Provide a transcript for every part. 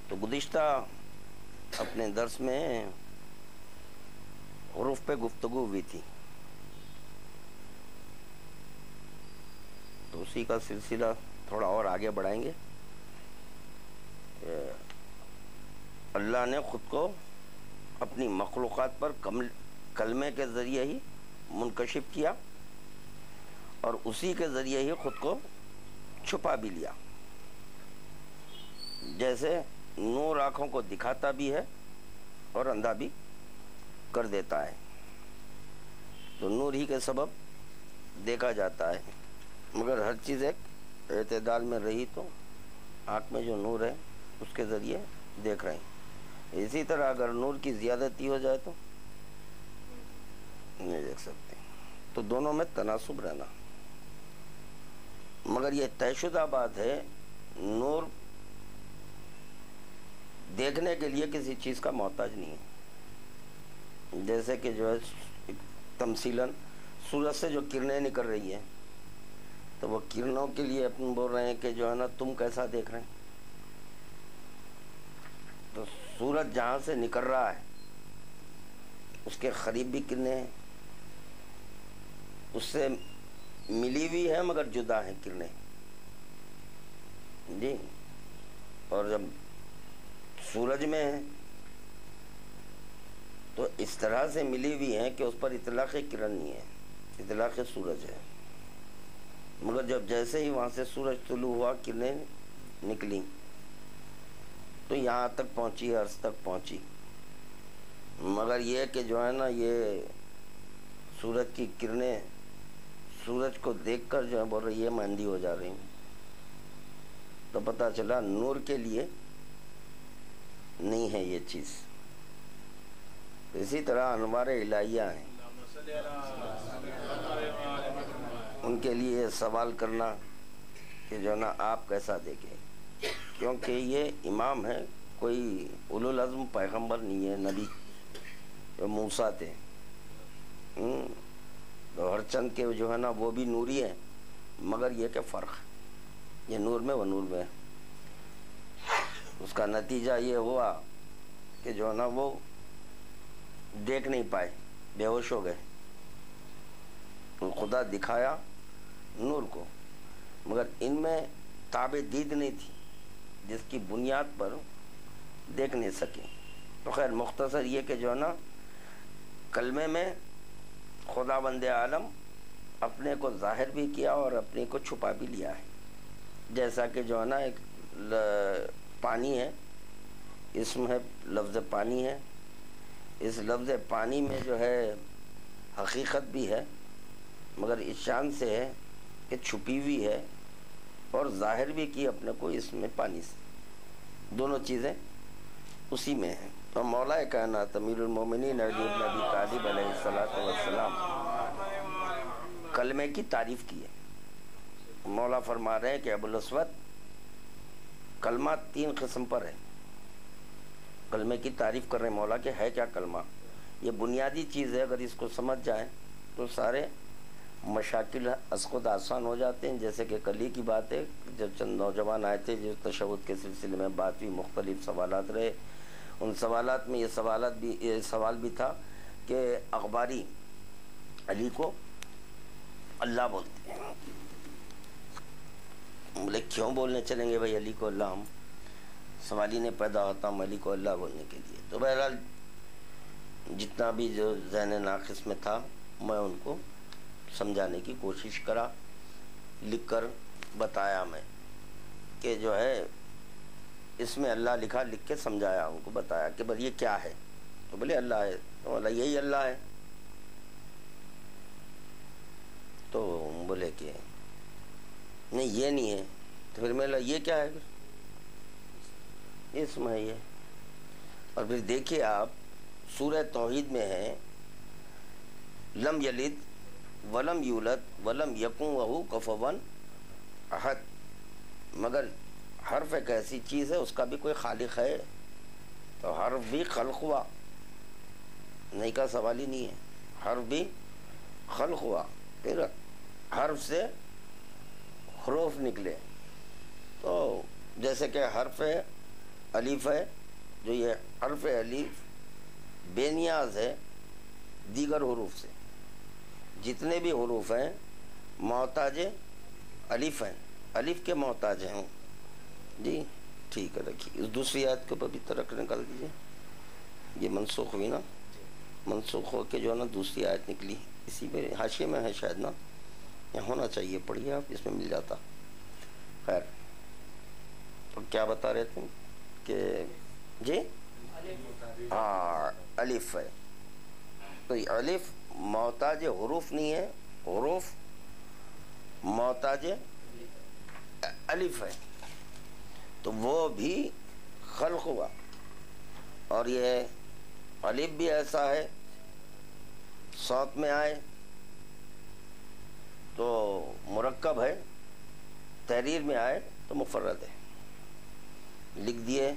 تو گزشتہ اپنے درس میں حروف پہ گفتگو ہوئی تھی، تو اسی کا سلسلہ تھوڑا اور آگے بڑھائیں گے۔ اللہ نے خود کو اپنی مخلوقات پر کلمے کے ذریعے ہی منکشف کیا اور اسی کے ذریعے ہی خود کو چھپا بھی لیا۔ جیسے نور آنکھوں کو دکھاتا بھی ہے اور اندھا بھی کر دیتا ہے، تو نور ہی کے سبب دیکھا جاتا ہے، مگر ہر چیز ایک اعتدال میں رہی تو آنکھ میں جو نور ہے اس کے ذریعے دیکھ رہے ہیں۔ اسی طرح اگر نور کی زیادتی ہو جائے تو نہیں دیکھ سکتے، تو دونوں میں تناسب رہنا۔ مگر یہ طے شدہ بات ہے، نور دیکھنے کے لیے کسی چیز کا محتاج نہیں ہے۔ جیسے کہ جو ہے تمثیلاً سورج سے جو کرنیں نکل رہی ہیں، تو وہ کرنوں کے لیے اپن بول رہے ہیں کہ جو ہے نا تم کیسا دیکھ رہے ہیں، تو سورج جہاں سے نکل رہا ہے اس کے قریب بھی کرنیں ہیں، اس سے ملی ہوئی ہے مگر جدا ہیں کرنیں جی۔ اور جب سورج میں ہے تو اس طرح سے ملی ہوئی ہیں کہ اس پر اطلاق کرن نہیں ہے، اطلاق سورج ہے، مگر جب جیسے ہی وہاں سے سورج طلوع ہوا کرنیں نکلی تو یہاں تک پہنچی، عرض تک پہنچی، مگر یہ کہ جو ہے نا یہ سورج کی کرنیں سورج کو دیکھ کر جو ہے بول رہی ہے میں اندھی ہو جا رہی ہوں، تو پتہ چلا نور کے لیے نہیں ہے یہ چیز۔ اسی طرح انوار الہیہ ہیں، ان کے لیے سوال کرنا کہ جو ہے نا آپ کیسا دیکھیں، کیونکہ یہ امام ہے، کوئی اولو العزم پیغمبر نہیں ہے، نبی جو موسیٰ تھے، تو ہر چند کے جو ہے نا وہ بھی نوری ہیں، مگر یہ کہ فرق یہ نور میں وہ نور میں۔ اس کا نتیجہ یہ ہوا کہ جو ہے نا وہ دیکھ نہیں پائے، بے ہوش ہو گئے۔ خدا دکھایا نور کو، مگر ان میں تاب دید نہیں تھی جس کی بنیاد پر دیکھ نہیں سکے۔ تو خیر مختصر یہ کہ جو ہے نا کلمے میں خدا بند عالم اپنے کو ظاہر بھی کیا اور اپنے کو چھپا بھی لیا ہے۔ جیسا کہ جو ہے نا ایک پانی ہے، اسم ہے، لفظ پانی ہے، اس لفظ پانی میں جو ہے حقیقت بھی ہے، مگر اس شان سے ہے کہ چھپی ہوئی ہے اور ظاہر بھی کی اپنے کو اس میں پانی سے، دونوں چیزیں اسی میں ہیں۔ اور مولا کائنات امیر المومنین علی بن ابی طالب علیہ السلام کلمے کی تعریف کی ہے۔ مولا فرما رہے ہیں کہ ابو الاسود کلمہ 3 قسم پر ہے۔ کلمے کی تعریف کر رہے ہیں مولا کہ ہے کیا کلمہ، یہ بنیادی چیز ہے، اگر اس کو سمجھ جائیں تو سارے مشاکل از خود آسان ہو جاتے ہیں۔ جیسے کہ کل ہی کی بات ہے، جب چند نوجوان آئے تھے جو تشہد کے سلسلے میں بات ہوئی، مختلف سوالات رہے، ان سوالات میں یہ سوال بھی تھا کہ اخباری علی کو اللہ بولتے ہیں۔ بولے کیوں بولنے چلیں گے بھائی علی کو اللہ، ہم سوال ہی نہیں پیدا ہوتا ہم علی کو اللہ بولنے کے لیے۔ تو بہرحال جتنا بھی جو ذہن ناقص میں تھا میں ان کو سمجھانے کی کوشش کرا، لکھ کر بتایا میں کہ جو ہے اس میں اللہ لکھا، لکھ کے سمجھایا، ان کو بتایا کہ بھائی یہ کیا ہے، تو بولے اللہ ہے، تو بولا یہی اللہ ہے، تو بولے کہ نہیں یہ نہیں ہے، تو پھر میں بولا یہ کیا ہے، اسم ہے یہ۔ اور پھر دیکھیے آپ سورہ توحید میں ہے لم یلد ولم یولد ولم یکن لہ کفوا احد، مگر حرف ایک ایسی چیز ہے اس کا بھی کوئی خالق ہے، تو حرف بھی خلق ہوا، نہیں کا سوال ہی نہیں ہے، حرف بھی خلق ہوا، پھر حرف سے حروف نکلے، تو جیسے کہ حرف الف ہے، جو یہ حرف الف بے نیاز ہے دیگر حروف سے. جتنے بھی حروف ہیں محتاج الف ہیں، الف کے محتاج ہیں. جی ٹھیک ہے، رکھیے اس دوسری آیت کے اوپر بھی ترک نکال دیجیے. یہ منسوخ ہوئی نا، منسوخ ہو کے جو ہے نا دوسری آیت نکلی، اسی پہ حاشیے میں ہے شاید نا، یہ ہونا چاہیے، پڑھیے آپ، اس میں مل جاتا. خیر، تو کیا بتا رہے تھے کہ جی ہاں الف ہے، تو یہ الف محتاج حروف نہیں ہے، حروف محتاج الف ہے، تو وہ بھی خلق ہوا. اور یہ الف بھی ایسا ہے، صوت میں آئے تو مرکب ہے، تحریر میں آئے تو مفرد ہے. لکھ دیے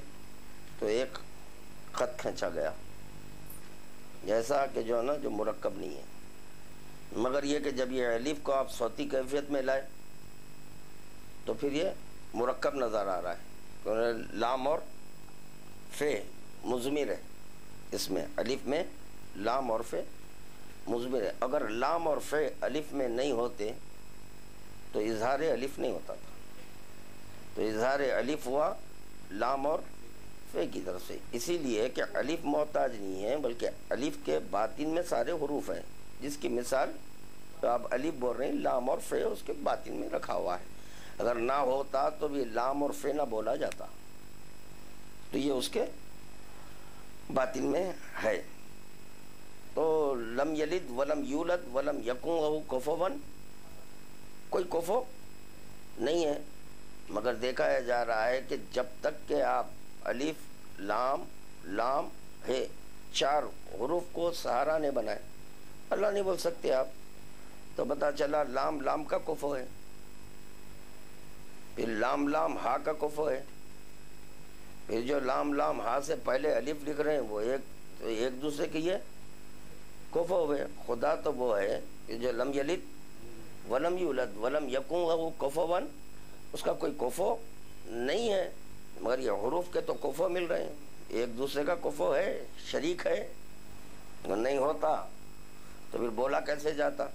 تو ایک خط کھینچا گیا، جیسا کہ جو ہے نا جو مرکب نہیں ہے. مگر یہ کہ جب یہ الف کو آپ صوتی کیفیت میں لائے تو پھر یہ مرکب نظر آ رہا ہے. لام اور فے مضمر ہے، اس میں الف میں لام اور فے مضمر ہے. اگر لام اور فے الف میں نہیں ہوتے تو اظہار الف نہیں ہوتا تھا، تو اظہار الف ہوا لام اور فے کی طرف سے. اسی لیے کہ الف محتاج نہیں ہے، بلکہ الف کے باطن میں سارے حروف ہیں، جس کی مثال تو آپ الف بول رہے ہیں، لام اور فے اس کے باطن میں رکھا ہوا ہے. اگر نہ ہوتا تو بھی لام اور فے نہ بولا جاتا، تو یہ اس کے باطن میں ہے. تو لم یلد ولم یولد ولم یکن لہ کفوا، کوئی کفو نہیں ہے. مگر دیکھا جا رہا ہے کہ جب تک کہ آپ الف لام لام ہے چار حروف کو سہارا نے بنائے، اللہ نہیں بول سکتے آپ، تو پتا چلا لام لام کا کفو ہے، پھر لام لام ہا کا کفو ہے، پھر جو لام لام ہا سے پہلے الف لکھ رہے ہیں وہ ایک دوسرے کے یہ کفو ہوئے. خدا تو وہ ہے کہ جو لم یلد ولم یولد ولم یکن لہ کفوا، اس کا کوئی کفو نہیں ہے. مگر یہ حروف کے تو کفو مل رہے ہیں، ایک دوسرے کا کفو ہے، شریک ہے. اگر نہیں ہوتا تو پھر بولا کیسے جاتا؟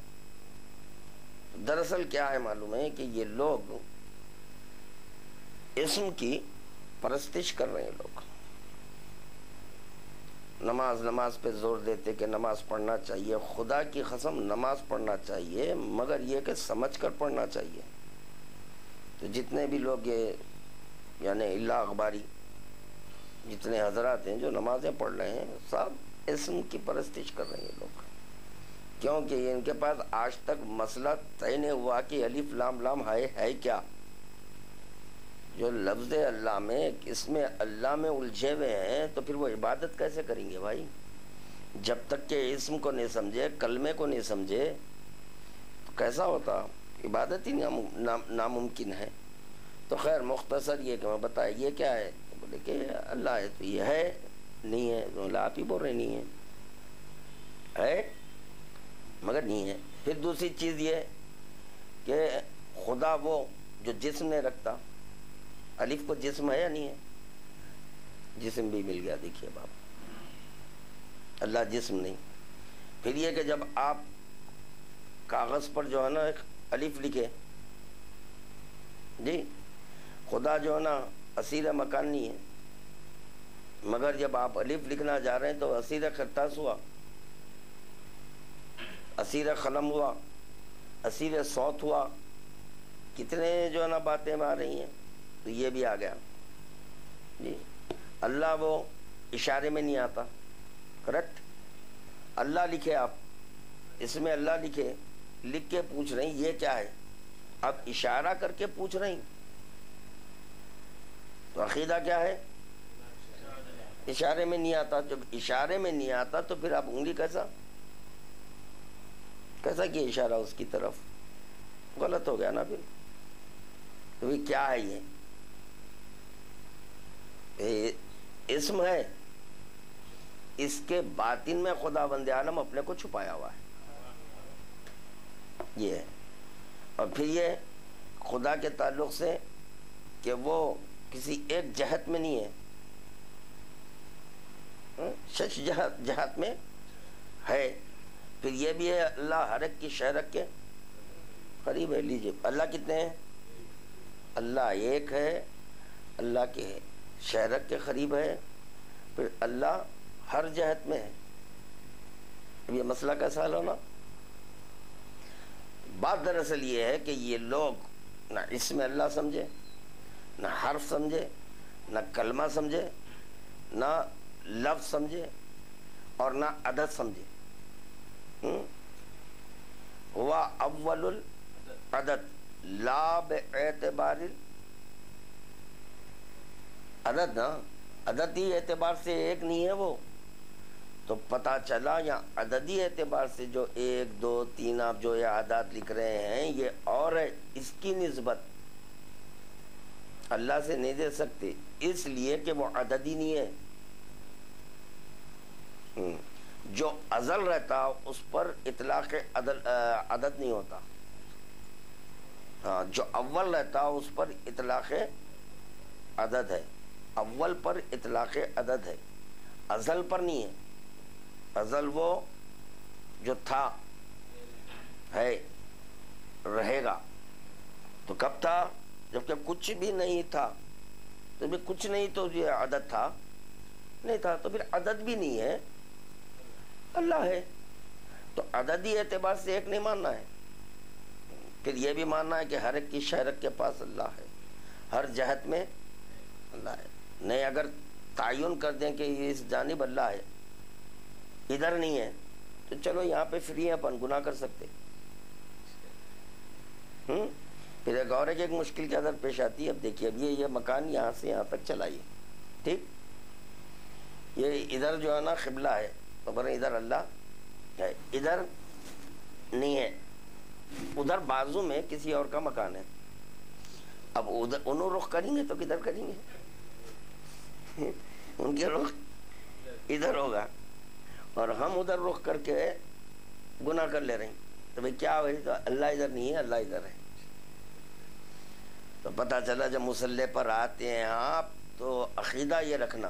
دراصل کیا ہے معلوم ہے کہ یہ لوگ اسم کی پرستش کر رہے ہیں. لوگ نماز پہ زور دیتے کہ نماز پڑھنا چاہیے، خدا کی قسم نماز پڑھنا چاہیے، مگر یہ کہ سمجھ کر پڑھنا چاہیے. تو جتنے بھی لوگ یہ یعنی اللہ اخباری جتنے حضرات ہیں جو نمازیں پڑھ رہے ہیں، سب اسم کی پرستش کر رہے ہیں لوگ، کیونکہ ان کے پاس آج تک مسئلہ طے نہیں ہوا کہ الف لام لام ہے کیا. جو لفظ اللہ میں اس میں اللہ میں الجھے ہوئے ہیں تو پھر وہ عبادت کیسے کریں گے بھائی؟ جب تک کہ اسم کو نہیں سمجھے، کلمے کو نہیں سمجھے تو کیسا ہوتا؟ عبادت ہی ناممکن ہے. تو خیر مختصر یہ کہ میں بتایا یہ کیا ہے، بولے کہ اللہ ہے، تو یہ ہے نہیں ہے تو آپ ہی بول رہے نہیں ہے مگر نہیں ہے. پھر دوسری چیز یہ کہ خدا وہ جو جسم نہیں رکھتا، الف کو جسم ہے یا نہیں ہے؟ جسم بھی مل گیا، دیکھیے باپ، اللہ جسم نہیں. پھر یہ کہ جب آپ کاغذ پر جو ہے نا الف لکھے، جی خدا جو ہے نا اسیر مکان نہیں ہے، مگر جب آپ الف لکھنا جا رہے ہیں تو اسیر خرطاس ہوا، اسیر قلم ہوا، اسیر صوت ہوا، کتنے جو ہے نا باتیں آ رہی ہیں. تو یہ بھی آ گیا. جی اللہ وہ اشارے میں نہیں آتا، کریکٹ. اللہ لکھے آپ، اس میں اللہ لکھے، لکھ کے پوچھ رہے ہیں یہ کیا ہے، اب اشارہ کر کے پوچھ رہے ہیں، تو عقیدہ کیا ہے؟ اشارے میں نہیں آتا. جب اشارے میں نہیں آتا تو پھر آپ انگلی کیسا کیا اشارہ اس کی طرف؟ غلط ہو گیا نا. پھر تو کیا ہے یہ؟ اسم ہے، اس کے باطن میں خدا بند عالم اپنے کو چھپایا ہوا ہے، یہ ہے. اور پھر یہ خدا کے تعلق سے کہ وہ کسی ایک جہت میں نہیں ہے، شش جہت میں ہے. پھر یہ بھی ہے اللہ ہر ایک کی شہرک کے قریب ہے. لیجیے اللہ کتنے ہیں؟ اللہ ایک ہے، اللہ کے شہرک کے قریب ہے، پھر اللہ ہر جہت میں ہے. اب یہ مسئلہ کیسا حل ہونا؟ بات دراصل یہ ہے کہ یہ لوگ نہ اس میں اللہ سمجھے، نہ حرف سمجھے، نہ کلمہ سمجھے، نہ لفظ سمجھے، اور نہ عدد سمجھے. ہوا اول العدد لا باعتبار عدد، نا عددی اعتبار سے ایک نہیں ہے وہ. تو پتہ چلا یا عددی اعتبار سے جو 1 2 3 آپ جو یہ اعداد لکھ رہے ہیں یہ اور ہے، اس کی نسبت اللہ سے نہیں دے سکتے، اس لیے کہ وہ عددی نہیں ہے. جو ازل رہتا اس پر اطلاق عدد نہیں ہوتا. ہاں، جو اول رہتا اس پر اطلاق عدد ہے. اول پر اطلاق عدد ہے، ازل پر نہیں ہے. ازل وہ جو تھا، ہے، رہے گا. تو کب تھا؟ جبکہ کچھ بھی نہیں تھا. تو بھی کچھ نہیں تو یہ عدد تھا نہیں تھا، تو پھر عدد بھی نہیں ہے، اللہ ہے. تو عددی اعتبار سے ایک نہیں ماننا ہے. پھر یہ بھی ماننا ہے کہ ہر ایک کی شہرک کے پاس اللہ ہے، ہر جہت میں اللہ ہے. نہیں اگر تعین کر دیں کہ یہ اس جانب اللہ ہے، ادھر نہیں ہے، تو چلو یہاں پہ فری ہے، اپن گناہ کر سکتے. پھر ایک اور ایک مشکل کے اندر پیش آتی ہے. اب دیکھیے، اب یہ مکان یہاں سے یہاں تک چلائیے، ٹھیک. یہ ادھر جو ہے نا قبلہ ہے، تو بولے ادھر اللہ ہے، ادھر نہیں ہے، ادھر بازو میں کسی اور کا مکان ہے. اب ادھر انہوں رخ کریں گے تو کدھر کریں گے؟ ان کے رخ ادھر ہوگا اور ہم ادھر رخ کر کے گناہ کر لے رہے ہیں. تو بھئی کیا ہوئی؟ تو اللہ ادھر نہیں ہے، اللہ ادھر ہے. تو پتہ چلا جب مصلی پر آتے ہیں آپ تو عقیدہ یہ رکھنا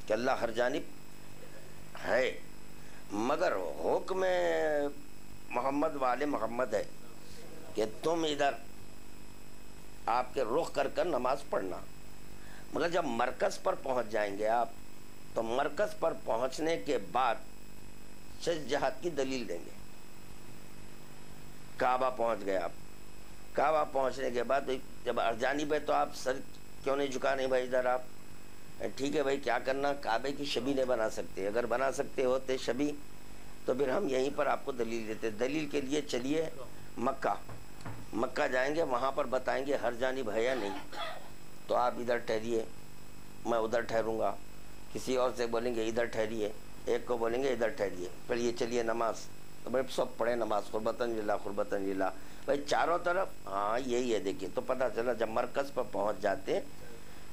کہ اللہ ہر جانب ہے، مگر حکم محمد والے محمد ہے کہ تم ادھر آپ کے رخ کر کر نماز پڑھنا. مگر جب مرکز پر پہنچ جائیں گے آپ تو مرکز پر پہنچنے کے بعد شش جہت کی دلیل دیں گے. کعبہ پہنچ گئے آپ، کعبہ پہنچنے کے بعد جب جانب ہے تو آپ سر کیوں نہیں جھکا نہیں بھائی ادھر آپ؟ ٹھیک ہے بھائی، کیا کرنا؟ کعبے کی شبیہ نہیں بنا سکتے. اگر بنا سکتے ہوتے شبیہ تو پھر ہم یہیں پر آپ کو دلیل دیتے. دلیل کے لیے چلیے مکہ جائیں گے، وہاں پر بتائیں گے ہر جانب ہے یا نہیں. تو آپ ادھر ٹھہریے، میں ادھر ٹھہروں گا. کسی اور سے بولیں گے ادھر ٹھہریے، ایک کو بولیں گے ادھر ٹھہریے. پھر یہ چلیے نماز، تو بھائی سب پڑھے نماز، قربتاً للہ قربتاً للہ. بھائی چاروں طرف ہاں یہی ہے. دیکھیے تو پتہ چلا جب مرکز پر پہنچ جاتے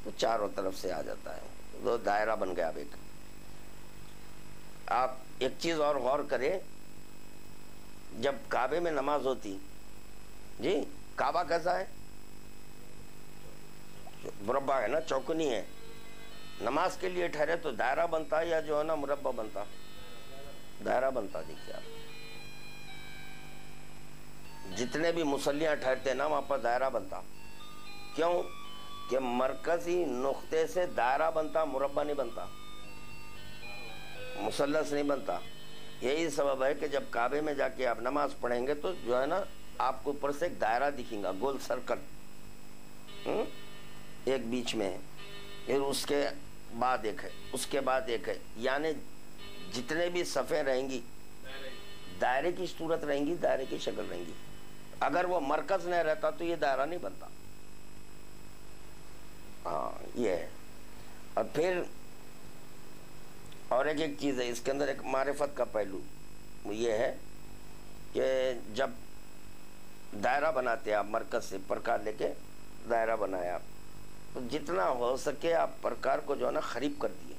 تو چاروں طرف سے آ جاتا ہے، تو دائرہ بن گیا. اب ایک آپ ایک چیز اور غور کریں، جب کعبے میں نماز ہوتی، جی کعبہ کیسا ہے؟ مربع ہے نا، چوکونی ہے. نماز کے لیے ٹھہرے تو دائرہ بنتا یا جو ہے نا مربع بنتا؟ دائرہ بنتا. دیکھیے آپ جتنے بھی مصلیاں ٹھہرتے نا وہاں پر دائرہ بنتا. کیوں؟ کہ مرکزی نقطے سے دائرہ بنتا، مربع نہیں بنتا، مثلث نہیں بنتا. یہی سبب ہے کہ جب کعبے میں جا کے آپ نماز پڑھیں گے تو جو ہے نا آپ کو اوپر سے ایک دائرہ دکھیں گا، گول سرکل ایک بیچ میں ہے، پھر اس کے بعد ایک ہے، اس کے بعد ایک ہے. یعنی جتنے بھی صفیں رہیں گی دائرے کی صورت رہیں گی، دائرے کی شکل رہیں گی. اگر وہ مرکز نہیں رہتا تو یہ دائرہ نہیں بنتا. ہاں یہ ہے. اور پھر اور ایک چیز ہے اس کے اندر، ایک معرفت کا پہلو یہ ہے کہ جب دائرہ بناتے آپ مرکز سے پرکار لے کے دائرہ بنایا آپ، تو جتنا ہو سکے آپ پرکار کو جو ہے نا قریب کر دیے،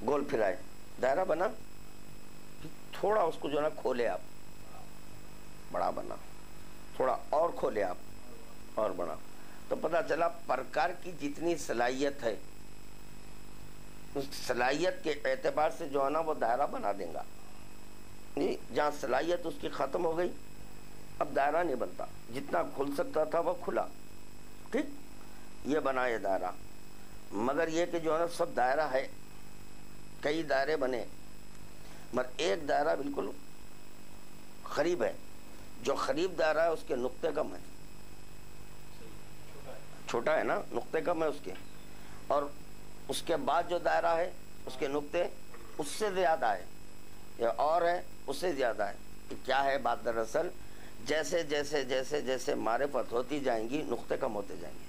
گول پھرائے، دائرہ بنا، تھوڑا اس کو جو ہے نا کھولے آپ، بڑا بنا، تھوڑا اور کھولے آپ اور بڑا. تو پتہ چلا پرکار کی جتنی صلاحیت ہے اس صلاحیت کے اعتبار سے جو ہے نا وہ دائرہ بنا دیں گا. جہاں صلاحیت اس کی ختم ہو گئی اب دائرہ نہیں بنتا. جتنا کھل سکتا تھا وہ کھلا. ٹھیک، یہ بنا یہ دائرہ. مگر یہ کہ جو ہے نا سب دائرہ ہے، کئی دائرے بنے، مگر ایک دائرہ بالکل قریب ہے. جو قریب دائرہ ہے اس کے نقطے کم ہے، چھوٹا ہے نا، نقطے کم ہے اس کے. اور اس کے بعد جو دائرہ ہے اس کے نقطے اس سے زیادہ ہے، یا اور ہے اس سے زیادہ ہے. کیا ہے بات؟ دراصل جیسے جیسے جیسے جیسے معرفت ہوتی جائیں گی نقطے کم ہوتے جائیں گے،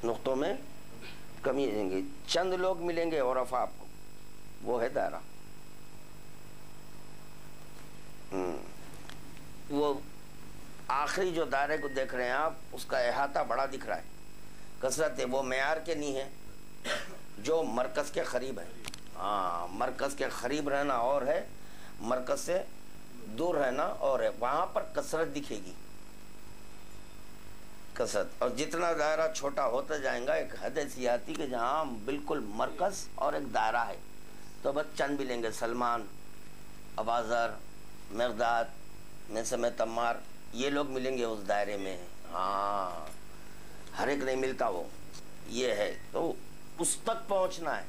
نقطوں میں کمی آئیں گی. چند لوگ ملیں گے عرفاء آپ کو، وہ ہے دائرہ. وہ آخری جو دائرے کو دیکھ رہے ہیں آپ، اس کا احاطہ بڑا دکھ رہا ہے، کثرت ہے، وہ معیار کے نہیں ہے جو مرکز کے قریب ہے. ہاں، مرکز کے قریب رہنا اور ہے، مرکز سے دور رہنا اور ہے. وہاں پر کثرت دکھے گی، کثرت. اور جتنا دائرہ چھوٹا ہوتا جائیں گا ایک حد ایسی آتی کہ جہاں بالکل مرکز اور ایک دائرہ ہے. تو بس چند ملیں گے، سلمان، اباذر، مقداد، مسم تمار، یہ لوگ ملیں گے اس دائرے میں. ہاں، ہر ایک نہیں ملتا وہ، یہ ہے. تو اس تک پہنچنا ہے،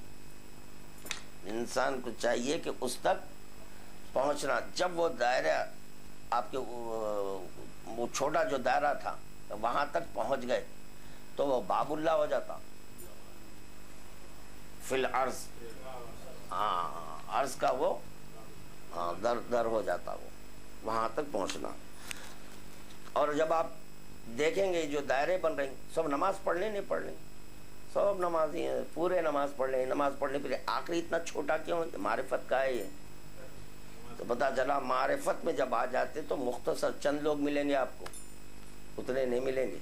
انسان کو چاہیے کہ اس تک پہنچنا. جب وہ دائرہ آپ کے وہ چھوٹا جو دائرہ تھا وہاں تک پہنچ گئے تو وہ باب اللہ ہو جاتا فی الارض. ہاں، عرض کا وہ در در ہو جاتا، وہ وہاں تک پہنچنا. اور جب آپ دیکھیں گے جو دائرے بن رہے ہیں سب نماز پڑھ لیں، نہیں پڑھ لیں، سب نمازی ہیں، پورے نماز پڑھ لیں، نماز پڑھنے پھر آخری اتنا چھوٹا کیوں؟ معرفت کا ہے یہ. تو پتہ چلا معرفت میں جب آ جاتے تو مختصر چند لوگ ملیں گے آپ کو، اتنے نہیں ملیں گے.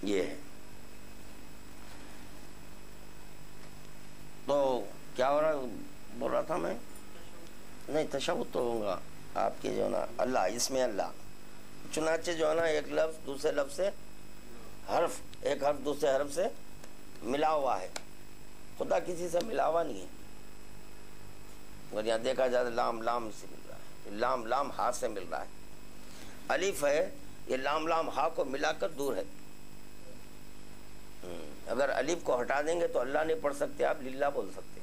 یہ ہے. تو کیا ہو رہا بول رہا تھا میں؟ نہیں، تشہد تو ہوگا آپ کے جو ہے نا اللہ، اس میں اللہ. چنانچہ جو ہے نا ایک لفظ دوسرے لفظ سے، حرف ایک حرف دوسرے حرف سے ملا ہوا ہے. خدا کسی سے ملا ہوا نہیں ہے. اور یہاں دیکھا جائے لام لام سے مل رہا ہے، لام لام ہا سے مل رہا ہے. الف ہے، یہ لام لام ہا کو ملا کر دور ہے. اگر الف کو ہٹا دیں گے تو اللہ نہیں پڑھ سکتے آپ، للہ بول سکتے.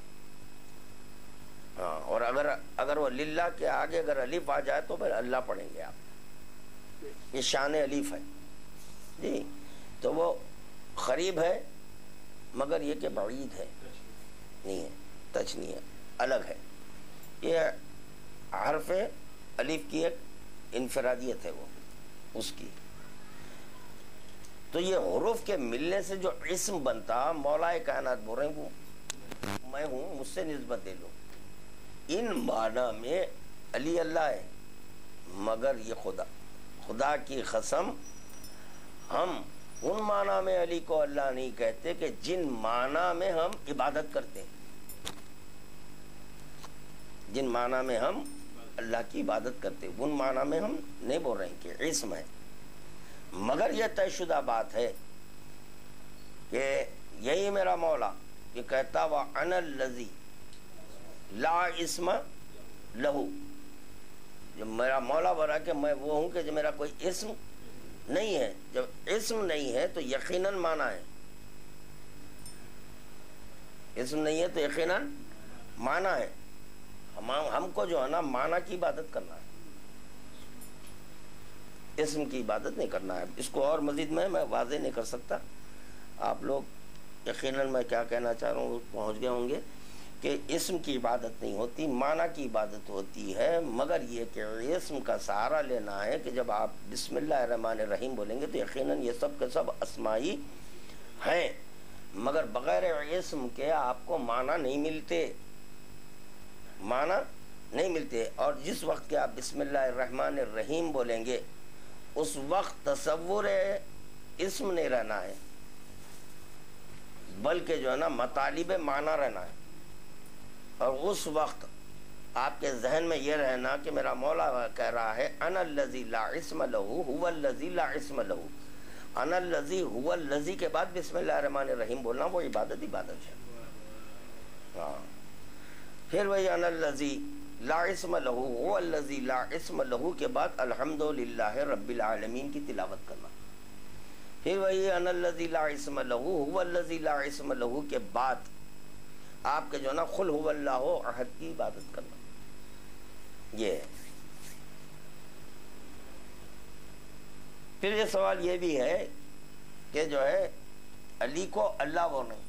ہاں، اور اگر وہ للہ کے آگے اگر الف آ جائے تو پھر اللہ پڑھیں گے آپ. یہ شان الف ہے جی. تو وہ قریب ہے مگر یہ کہ بعید ہے، نہیں ہے، ٹچ نہیں ہے، الگ ہے. یہ حرف الف کی ایک انفرادیت ہے، وہ اس کی. تو یہ حروف کے ملنے سے جو اسم بنتا، مولا کائنات بول رہے ہیں میں ہوں، مجھ سے نسبت دے لو. ان معنی میں علی اللہ ہے، مگر یہ خدا کی قسم ہم ان معنی میں علی کو اللہ نہیں کہتے کہ جن معنی میں ہم عبادت کرتے ہیں. جن معنی میں ہم اللہ کی عبادت کرتے ہیں ان معنی میں ہم نہیں بول رہے ہیں کہ اسم ہے. مگر یہ طے شدہ بات ہے کہ یہی میرا مولا کہ کہتا وَأَنَا الَّذِي لا اسم لہو. جب میرا مولا بولا کہ میں وہ ہوں کہ جو میرا کوئی اسم نہیں ہے. جب اسم نہیں ہے تو یقیناً معنی ہے. اسم نہیں ہے تو یقیناً معنی ہے. ہم کو جو ہے نا معنی کی عبادت کرنا ہے، اسم کی عبادت نہیں کرنا ہے. اس کو اور مزید میں واضح نہیں کر سکتا. آپ لوگ یقیناً میں کیا کہنا چاہ رہا ہوں پہنچ گئے ہوں گے کہ اسم کی عبادت نہیں ہوتی، معنی کی عبادت ہوتی ہے. مگر یہ کہ اسم کا سہارا لینا ہے کہ جب آپ بسم اللہ الرحمن الرحیم بولیں گے تو یقیناً یہ سب کے سب اسمائی ہیں، مگر بغیر اسم کے آپ کو معنی نہیں ملتے، معنی نہیں ملتے. اور جس وقت کہ آپ بسم اللہ الرحمن الرحیم بولیں گے اس وقت تصور اسم نہیں رہنا ہے، بلکہ جو ہے نا مطالب معنی رہنا ہے. اور اس وقت آپ کے ذہن میں یہ رہنا کہ میرا مولا کہہ رہا ہے انا الذی لا اسم لہ هو الذی لا اسم لہ، انا الذی هو الذی کے بعد بسم اللہ الرحمن الرحیم بولنا، وہ عبادت ہے. ہاں پھر وہی انا الذی لا اسم لہ هو الذی لا اسم لہ کے بعد الحمدللہ رب العالمین کی تلاوت کرنا. پھر وہی انا الذی لا اسم لہ هو الذی لا اسم لہ کے بعد آپ کے جو نا قل هو اللہ احد کی عبادت کرنا. یہ ہے. پھر یہ سوال یہ بھی ہے کہ جو ہے علی کو اللہ بول رہے ہیں،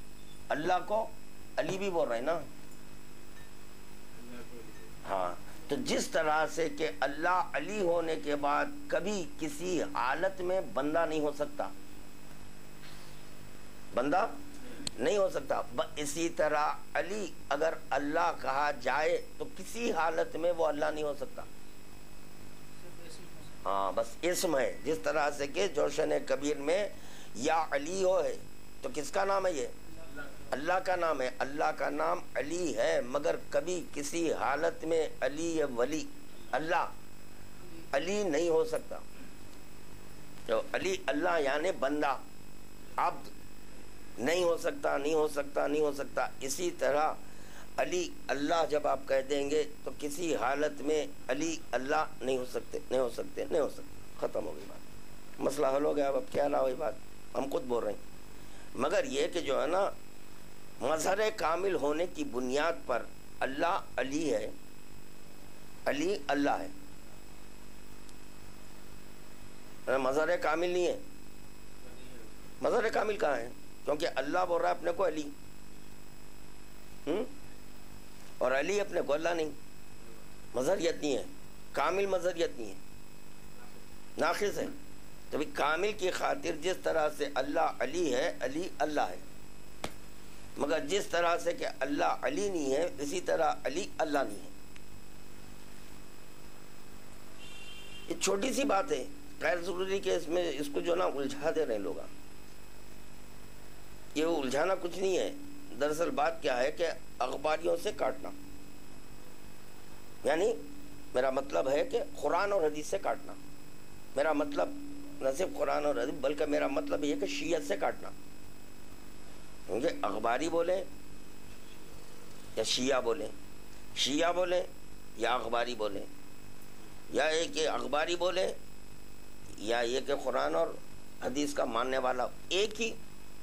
اللہ کو علی بھی بول رہے ہیں نا. ہاں تو جس طرح سے کہ اللہ علی ہونے کے بعد کبھی کسی حالت میں بندہ نہیں ہو سکتا، بندہ نہیں ہو سکتا، اسی طرح علی اگر اللہ کہا جائے تو کسی حالت میں وہ اللہ نہیں ہو سکتا. ہاں بس اسم ہے. جس طرح سے کہ جوشن کبیر میں یا علی ہو ہے تو کس کا نام ہے؟ یہ اللہ کا نام ہے. اللہ کا نام علی ہے، مگر کبھی کسی حالت میں علی ولی اللہ علی نہیں ہو سکتا. تو علی اللہ یعنی بندہ عبد نہیں ہو سکتا، نہیں ہو سکتا، نہیں ہو سکتا. اسی طرح علی اللہ جب آپ کہہ دیں گے تو کسی حالت میں علی اللہ نہیں ہو سکتے، نہیں ہو سکتے، نہیں ہو سکتے. ختم ہو گئی بات، مسئلہ حل ہو گیا. اب کیا نہ ہوئی بات، ہم خود بول رہے ہیں. مگر یہ کہ جو ہے نا مظہر کامل ہونے کی بنیاد پر اللہ علی ہے، علی اللہ ہے، مظہر کامل نہیں ہے. مظہر کامل کہاں ہے؟ کیونکہ اللہ بول رہا ہے اپنے کو علی، اور علی اپنے کو اللہ نہیں. مظہریت نہیں ہے، کامل مظہریت نہیں ہے، ناقص ہے. تو کامل کی خاطر جس طرح سے اللہ علی ہے، علی اللہ ہے. مگر جس طرح سے کہ اللہ علی نہیں ہے، اسی طرح علی اللہ نہیں ہے. یہ چھوٹی سی بات ہے، غیر ضروری کہ اس میں اس کو جو نا الجھا دے رہے لوگ. یہ الجھانا کچھ نہیں ہے. دراصل بات کیا ہے کہ اخباریوں سے کاٹنا، یعنی میرا مطلب ہے کہ قرآن اور حدیث سے کاٹنا. میرا مطلب نہ صرف قرآن اور حدیث بلکہ میرا مطلب یہ کہ شیعت سے کاٹنا. کیونکہ اخباری بولیں یا شیعہ بولیں، شیعہ بولیں یا اخباری بولیں، یا یہ کہ اخباری بولیں یا یہ کہ قرآن اور حدیث کا ماننے والا، ایک ہی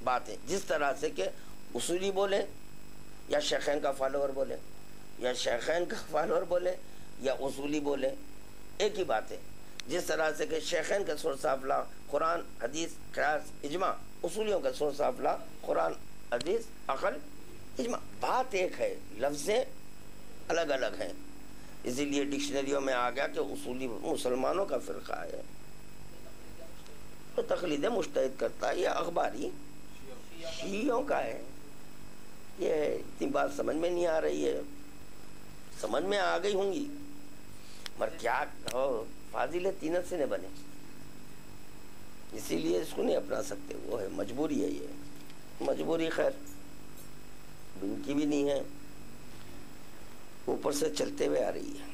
بات ہے. جس طرح سے کہ اصولی بولیں یا شیخین کا فالوور بولیں، یا شیخین کا فالوور بولیں یا اصولی بولیں، ایک ہی بات ہے. جس طرح سے کہ شیخین کا سورس آف لا قرآن حدیث قیاس اجماع، اصولیوں کا سورس آف لا قرآن حدیث عقل اجماع، بات ایک ہے، لفظیں الگ الگ ہیں. اسی لیے ڈکشنریوں میں آ گیا کہ اصولی مسلمانوں کا فرقہ ہے تو تقلید مجتہد کرتا ہے، یہ اخباری شیعوں کا ہے. یہ اتنی بات سمجھ میں نہیں آ رہی ہے، سمجھ میں آ گئی ہوں گی، مگر کیا کہو، فاضل تینت سے نہ بنے، اسی لیے اس کو نہیں اپنا سکتے. وہ ہے مجبوری ہے، یہ مجبوری خیر ان کی بھی نہیں ہے، اوپر سے چلتے ہوئے آ رہی ہے.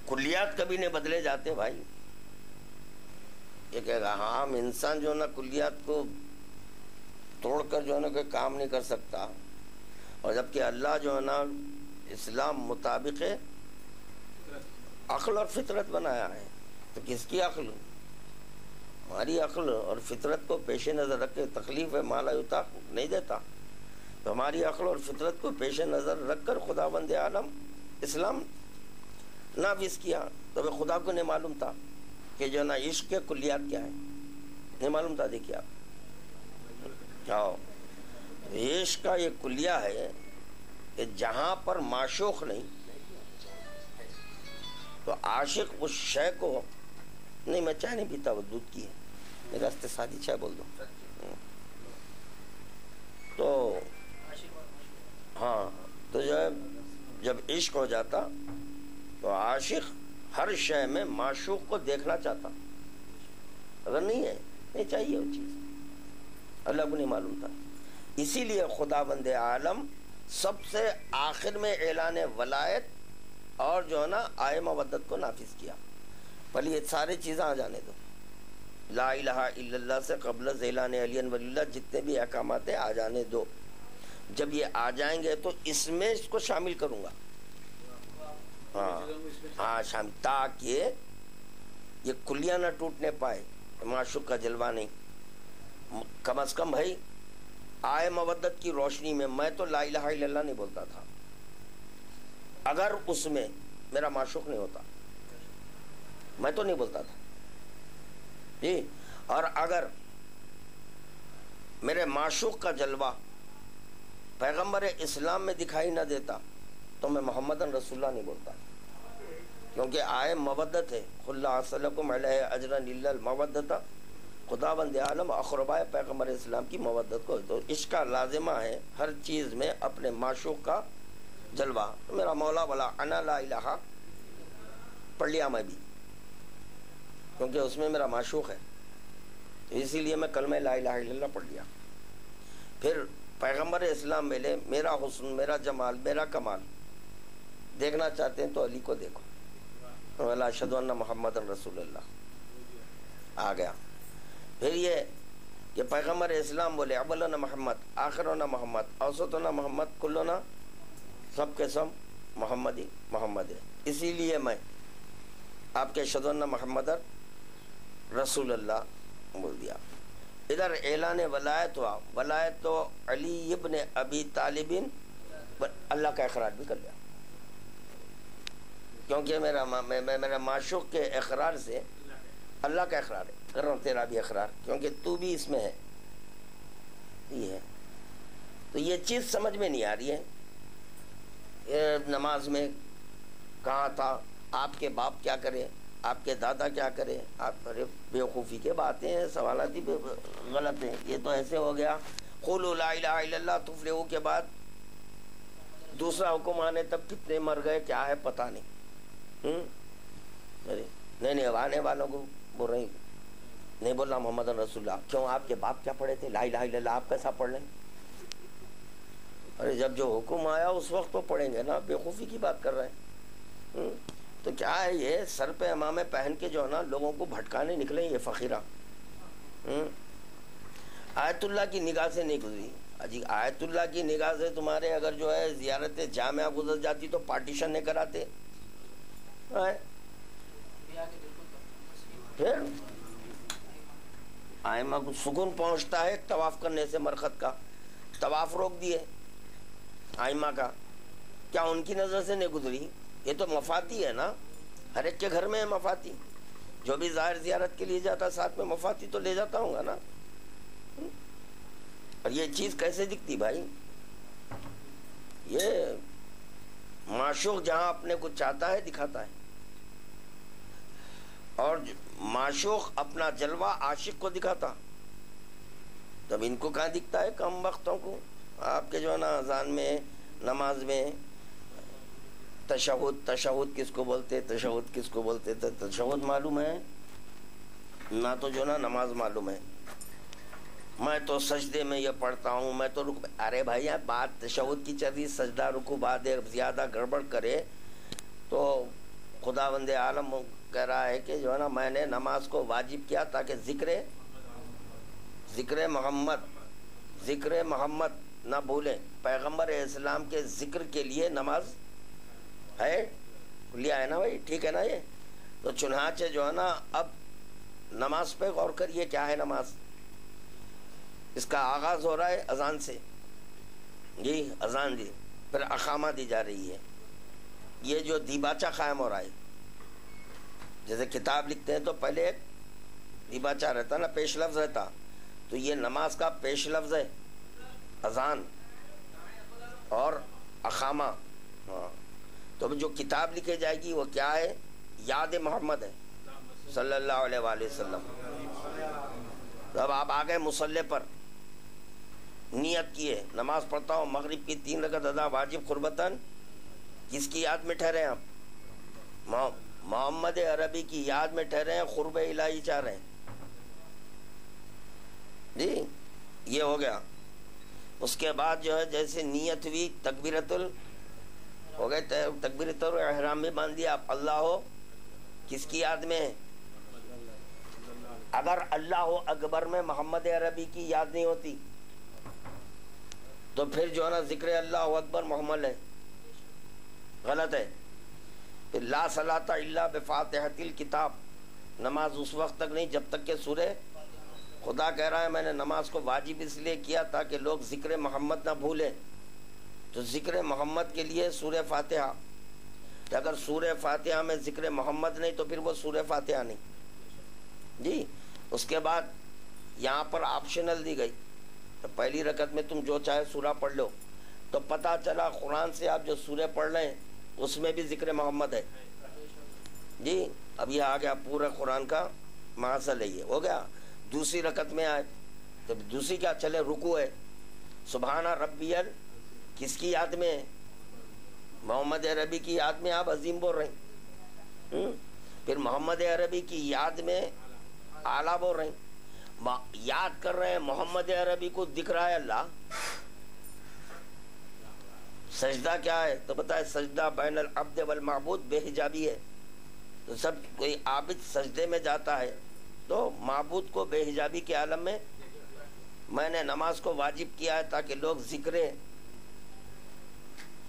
کلیات کبھی نہیں بدلے جاتے بھائی. یہ کہے گا ہاں ہم انسان جو ہے نا کلیات کو توڑ کر جو ہے نا کوئی کام نہیں کر سکتا، اور جبکہ اللہ جو ہے نا اسلام مطابق عقل اور فطرت بنایا ہے. تو کس کی عقل؟ ہماری عقل اور فطرت کو پیش نظر رکھ کے تکلیف مالا یطاق نہیں دیتا. تو ہماری عقل اور فطرت کو پیش نظر رکھ کر خداوند عالم اسلام نافذ کیا. تو خدا کو نہیں معلوم تھا کہ جو نا عشق کے کلیات کیا ہے، نہیں معلوم تھا. دیکھیے آپ عشق کا یہ کلیہ ہے کہ جہاں پر معشوق نہیں تو عاشق اس شے کو نہیں. میں چائے نہیں پیتا، وہ دودھ کی ہے، میرے راستے سادی چائے بول دو. تو ہاں تو جو ہے جب عشق ہو جاتا تو عاشق ہر شے میں معشوق کو دیکھنا چاہتا. اگر نہیں ہے نہیں چاہیے وہ چیز. اللہ کو نہیں معلوم تھا. اسی لیے خداوند عالم سب سے آخر میں اعلان ولایت اور جو ہے نا آئے مودت کو نافذ کیا. پہلے یہ سارے چیزیں آ جانے دو. لا الہ الا اللہ سے قبل اعلان علی ولی اللہ جتنے بھی احکامات ہیں آ جانے دو. جب یہ آ جائیں گے تو اس میں اس کو شامل کروں گا. ہاں شامل, تاکہ یہ کلیہ نہ ٹوٹنے پائے, معشوق کا جلوہ نہیں. کم از کم بھائی آئے مودت کی روشنی میں تو لا الہ الا اللہ نہیں بولتا تھا اگر اس میں میرا معشوق نہیں ہوتا, میں تو نہیں بولتا تھا جی. اور اگر میرے معشوق کا جلوہ پیغمبر اسلام میں دکھائی نہ دیتا تو میں محمد رسول اللہ نہیں بولتا, کیونکہ آئے مودت ہے. قل لا اسألکم علیہ اجرا الا المودۃ, خداوند عالم اقربائے پیغمبر اسلام کی مودت کو. تو عشق کا لازمہ ہے ہر چیز میں اپنے معشوق کا جلوہ. میرا مولا بلا انا لا الہ پڑھ لیا میں بھی, کیونکہ اس میں میرا معشوق ہے, اسی لیے میں کلمہ لا الہ الا اللہ پڑھ لیا. پھر پیغمبر اسلام ملے, میرا حسن, میرا جمال, میرا کمال دیکھنا چاہتے ہیں تو علی کو دیکھو. وَلَا أَشْهَدُ أَنَّ مُحَمَّدًا رسول اللہ آ گیا. پھر یہ کہ پیغمبر اسلام بولے اولنا محمد, آخرنا محمد, اوسطنا محمد, کلنا, سب کے سب محمدی محمد ہے. اسی لیے میں آپ کے اشہدو ان محمد رسول اللہ بول دیا. ادھر اعلان ولایت ہوا, ولایت تو علی ابن ابی طالب, اللہ کا اقرار بھی کر لیا, کیونکہ میرا معشوق کے اقرار سے اللہ کا اقرار ہے. کر رہا ہوں تیرا بھی اقرار, کیونکہ تو بھی اس میں ہے. یہ ہے تو یہ چیز سمجھ میں نہیں آ رہی ہے. یہ نماز میں کہاں تھا, آپ کے باپ کیا کرے, آپ کے دادا کیا کرے, آپ بیوقوفی کے باتیں ہیں, سوالات ہی غلط ہیں. یہ تو ایسے ہو گیا قولوا لا الہ الا اللہ تفلحوا کے بعد دوسرا حکم آنے تب کتنے مر گئے کیا ہے پتہ نہیں. نہیں آنے والوں کو بول رہے نہیں بولنا محمد رسول اللہ. کیوں, آپ کے باپ کیا پڑھے تھے لا الہ الا اللہ, آپ کیسا پڑھ لیں؟ ارے جب جو حکم آیا اس وقت تو پڑھیں گے نا, بیوقوفی کی بات کر رہے ہیں. تو کیا ہے یہ سر پہ امامے پہن کے جو ہے نا لوگوں کو بھٹکانے نکلے یہ فقیرہ. آیت اللہ کی نگاہ سے نہیں گزری. اجی آیت اللہ کی نگاہ سے تمہارے اگر جو ہے زیارت جامعہ گزر جاتی تو پارٹیشن نہیں کراتے. پھر آئمہ کو سکون پہنچتا ہے طواف کرنے سے, مرخت کا طواف روک دیے آئمہ کا. کیا ان کی نظر سے نہیں گزری؟ یہ تو مفاتی ہے نا, ہر ایک کے گھر میں ہے مفاتی. جو بھی ظاہر زیارت کے لیے جاتا ساتھ میں مفاتی تو لے جاتا ہوں گا نا. اور یہ چیز کیسے دکھتی بھائی؟ یہ معشوق جہاں اپنے کو چاہتا ہے دکھاتا ہے, اور معشوق اپنا جلوہ عاشق کو دکھاتا. تب ان کو کہاں دکھتا ہے کم وقتوں کو. آپ کے جو ہے نا اذان میں, نماز میں تشہد کس کو بولتے, تشہد کس کو بولتے تھے, تشہد معلوم ہے نہ تو جو نا نماز معلوم ہے. میں تو سجدے میں یہ پڑھتا ہوں, میں تو ارے بھائی بات تشہد کی چل رہی, سجدہ رکوع بعد زیادہ گڑبڑ کرے تو خداوند عالم کہہ رہا ہے کہ جو ہے نا میں نے نماز کو واجب کیا تاکہ ذکر محمد نہ بھولیں. پیغمبر اسلام کے ذکر کے لیے نماز ہے, لیا ہے نا بھائی, ٹھیک ہے نا. یہ تو چنانچہ جو ہے نا اب نماز پہ غور کریے کیا ہے نماز. اس کا آغاز ہو رہا ہے اذان سے, جی اذان دی, پھر اقامہ دی جا رہی ہے. یہ جو دیباچہ قائم ہو رہا ہے, جیسے کتاب لکھتے ہیں تو پہلے ایک دیباچہ رہتا نا, پیش لفظ رہتا, تو یہ نماز کا پیش لفظ ہے اذان اور اقامہ. ہاں تو جو کتاب لکھی جائے گی وہ کیا ہے, یاد محمد ہے صلی اللہ علیہ وآلہ وسلم. اب آپ آ گئے مصلی پر, نیت کیے نماز پڑھتا ہوں, مغرب کی 3 رکعت ادا واجب قربتاً, کس کی یاد میں ٹھہرے ہیں آپ؟ محمد عربی کی یاد میں ٹھہرے ہیں, قرب الہی چاہ رہے ہیں جی. یہ ہو گیا. اس کے بعد جو ہے جیسے نیت ہوئی ہو گئے تکبیرۃ الاحرام میں باندھ دیا. آپ اللہ ہو کس کی یاد میں؟ اگر اللہ اکبر میں محمد عربی کی یاد نہیں ہوتی تو پھر جو ہے نا ذکر اللہ اکبر محمد ہے، غلط ہے. پھر لا صلاۃ الا بفاتحۃ الکتاب، نماز اس وقت تک نہیں جب تک کہ سورہ، خدا کہہ رہا ہے میں نے نماز کو واجب اس لیے کیا تاکہ لوگ ذکر محمد نہ بھولیں. تو ذکر محمد کے لیے سورہ فاتحہ، اگر سورہ فاتحہ میں ذکر محمد نہیں تو پھر وہ سورہ فاتحہ نہیں جی. اس کے بعد یہاں پر آپشنل دی گئی، تو پہلی رکعت میں تم جو چاہے سورہ پڑھ لو. تو پتہ چلا قرآن سے آپ جو سورہ پڑھ رہے ہیں اس میں بھی ذکر محمد ہے جی. اب یہ آ گیا پورا قرآن کا محاصل ہے. یہ ہو گیا. دوسری رکعت میں آئے تو دوسری کیا چلے، رکوع ہے. سبحان ربی کس کی یاد میں؟ محمد عربی کی یاد میں آپ عظیم بول رہے ہیں. پھر محمد عربی کی یاد میں اعلیٰ بول رہے ہیں، یاد کر رہے ہیں محمد عربی کو، دکھ رہا ہے اللہ. سجدہ کیا ہے تو بتائے، سجدہ بین العبد والمعبود بے حجابی ہے. تو سب کوئی عابد سجدے میں جاتا ہے تو معبود کو بے حجابی کے عالم میں نے نماز کو واجب کیا ہے تاکہ لوگ ذکر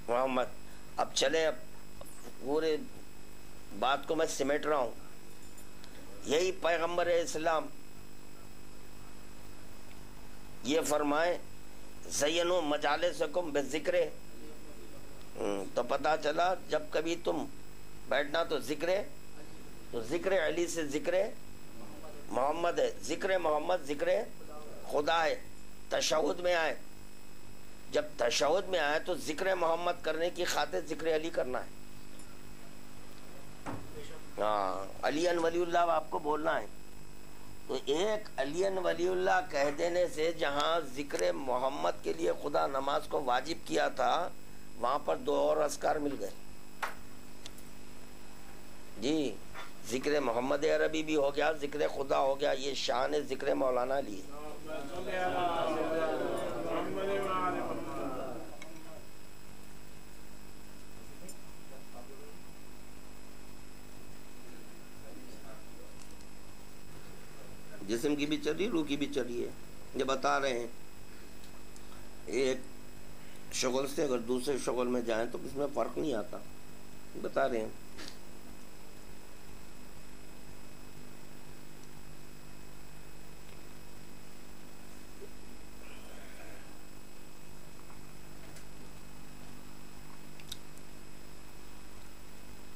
محمد. اب چلے، اب پورے بات کو میں سمیٹ رہا ہوں. یہی پیغمبر اسلام یہ فرمائے زینوا مجالسکم بالذکر. تو پتہ چلا جب کبھی تم بیٹھنا تو ذکر علی سے ذکر محمد ہے. ذکر محمد ذکر خدا ہے. تشہد میں آئے، جب تشہد میں آئے تو ذکر محمد کرنے کی خاطر ذکر علی کرنا ہے. ہاں، علی ولی اللہ آپ کو بولنا ہے. تو ایک علی ولی اللہ کہہ دینے سے جہاں ذکر محمد کے لیے خدا نماز کو واجب کیا تھا وہاں پر دو اور اذکار مل گئے جی. ذکر محمد عربی بھی ہو گیا، ذکر خدا ہو گیا. یہ شان ذکر مولانا علی ہے. جسم کی بھی چل رہی، روح کی بھی چل رہی ہے. یہ بتا رہے ہیں ایک شغل سے اگر دوسرے شغل میں جائیں تو اس میں فرق نہیں آتا. بتا رہے ہیں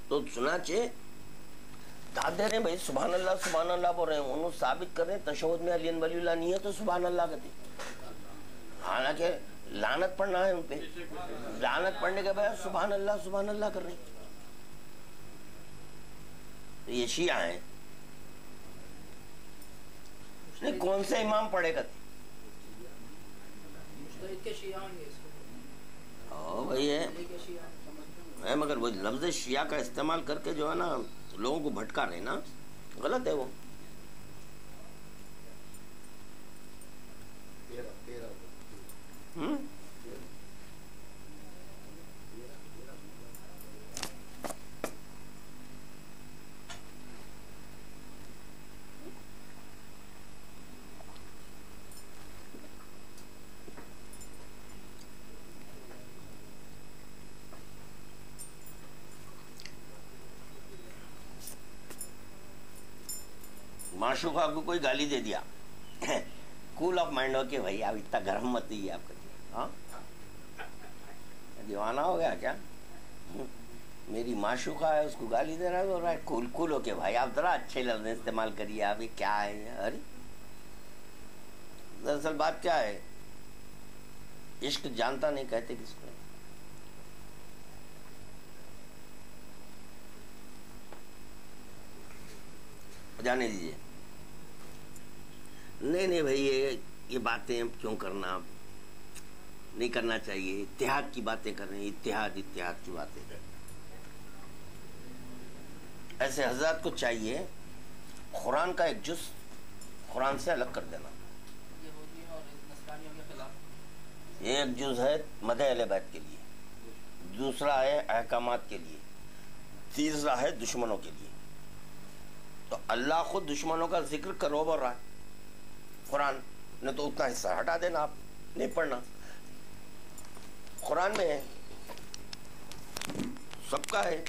تو چنانچہ داد دے رہے ہیں بھائی سبحان اللہ بول رہے ہیں. انہوں ثابت کر رہے ہیں تشہد میں علی ولی اللہ نہیں ہے تو سبحان اللہ کہتے. حالانکہ لعنت پڑھنا ہے ان پہ، لعنت پڑھنے کے بعد سبحان اللہ کر رہے ہیں. تو یہ شیعہ ہیں. کون سے امام پڑھے گا بھائی ہے، مگر وہ لفظ شیعہ کا استعمال کر کے جو ہے نا لوگوں کو بھٹکا رہے نا، غلط ہے وہ. معشوقہ کو کوئی گالی دے دیا، کول آف مائنڈ ہو کہ بھائی آپ اتنا گرم مت دیجیے، آپ ہاں دیوانہ ہو گیا کیا؟ میری معشوقہ ہے اس کو گالی دے رہا ہے، کول ہو کے بھائی آپ ذرا اچھے لفظ استعمال کریے. آپ یہ کیا ہے؟ ارے دراصل بات کیا ہے، عشق جانتا نہیں کہتے کس کو. جانے دیجیے. نہیں بھائی یہ باتیں کیوں کرنا، نہیں کرنا چاہیے. اتحاد کی باتیں کر رہے ہیں، اتحاد کی باتیں. ایسے حضرات کو چاہیے قرآن کا ایک جز قرآن سے الگ کر دینا. ایک جز ہے مدح اہل بیت کے لیے، دوسرا ہے احکامات کے لیے، تیسرا ہے دشمنوں کے لیے۔ تو اللہ خود دشمنوں کا ذکر کرو بول رہا ہے، قرآن نے تو اتنا حصہ ہٹا دینا، آپ نہیں پڑھنا۔ قرآن میں ہے، سب کا ہے،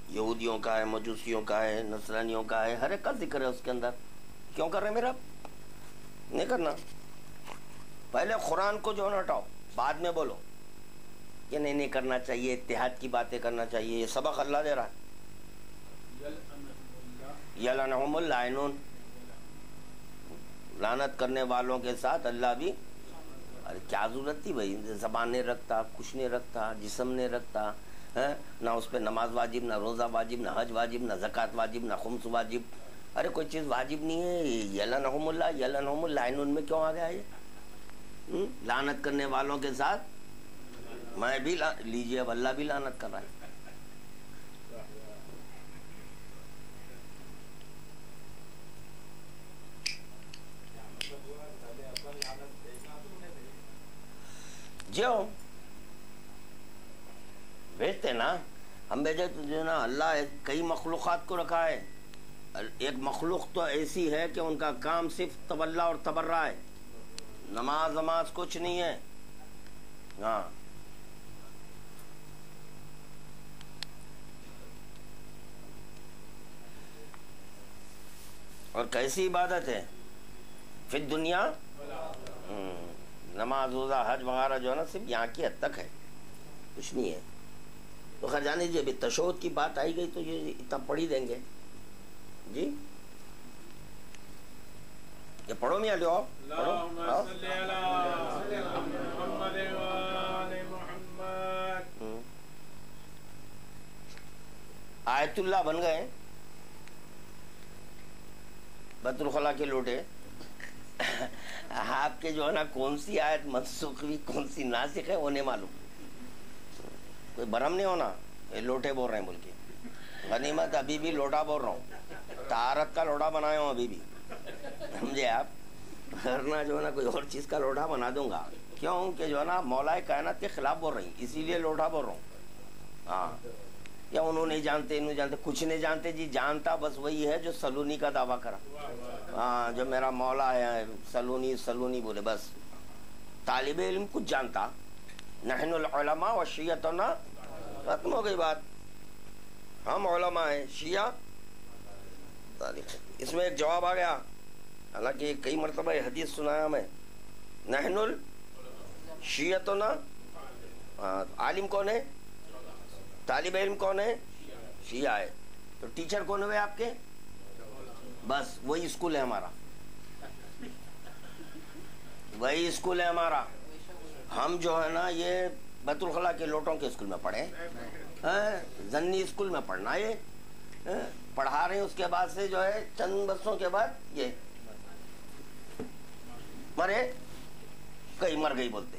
یہودیوں کا ہے، مجوسیوں کا ہے، نصرانیوں کا ہے، ہر ایک کا ذکر ہے اس کے اندر۔ کیوں کر رہے میرا؟ نہیں کرنا۔ پہلے قرآن کو جو ہٹاؤ، بعد میں بولو کہ نہیں کرنا چاہیے، اتحاد کی باتیں کرنا چاہیے۔ یہ سبق اللہ دے رہا ہے۔ یلعنہم اللائنون، لعنت کرنے والوں کے ساتھ اللہ بھی۔ ارے کیا ضرورت تھی بھائی؟ زبان نہیں رکھتا، کچھ نہیں رکھتا، جسم نہیں رکھتا، نہ اس پہ نماز واجب، نہ روزہ واجب، نہ حج واجب، نہ زکوٰۃ واجب، نہ خمس واجب۔ ارے کوئی چیز واجب نہیں ہے۔ یلعنہم اللہ، یلعنہم اللائنون میں کیوں آ گیا یہ؟ لعنت کرنے والوں کے ساتھ میں بھی لیجیے، اب اللہ بھی لعنت کر رہا ہے۔ جو بھیجتے نا، ہم بھیجے تو جو نا، اللہ کئی مخلوقات کو رکھا ہے۔ ایک مخلوق تو ایسی ہے کہ ان کا کام صرف تولا اور تبرہ ہے، نماز کچھ نہیں ہے۔ ہاں، اور کیسی عبادت ہے فی الدنیا، نماز روزہ حج وغیرہ جو ہے نا صرف یہاں کی حد تک ہے، کچھ نہیں ہے۔ تو خیر جانے دیجیے، ابھی تشہد کی بات آئی گئی تو یہ اتنا پڑھ ہی دیں گے جی۔ یہ پڑھو میاں لو، آیت اللہ بن گئے بیت الخلا کے لوٹے۔ آپ کے جو ہے نا کون سی آیت منسوخ ہوئی، کون سی ناسخ ہے، وہ نہیں معلوم۔ کوئی برہم نہیں ہونا، یہ لوٹے بول رہے ہیں بول کے۔ غنیمت ابھی بھی لوٹا بول رہا ہوں، طہارت کا لوٹا بنایا ہوں ابھی بھی، سمجھے آپ؟ ورنہ جو ہے نا کوئی اور چیز کا لوٹا بنا دوں گا۔ کیوں کہ جو ہے نا مولا کائنات کے خلاف بول رہی، اسی لیے لوٹا بول رہا ہوں۔ ہاں، یا انہوں نہیں جانتے، انہوں جانتے، کچھ نہیں جانتے جی۔ جانتا بس وہی ہے جو سلونی کا دعویٰ کرا، ہاں، جو میرا مولا ہے سلونی بولے، بس۔ طالب علم کچھ جانتا، نحن العلماء و شیعتنا، ختم ہو گئی بات۔ ہم علماء ہیں، شیعہ تاریخ۔ اس میں ایک جواب آ گیا، حالانکہ کئی مرتبہ یہ حدیث سنایا میں، نحن الشیعتنا، عالم کون ہے؟ طالب علم کون ہے؟ شیعہ ہے۔ تو ٹیچر کون ہوئے آپ کے؟ بس وہی اسکول ہے ہمارا، وہی اسکول ہے ہمارا۔ ہم جو ہے نا یہ بیت الخلا کے لوٹوں کے اسکول میں پڑھے، زنی اسکول میں پڑھنا، یہ پڑھا رہے ہیں۔ اس کے بعد سے جو ہے چند برسوں کے بعد یہ مرے، کئی مر گئی بولتے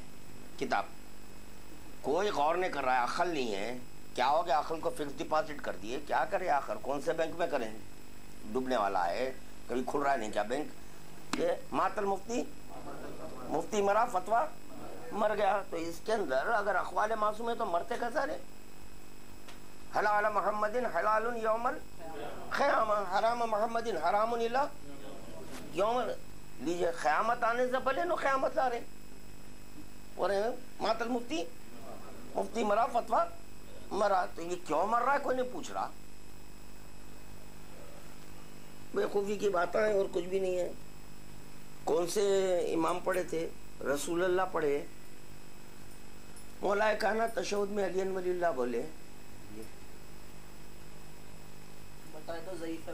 کتاب۔ کوئی غور نہیں کر رہا ہے، عقل نہیں ہے۔ کیا ہو گیا؟ عقل کو فکس ڈپازٹ کر دیے، کیا کرے آخر؟ کون سے بینک میں کریں؟ ڈوبنے والا ہے، کبھی کھل رہا ہے نہیں کیا بینک؟ یہ مات المفتی، مفتی مرا، فتویٰ مر گیا۔ تو اس کے اندر اگر اقوال معصوم ہے تو مرتے کا سارے۔ حلال محمد حلال یوم القیامہ، حرام محمد حرام الی یوم، لیجیے قیامت آنے سے پہلے نو قیامت لا رہے، اور مات المفتی، مفتی مرا، فتویٰ مرا۔ تو یہ کیوں مر رہا ہے کوئی نہیں پوچھ رہا، بے خوفی کی باتیں ہیں اور کچھ بھی نہیں ہے۔ کون سے امام پڑھے تھے؟ رسول اللہ پڑھے، مولا کائنات تشہد میں علی ولی اللہ بولے، بتائے تو ضعیف ہے۔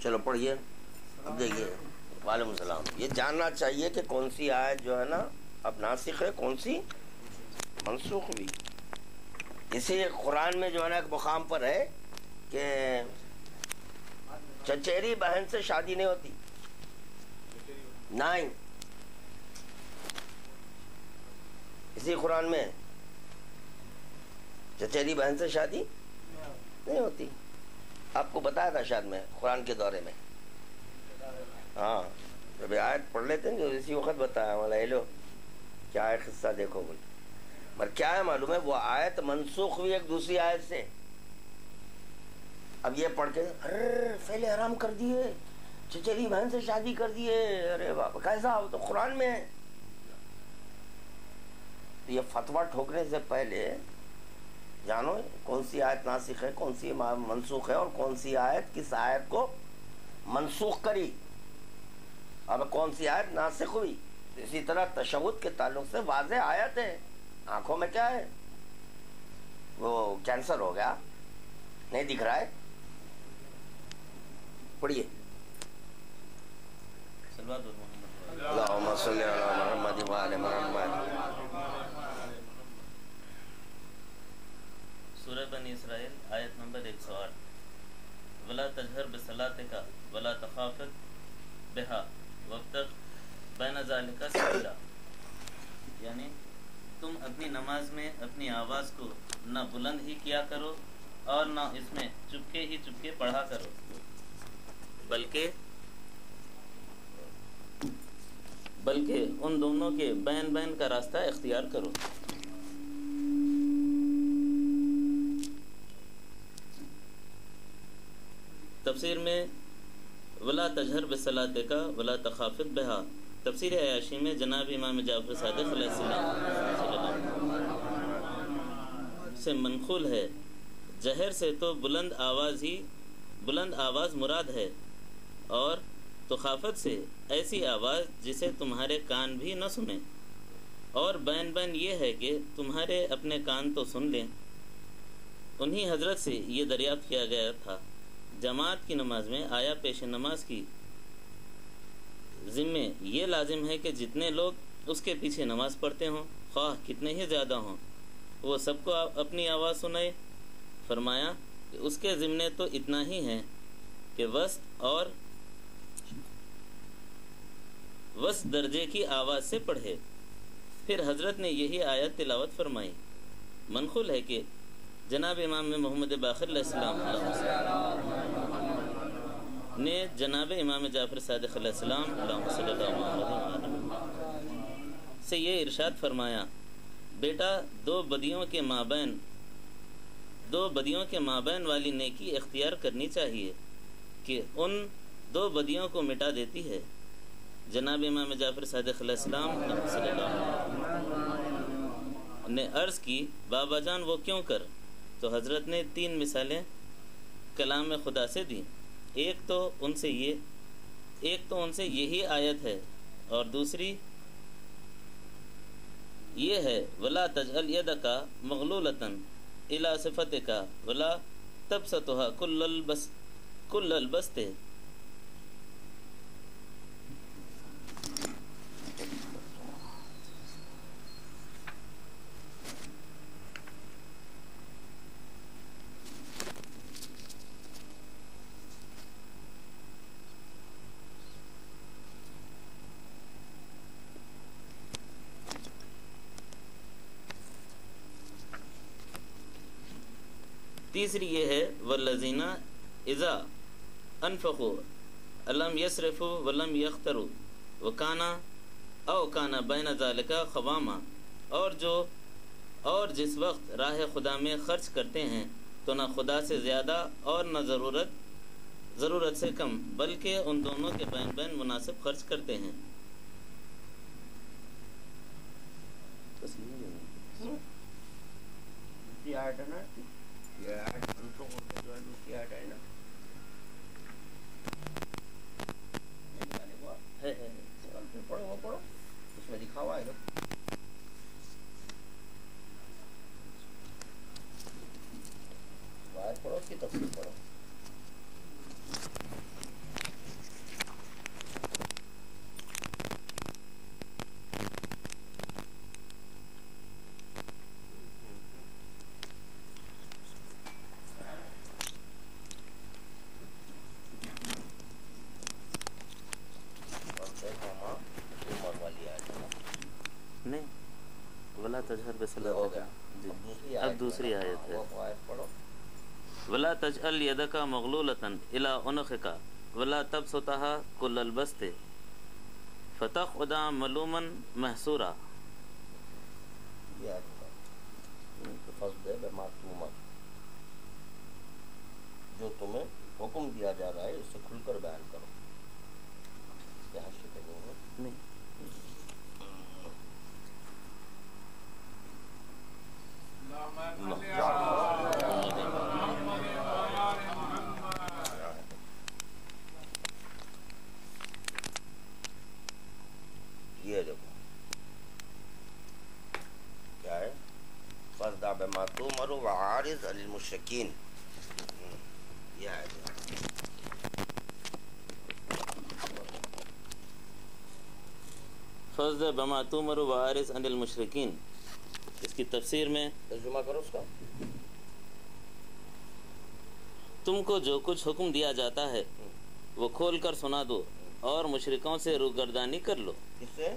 چلو پڑھیے، اب دیکھیے۔ وعلیکم السلام۔ یہ جاننا چاہیے کہ کون سی آیت جو ہے نا اب ناسخ ہے، کون سی منسوخ ہوئی۔ اسی قرآن میں جو ہے نا ایک مقام پر ہے کہ چچیری بہن سے شادی نہیں ہوتی، نہیں، اسی قرآن میں چچیری بہن سے شادی نہیں ہوتی۔ آپ کو بتایا تھا شاید میں قرآن کے دورے میں، ہاں جب آیت پڑھ لیتے ہیں جو اسی وقت بتایا والا لو کیا ہے قصہ دیکھو بول، مگر کیا ہے معلوم ہے وہ آیت منسوخ ہوئی ایک دوسری آیت سے. اب یہ پڑھ کے ارے پہلے حرام کر دیے، چچیری بہن سے شادی کر دیے، ارے باپ کیسا تو قرآن میں ہے. تو یہ فتویٰ ٹھوکنے سے پہلے جانو کون سی آیت ناسخ ہے، کون سی منسوخ ہے، اور کون سی آیت کس آیت کو منسوخ کری، اب کون سی آیت ناسخ ہوئی. اسی طرح تشہد کے تعلق سے واضح آیت ہے. آنکھوں میں کیا ہے، وہ کینسر ہو گیا نہیں دکھ رہا ہے. پڑھیے اللہم صلی علی محمد وآل محمد. سورہ بنی اسرائیل آیت نمبر 108. ولا تجہر بصلاتک ولا تخافت بہا وابتغ بین ذالک سبیلا، یعنی تم اپنی نماز میں اپنی آواز کو نہ بلند ہی کیا کرو اور نہ اس میں چپکے ہی چپکے پڑھا کرو، بلکہ ان دونوں کے بین بین کا راستہ اختیار کرو. تفسیر میں ولا تجہر بصلاتک ولا تخافت بہا، تفسیر عیاشی میں جناب امام جعفر صادق علیہ السلام سے منقول ہے. جہر سے تو بلند آواز مراد ہے، اور تخافت سے ایسی آواز جسے تمہارے کان بھی نہ سنیں، اور بین بین یہ ہے کہ تمہارے اپنے کان تو سن لیں. انہی حضرت سے یہ دریافت کیا گیا تھا جماعت کی نماز میں آیا پیش نماز کی ذمے یہ لازم ہے کہ جتنے لوگ اس کے پیچھے نماز پڑھتے ہوں خواہ کتنے ہی زیادہ ہوں وہ سب کو اپنی آواز سنائے. فرمایا کہ اس کے ذمے تو اتنا ہی ہے کہ وسط درجے کی آواز سے پڑھے. پھر حضرت نے یہی آیت تلاوت فرمائی. منقول ہے کہ جناب امام محمد باقر علیہ السلام نے جناب امام جعفر صادق علیہ السلام صلی اللہ علیہ وسلم سے یہ ارشاد فرمایا، بیٹا دو بدیوں کے مابین والی نیکی اختیار کرنی چاہیے کہ ان دو بدیوں کو مٹا دیتی ہے. جناب امام جعفر صادق علیہ السلام صلی اللہ علیہ وسلم نے عرض کی بابا جان وہ کیوں کر؟ تو حضرت نے 3 مثالیں کلام خدا سے دیں. ایک تو ان سے یہی آیت ہے، اور دوسری یہ ہے ولا تجعل یدک مغلولۃ الی صفتک ولا تبسطها کل البسط. تیسری یہ ہے والذین اذا انفقوا لم یسرفوا ولم یقتروا وکانا بین ذلک قواما، اور جس وقت راہ خدا میں خرچ کرتے ہیں تو نہ خدا سے زیادہ اور نہ ضرورت سے کم، بلکہ ان دونوں کے بین بین مناسب خرچ کرتے ہیں. پڑھو اس میں لکھا ہوا ہے پڑھو اس کی تفصیل پڑھو. ولا تجہر بصلاتک، جی اب دوسری آیت ہے ولا تجعل یدک مغلولۃ الی عنقک ولا تبسطها كل البسط فتقعد ملوما محسورا. جو تمہیں حکم دیا جا رہا ہے اسے کھل کر بیان کرو. کیا شکر نہیں یہ دیکھو کیا ہے، فاصدع بما تؤمر وأعرض عن المشرکین. یہ ہے فاصدع بما تؤمر وأعرض عن المشرکین. اس کی تفسیر میں ترجمہ کرو اس کا. تم کو جو کچھ حکم دیا جاتا ہے وہ کھول کر سنا دو اور مشرکوں سے روگردانی کر لو. کس سے؟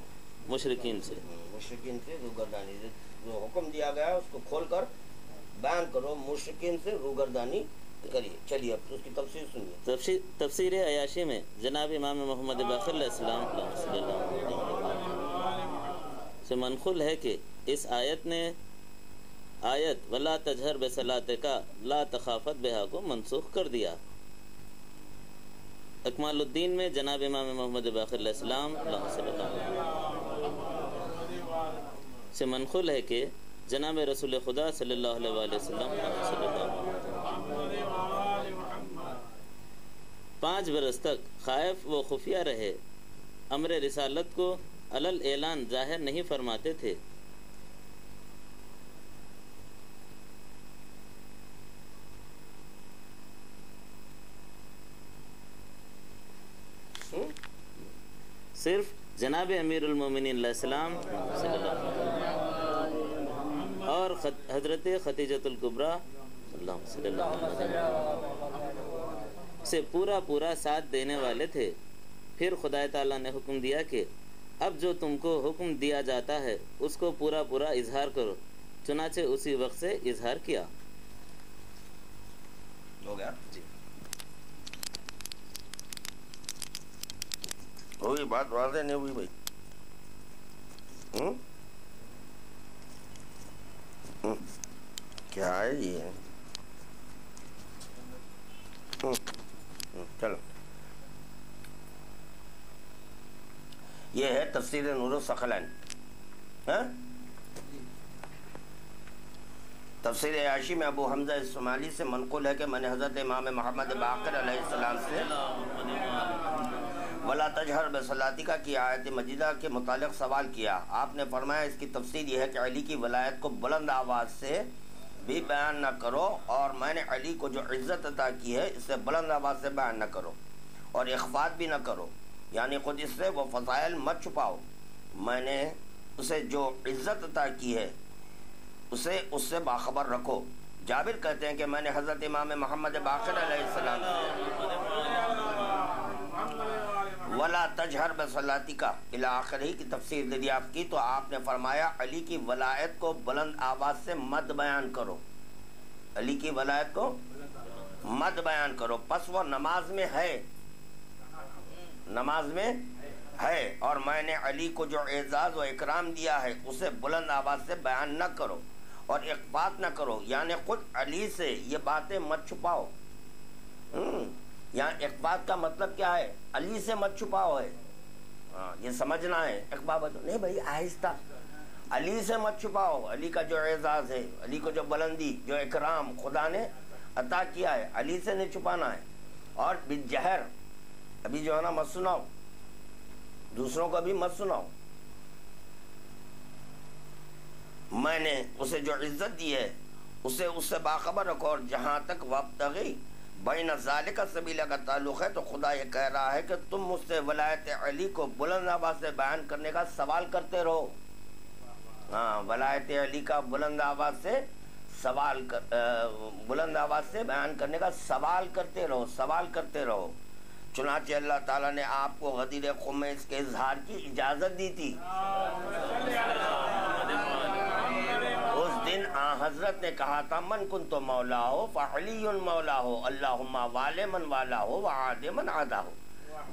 مشرکین سے. مشرکین سے روگردانی، جو حکم دیا گیا ہے اس کو کھول کر بیان کرو، مشرکین سے روگردانی کریے. چلیے اب اس کی تفسیر سنیے. تفسیر عیاشی میں جناب امام محمد باقر علیہ السلام صلی اللہ علیہ وسلم سے منقول ہے کہ اس آیت نے آیت ولا تجہر بصلاتک لا تخافت بہا کو منسوخ کر دیا. اکمال الدین میں جناب امام محمد باقر علیہ السلام صلی اللہ علیہ وسلم سے منقول ہے کہ جناب رسول خدا صلی اللہ علیہ وسلم صلی اللہ علیہ وسلم 5 برس تک خائف و خفیہ رہے، امر رسالت کو علل اعلان ظاہر نہیں فرماتے تھے. صرف جناب امیر المومنین علیہ السلام صلی اللہ علیہ وسلم اور حضرت خدیجۃ الکبریٰ صلی اللہ علیہ وسلم سے پورا ساتھ دینے والے تھے. پھر خدا تعالیٰ نے حکم دیا کہ اب جو تم کو حکم دیا جاتا ہے اس کو پورا اظہار کرو. چنانچہ اسی وقت سے اظہار کیا. ہو گیا جی. وہی بات واضح نہیں ہوئی بھائی. کیا ہے یہ؟ چلو یہ ہے تفسیر نور الثقلین. تفسیر عیاشی میں ابو حمزہ الصومالی سے منقول ہے کہ میں نے حضرت امام محمد باقر علیہ السلام سے ولا تجہر بصلاتک کی آیت مجیدہ کے متعلق سوال کیا. آپ نے فرمایا اس کی تفسیر یہ ہے کہ علی کی ولایت کو بلند آواز سے بھی بیان نہ کرو، اور میں نے علی کو جو عزت عطا کی ہے اسے بلند آواز سے بیان نہ کرو اور اخفات بھی نہ کرو، یعنی خود اس سے وہ فضائل مت چھپاؤ. میں نے اسے جو عزت عطا کی ہے اسے اس سے باخبر رکھو. جابر کہتے ہیں کہ میں نے حضرت امام محمد باقر علیہ السلام ولا تجہر بصلاتک الی آخرہ کی تفسیر دریافت کی تو آپ نے فرمایا علی کی ولایت کو بلند آواز سے مت بیان کرو. علی کی ولایت کو مت بیان کرو. پس وہ نماز میں ہے اور میں نے علی کو جو اعزاز و اکرام دیا ہے اسے بلند آواز سے بیان نہ کرو اور اخفات نہ کرو، یعنی خود علی سے یہ باتیں مت چھپاؤ. یہاں اخفات کا مطلب کیا ہے؟ علی سے مت چھپاؤ ہے. یہ سمجھنا ہے. اخفات نہیں بھائی، آہستہ. علی سے مت چھپاؤ. علی کا جو اعزاز ہے، علی کو جو بلندی، جو اکرام خدا نے عطا کیا ہے، علی سے نہیں چھپانا ہے. اور بالجہر ابھی جو ہے نا مت سناؤ، دوسروں کو بھی مت سناؤ. میں نے اسے جو عزت دی ہے اسے اس سے باخبر رکھو. اور جہاں تک وابتغی بین ذالک سبیلا کا تعلق ہے تو خدا یہ کہہ رہا ہے کہ تم مجھ سے ولایت علی کو بلند آواز سے بیان کرنے کا سوال کرتے رہو. ولایت علی کا بلند آواز سے بیان کرنے کا سوال کرتے رہو. چنانچہ اللہ تعالیٰ نے آپ کو غدیر قم میں اس کے اظہار کی اجازت دی تھی. اس دن حضرت نے کہا تھا من کنت مولا ہو فعلی مولا ہو اللہم والے من والا ہو وعاد من عادا ہو.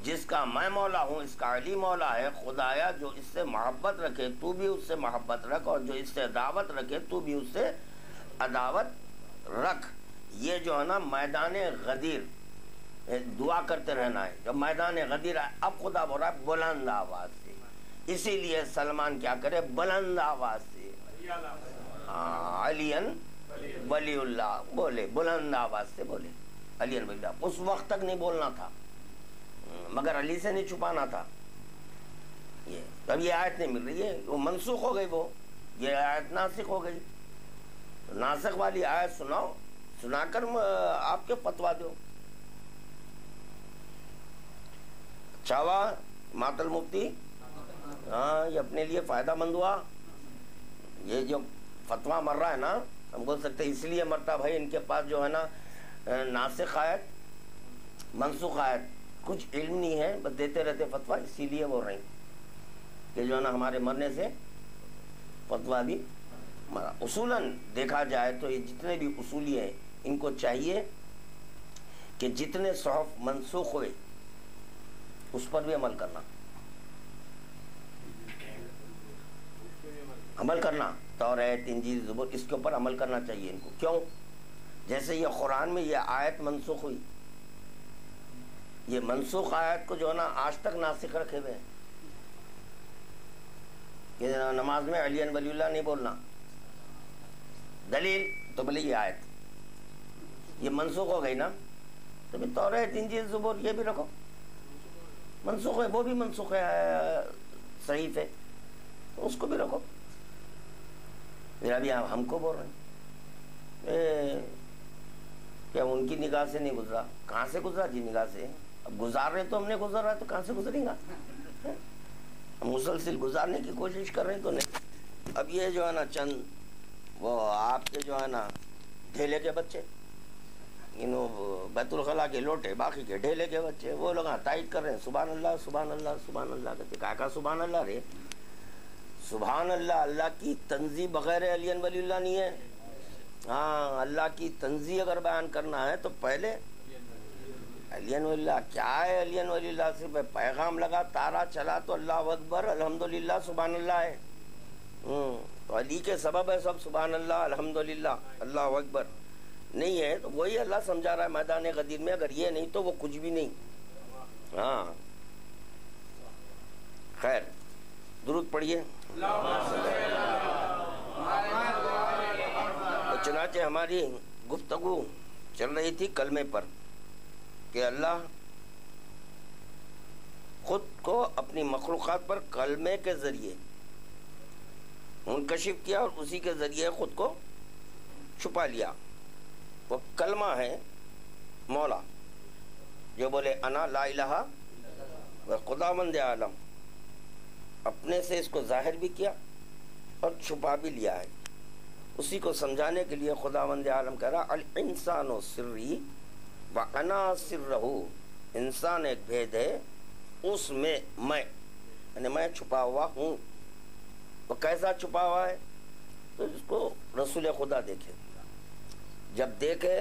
جس کا میں مولا ہوں اس کا علی مولا ہے. خدایا جو اس سے محبت رکھے تو بھی اس سے محبت رکھ، اور جو اس سے عداوت رکھے تو بھی اس سے عداوت رکھ. یہ جو ہے نا میدان غدیر دعا کرتے رہنا ہے. جب میدان غدیر ہے اب خدا بول رہا ہے بلند آواز سے. اسی لیے سلمان کیا کرے بلند آواز سے علی ولی اللہ بولے، بلند آواز سے بولے علی ولی اللہ. اس وقت تک نہیں بولنا تھا مگر علی سے نہیں چھپانا تھا. یہ اب یہ آیت نہیں مل رہی ہے، وہ منسوخ ہو گئی، وہ یہ آیت ناسخ ہو گئی. ناسخ والی آیت سناؤ، سنا کر آپ کے فتوا دو. چاوا ماتل مفتی ہاں یہ اپنے لیے فائدہ مند ہوا. یہ جو فتوا مر رہا ہے نا ہم بول سکتے اس لیے مرتا بھائی ان کے پاس جو ہے نا ناسخ آیت منسوخ آیت کچھ علم نہیں ہے، بس دیتے رہتے فتوا، اسی لیے بول رہے ہیں کہ جو ہے نا ہمارے مرنے سے فتوا بھی مرا. اصولاً دیکھا جائے تو یہ جتنے بھی اصولی ہیں ان کو چاہیے کہ جتنے صحف منسوخ ہوئے اس پر بھی عمل کرنا توریت انجیل زبور اس کے اوپر عمل کرنا چاہیے ان کو. کیوں؟ جیسے یہ قرآن میں یہ آیت منسوخ ہوئی، یہ منسوخ آیت کو جو ہے نا آج تک ناسخ رکھے ہوئے ہیں کہ نماز میں علی ولی اللہ نہیں بولنا. دلیل تو بولے یہ آیت یہ منسوخ ہو گئی نا، تو پھر توریت انجیل زبور یہ بھی رکھو منسوخ ہے، وہ بھی منسوخ ہے صحیح ہے اس کو بھی رکھو. پھر ابھی ہم کو بول رہے ہیں کیا ان کی نگاہ سے نہیں گزرا؟ کہاں سے گزرا جی نگاہ سے؟ اب گزار رہے تو ہم نے گزر رہا ہے تو کہاں سے گزرے گا؟ ہم مسلسل گزارنے کی کوشش کر رہے ہیں تو نہیں. اب یہ جو ہے نا چند وہ آپ کے جو ہے نا ڈھیلے کے بچے بیت الخلا کے لوٹے باقی کے ڈھیلے کے بچے وہ لوگ تائید کر رہے ہیں سبحان اللہ سبحان اللہ سبحان اللہ کہتے کا سبحان اللہ رے سبحان اللہ. اللہ کی تنزیہ بغیر علی ولی اللہ نہیں ہے. ہاں اللہ کی تنزیہ اگر بیان کرنا ہے تو پہلے علی ولی اللہ کیا ہے. علی ولی اللہ سے پیغام لگا تارا چلا تو اللہ اکبر الحمدللہ سبحان اللہ ہے. تو علی کے سبب ہے سب سبحان اللہ الحمدللہ اللہ اکبر. نہیں ہے تو وہی اللہ سمجھا رہا ہے میدان غدیر میں، اگر یہ نہیں تو وہ کچھ بھی نہیں. ہاں خیر درود پڑھیے. چنانچہ ہماری گفتگو چل رہی تھی کلمے پر کہ اللہ خود کو اپنی مخلوقات پر کلمے کے ذریعے منکشف کیا اور اسی کے ذریعے خود کو چھپا لیا. وہ کلمہ ہے مولا جو بولے انا لا الہ و خداوند عالم، اپنے سے اس کو ظاہر بھی کیا اور چھپا بھی لیا ہے. اسی کو سمجھانے کے لیے خداوند عالم کہہ رہا الانسان سری و انا سرہ، انسان ایک بھید ہے اس میں میں یعنی میں چھپا ہوا ہوں. وہ کیسا چھپا ہوا ہے؟ تو اس کو رسول خدا دیکھے، جب دیکھے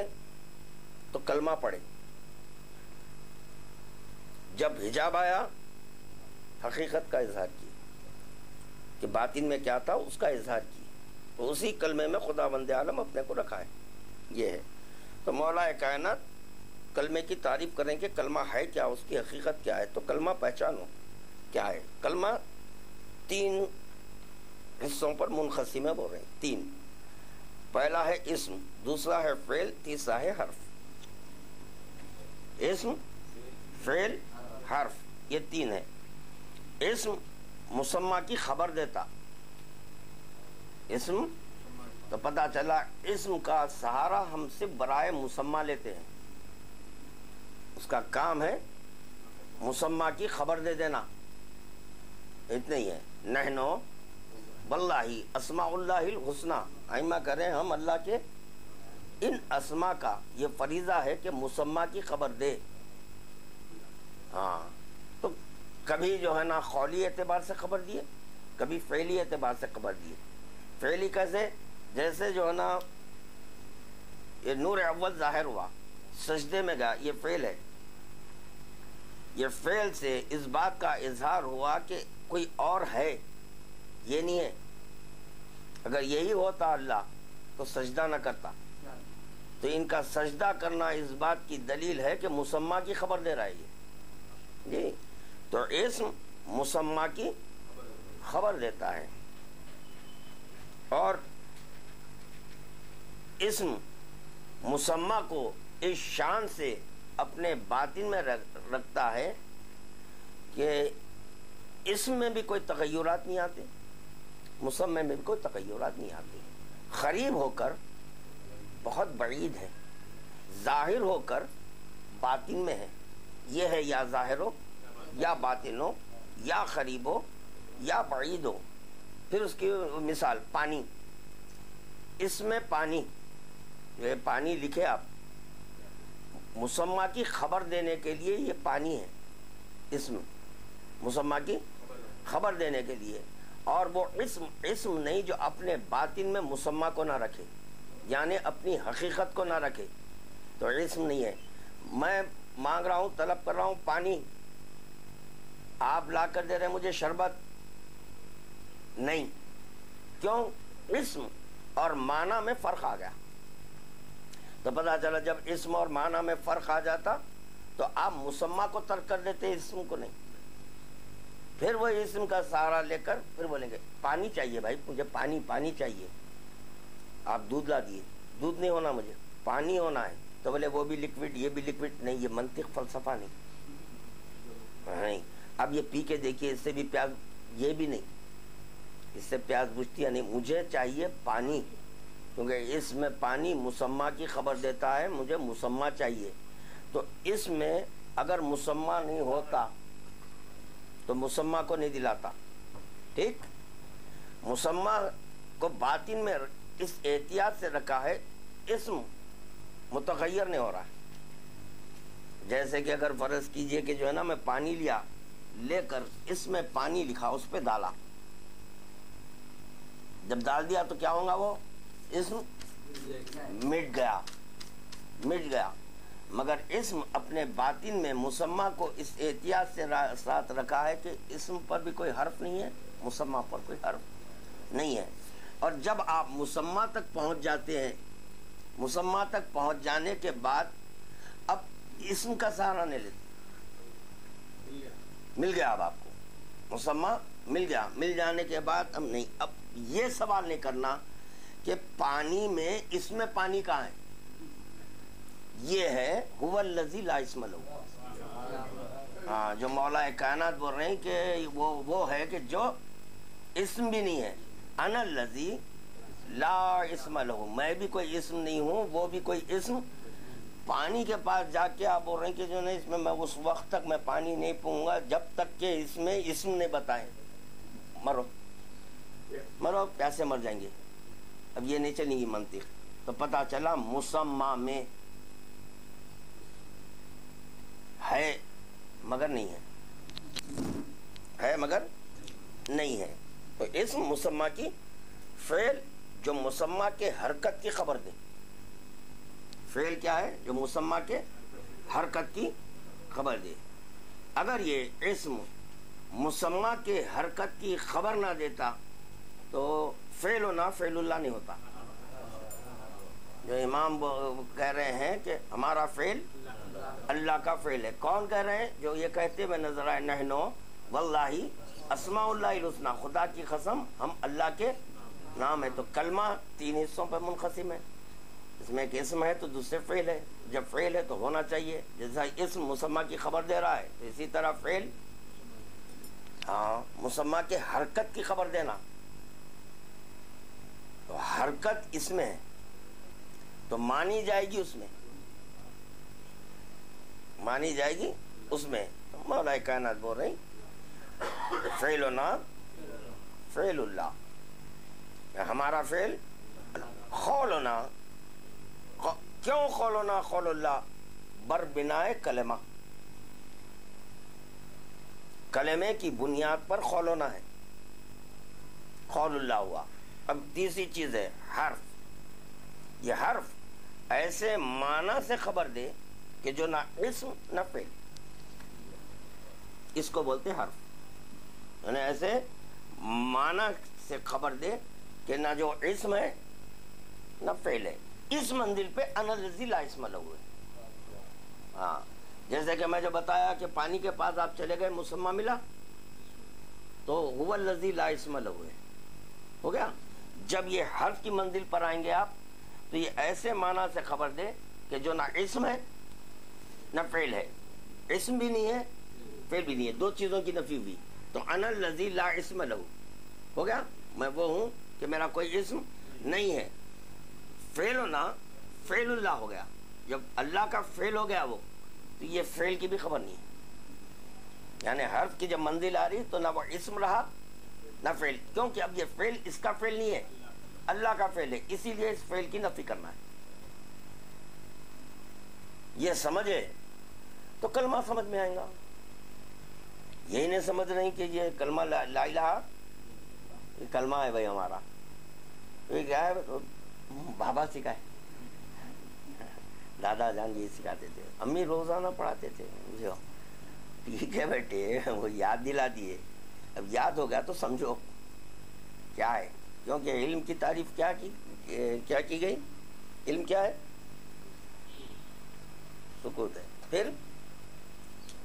تو کلمہ پڑھے، جب حجاب آیا حقیقت کا اظہار کیا کہ باطن میں کیا تھا اس کا اظہار کیا. تو اسی کلمے میں خداوند عالم اپنے کو رکھا ہے. یہ ہے تو مولا کائنات کلمے کی تعریف کریں کہ کلمہ ہے کیا، اس کی حقیقت کیا ہے. تو کلمہ پہچانو کیا ہے. کلمہ 3 حصوں پر منقسم ہے بول رہے ہیں. 3 پہلا ہے اسم، دوسرا ہے فعل، تیسرا ہے حرف. اسم فعل حرف یہ 3 ہے. اسم مسمى کی خبر دیتا. اسم تو پتہ چلا اسم کا سہارا ہم سے برائے مسمى لیتے ہیں. اس کا کام ہے مسمى کی خبر دے دینا، اتنا ہی ہے. نحنو واللہ اسماء اللہ الحسنى، ائمہ کریں ہم اللہ کے ان اسماء کا یہ فریضہ ہے کہ مسمى کی خبر دے. ہاں تو کبھی جو ہے نا قولی اعتبار سے خبر دیے، کبھی فعلی اعتبار سے خبر دیے. فعلی کیسے؟ جیسے جو ہے نا یہ نور اول ظاہر ہوا، سجدے میں گیا، یہ فعل ہے. یہ فعل سے اس بات کا اظہار ہوا کہ کوئی اور ہے، یہ نہیں ہے. اگر یہی ہوتا اللہ تو سجدہ نہ کرتا. تو ان کا سجدہ کرنا اس بات کی دلیل ہے کہ مسمى کی خبر دے رہا ہے یہ جی. تو اسم مسمى کی خبر دیتا ہے، اور اسم مسمى کو اس شان سے اپنے باطن میں رکھتا ہے کہ اسم میں بھی کوئی تغیرات نہیں آتے، مسمى میں بھی کوئی تغیرات نہیں آتے. قریب ہو کر بہت بعید ہے، ظاہر ہو کر باطن میں ہے. یہ ہے یا ظاہر ہو یا باطن ہو، یا قریب ہو یا بعید ہو. پھر اس کی مثال پانی، اس میں پانی، یہ پانی لکھے آپ، مسمى کی خبر دینے کے لیے یہ پانی ہے. اسم مسمى کی خبر دینے کے لیے، اور وہ اسم نہیں جو اپنے باطن میں مسمى کو نہ رکھے، یعنی اپنی حقیقت کو نہ رکھے، تو اسم نہیں ہے. میں مانگ رہا ہوں، طلب کر رہا ہوں پانی، آپ لا کر دے رہے ہیں مجھے شربت، نہیں. کیوں؟ اسم اور معنی میں فرق آ گیا. تو پتا چلا جب اسم اور معنی میں فرق آ جاتا تو آپ مسمى کو ترک کر دیتے، اسم کو نہیں. پھر وہ اسم کا سہارا لے کر پھر بولیں گے پانی چاہیے بھائی، مجھے پانی چاہیے. آپ دودھ لا دیے، دودھ نہیں ہونا، مجھے پانی ہونا ہے. تو بولے وہ بھی لکوڈ، یہ بھی لکوڈ. نہیں، یہ منطق فلسفہ نہیں. اب یہ پی کے دیکھیے، اس سے بھی پیاس، یہ بھی نہیں، اس سے پیاس بجھتی ہے نہیں. مجھے چاہیے پانی، کیونکہ اس میں پانی مسمى کی خبر دیتا ہے، مجھے مسمى چاہیے. تو اس میں اگر مسمى نہیں ہوتا تو مسمى کو نہیں دلاتا. ٹھیک، مسمى کو باطن میں اس احتیاط سے رکھا ہے، اسم متغیر نہیں ہو رہا ہے. جیسے کہ اگر فرض کیجئے کہ جو ہے نا میں پانی لیا، لے کر اس میں پانی لکھا، اس پہ ڈالا، جب ڈال دیا تو کیا ہوگا؟ وہ اسم مٹ گیا. مگر اسم اپنے باطن میں مسمى کو اس احتیاط سے ساتھ رکھا ہے کہ اسم پر بھی کوئی حرف نہیں ہے، مسمى پر کوئی حرف نہیں ہے. اور جب آپ مسمى تک پہنچ جاتے ہیں، مسمى تک پہنچ جانے کے بعد اب اسم کا سہارا نہیں لیتے. مل گیا اب آپ کو مسمى، مل گیا. مل جانے کے بعد اب نہیں، اب یہ سوال نہیں کرنا کہ پانی میں، اس میں پانی کہاں ہے. یہ ہے هو الذی لا اسم له. ہاں، جو مولا کائنات بول رہے ہیں کہ وہ ہے کہ جو اسم بھی نہیں ہے. انا الذی لا اسم له، میں بھی کوئی اسم نہیں ہوں، وہ بھی کوئی اسم. پانی کے پاس جا کے آپ بول رہے ہیں کہ جو نہیں، اس میں اس وقت تک میں پانی نہیں پیوں گا جب تک کہ اس میں اسم نہیں بتائیں. مرو، پیاسے مر جائیں گے. اب یہ نہیں چلیں گی منطق. تو پتا چلا مسمى میں ہے مگر نہیں ہے مگر نہیں ہے. تو اسم مسمى کی فعل جو مسمى کے حرکت کی خبر دے. فعل کیا ہے؟ جو مسمى کے حرکت کی خبر دے. اگر یہ اسم مسمى کے حرکت کی خبر نہ دیتا تو فعل ہونا فعل اللہ نہیں ہوتا. جو امام کہہ رہے ہیں کہ ہمارا فعل اللہ کا فعل ہے. کون کہہ رہے ہیں؟ جو یہ کہتے ہوئے نظر آئے، نحنو واللہ اسماء اللہ الحسنی، خدا کی قسم ہم اللہ کے نام ہے. تو کلمہ 3 حصوں پر منقسم ہے. اس میں ایک اسم ہے تو دوسرے فعل ہے. جب فعل ہے تو ہونا چاہیے، جیسا اسم مسمى کی خبر دے رہا ہے تو اسی طرح فعل مسمى کے حرکت کی خبر دینا. تو حرکت اس میں ہے تو مانی جائے گی، اس میں مانی جائے گی اس میں. مولا کائنات بول رہی فعلنا فعل اللہ، ہمارا فعل. قولنا، کیوں قولنا قول اللہ؟ بر بنائے کلمہ، کلمے کی بنیاد پر قولنا ہے، قول اللہ ہوا. اب تیسری چیز ہے حرف. یہ حرف ایسے معنی سے خبر دے کہ جو نہ اسم نہ فعل، اس کو بولتے حرف. یعنی ایسے معنی سے خبر دے کہ نہ جو اسم ہے نہ فعل ہے. اس منزل پہ انا الذی لا اسم لہ ہے. ہاں، جیسے کہ میں جو بتایا کہ پانی کے پاس آپ چلے گئے، مسمہ ملا تو هو الذی لا اسم لہ ہے. ہو گیا. جب یہ حرف کی منزل پر آئیں گے آپ تو یہ ایسے معنی سے خبر دے کہ جو نہ اسم ہے نہ فعل ہے. اسم بھی نہیں ہے، فعل بھی نہیں ہے، دو چیزوں کی نفی ہوئی. تو انا الذی لا اسم لہ ہو گیا. میں وہ ہوں کہ میرا کوئی اسم نہیں ہے. فعل ہونا فعل اللہ ہو گیا. جب اللہ کا فعل ہو گیا وہ، تو یہ فعل کی بھی خبر نہیں ہے. یعنی حرف کی جب منزل آ رہی تو نہ وہ اسم رہا نہ فعل، کیونکہ اب یہ فعل اس کا فعل نہیں ہے، اللہ کا فعل ہے. اسی لیے اس فعل کی نفی کرنا ہے. یہ سمجھے تو کلمہ سمجھ میں آئے گا. یہی نہیں سمجھ رہی کہ یہ کلمہ لا الہ، یہ کلمہ ہے بھائی ہمارا. یہ کیا ہے؟ بابا سکھائے، دادا جان یہ سکھاتے تھے، امی روزانہ پڑھاتے تھے. ٹھیک ہے بیٹے، وہ یاد دلا دیے. اب یاد ہو گیا تو سمجھو کیا ہے. کیونکہ علم کی تعریف کیا کی گئی؟ علم کیا ہے؟ سکوت ہے. پھر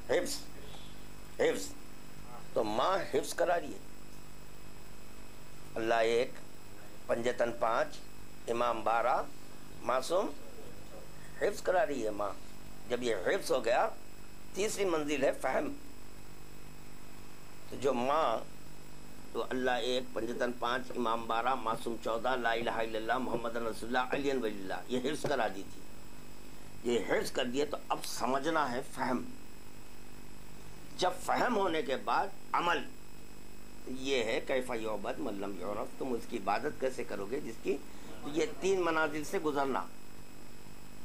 حفظ تو ماں حفظ کرا رہی ہے. اللہ ایک، پنجتن 5، امام 12، معصوم حفظ کرا رہی ہے ماں. جب یہ حفظ ہو گیا، تیسری منزل ہے فہم. تو جو ماں تو اللہ ایک، پنجتن 5، امام 12، معصوم 14، لا الہ الا اللہ محمد رسول اللہ علی ولی اللہ، یہ حفظ کرا دی تھی. یہ حفظ کر دیے تو اب سمجھنا ہے فہم. جب فہم ہونے کے بعد عمل، یہ ہے کیف یعبد من لم یعرف، تم اس کی عبادت کیسے کرو گے جس کی. تو یہ 3 منازل سے گزرنا.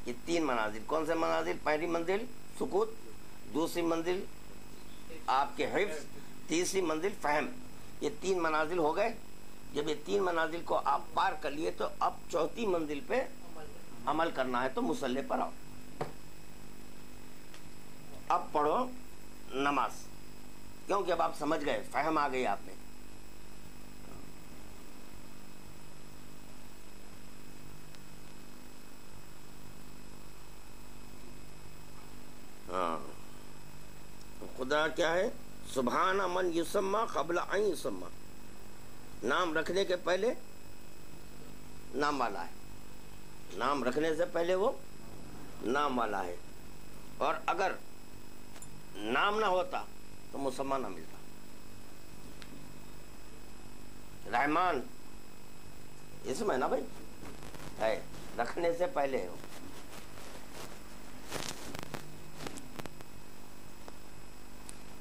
یہ 3 منازل کون سے منازل؟ پہلی منزل سکوت، دوسری منزل آپ کے حفظ، تیسری منزل فہم. یہ 3 منازل ہو گئے. جب یہ 3 منازل کو آپ پار کر لیے تو اب چوتھی منزل پہ عمل کرنا ہے. تو مصلی پر آؤ، اب پڑھو نماز. کیونکہ اب آپ سمجھ گئے، فہم آ گئی آپ میں. ہاں، خدا کیا ہے؟ سبحان من یسمى قبل ان یسمى، نام رکھنے کے پہلے نام والا ہے. نام رکھنے سے پہلے وہ نام والا ہے. اور اگر نام نہ ہوتا تو مسمى نہ ملتا. رحمان اسم ہے نا بھائی، ہے، رکھنے سے پہلے ہے.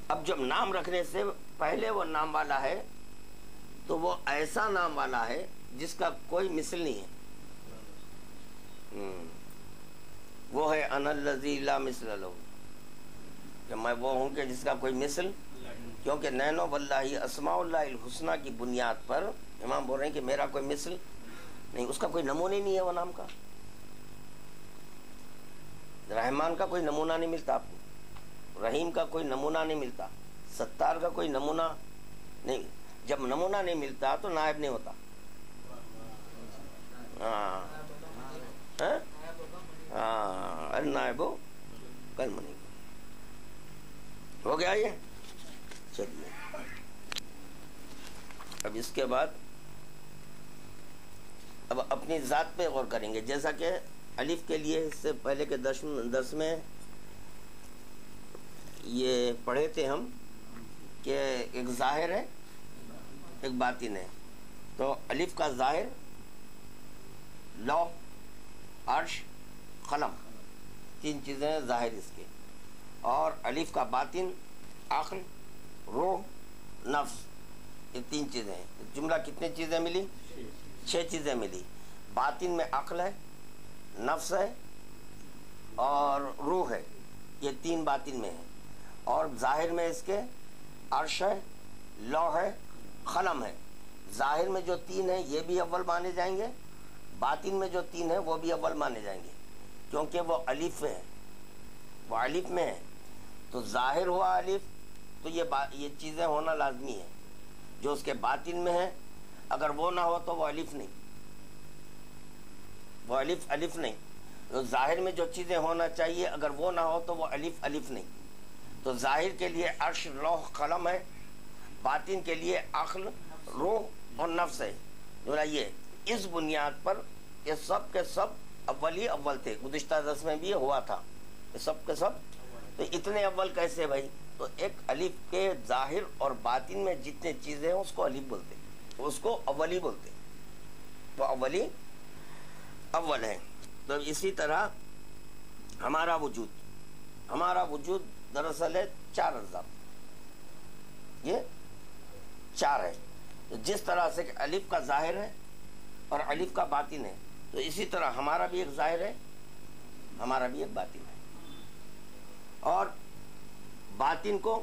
اب جب نام رکھنے سے پہلے وہ نام والا ہے تو وہ ایسا نام والا ہے جس کا کوئی مثل نہیں ہے. وہ ہے انا الذی لا مثل لہ، کہ میں وہ ہوں کہ جس کا کوئی مثل. کیونکہ نینو واللہ اسماء اللہ الحسنی کی بنیاد پر امام بول رہے ہیں کہ میرا کوئی مثل نہیں، اس کا کوئی نمونہ نہیں ہے. وہ نام کا رحمان کا کوئی نمونہ نہیں ملتا آپ کو، رحیم کا کوئی نمونہ نہیں ملتا، ستار کا کوئی نمونہ نہیں. جب نمونہ نہیں ملتا تو نائب نہیں ہوتا. النائب کالمنیب. ہو گیا یہ. چلیے اب اس کے بعد اب اپنی ذات پہ غور کریں گے. جیسا کہ الف کے لیے اس سے پہلے کے درس میں یہ پڑھے تھے ہم کہ ایک ظاہر ہے ایک باطن ہے. تو الف کا ظاہر لوح، عرش، قلم، 3 چیزیں ظاہر اس کے. اور الف کا باطن عقل، روح، نفس، یہ 3 چیزیں ہیں. جملہ کتنے چیزیں ملی؟ 6 چیزیں ملی. باطن میں عقل ہے، نفس ہے اور روح ہے. یہ 3 باطن میں ہیں. اور ظاہر میں اس کے عرش ہے، لوح ہے، قلم ہے. ظاہر میں جو تین ہیں یہ بھی اول مانے جائیں گے، باطن میں جو تین ہیں وہ بھی اول مانے جائیں گے، کیونکہ وہ الف میں ہے، وہ الف میں ہے، تو ظاہر ہوا الف تو یہ چیزیں ہونا لازمی ہے۔ جو اس کے باطن میں ہے اگر وہ نہ ہو تو وہ الف نہیں، وہ الف نہیں۔ تو ظاہر میں جو چیزیں ہونا چاہیے اگر وہ نہ ہو تو وہ الف نہیں۔ تو ظاہر کے لیے عرش لوح قلم ہے، باطن کے لیے عقل روح اور نفس ہے۔ یہ اس بنیاد پر یہ سب کے سب اول ہی اول تھے، گزشتہ درس میں بھی یہ ہوا تھا، یہ سب کے سب تو اتنے اول کیسے بھائی؟ تو ایک الف کے ظاہر اور باطن میں جتنے چیزیں ہیں اس کو الف بولتے، اس کو اولی بولتے، وہ اولی اول ہے۔ تو اسی طرح ہمارا وجود دراصل ہے چار اجزاء، یہ چار ہے۔ تو جس طرح سے کہ الف کا ظاہر ہے اور الف کا باطن ہے، تو اسی طرح ہمارا بھی ایک ظاہر ہے، ہمارا بھی ایک باطن ہے، اور باطن کو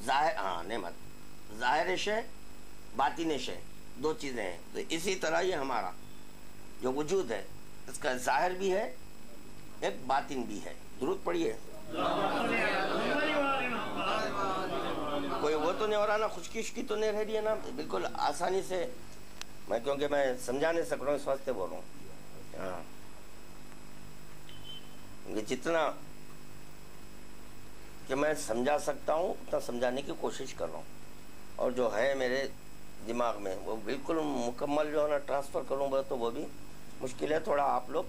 ظاہر شے باطن شے دو چیزیں ہیں۔ تو اسی طرح یہ ہمارا جو وجود ہے اس کا ظاہر بھی ہے ایک باطن بھی ہے۔ درود پڑھیے۔ کوئی وہ تو نہیں ہو رہا نا، خشکی تو نہیں رہ رہی ہے نا؟ بالکل آسانی سے کیونکہ میں سمجھا نہیں سک رہا ہوں اس واسطے بول رہا ہوں۔ ہاں، جتنا کہ میں سمجھا سکتا ہوں اتنا سمجھانے کی کوشش کر رہا ہوں، اور جو ہے میرے دماغ میں وہ بالکل مکمل جو ہے نا ٹرانسفر کروں گا تو وہ بھی مشکل ہے، تھوڑا آپ لوگ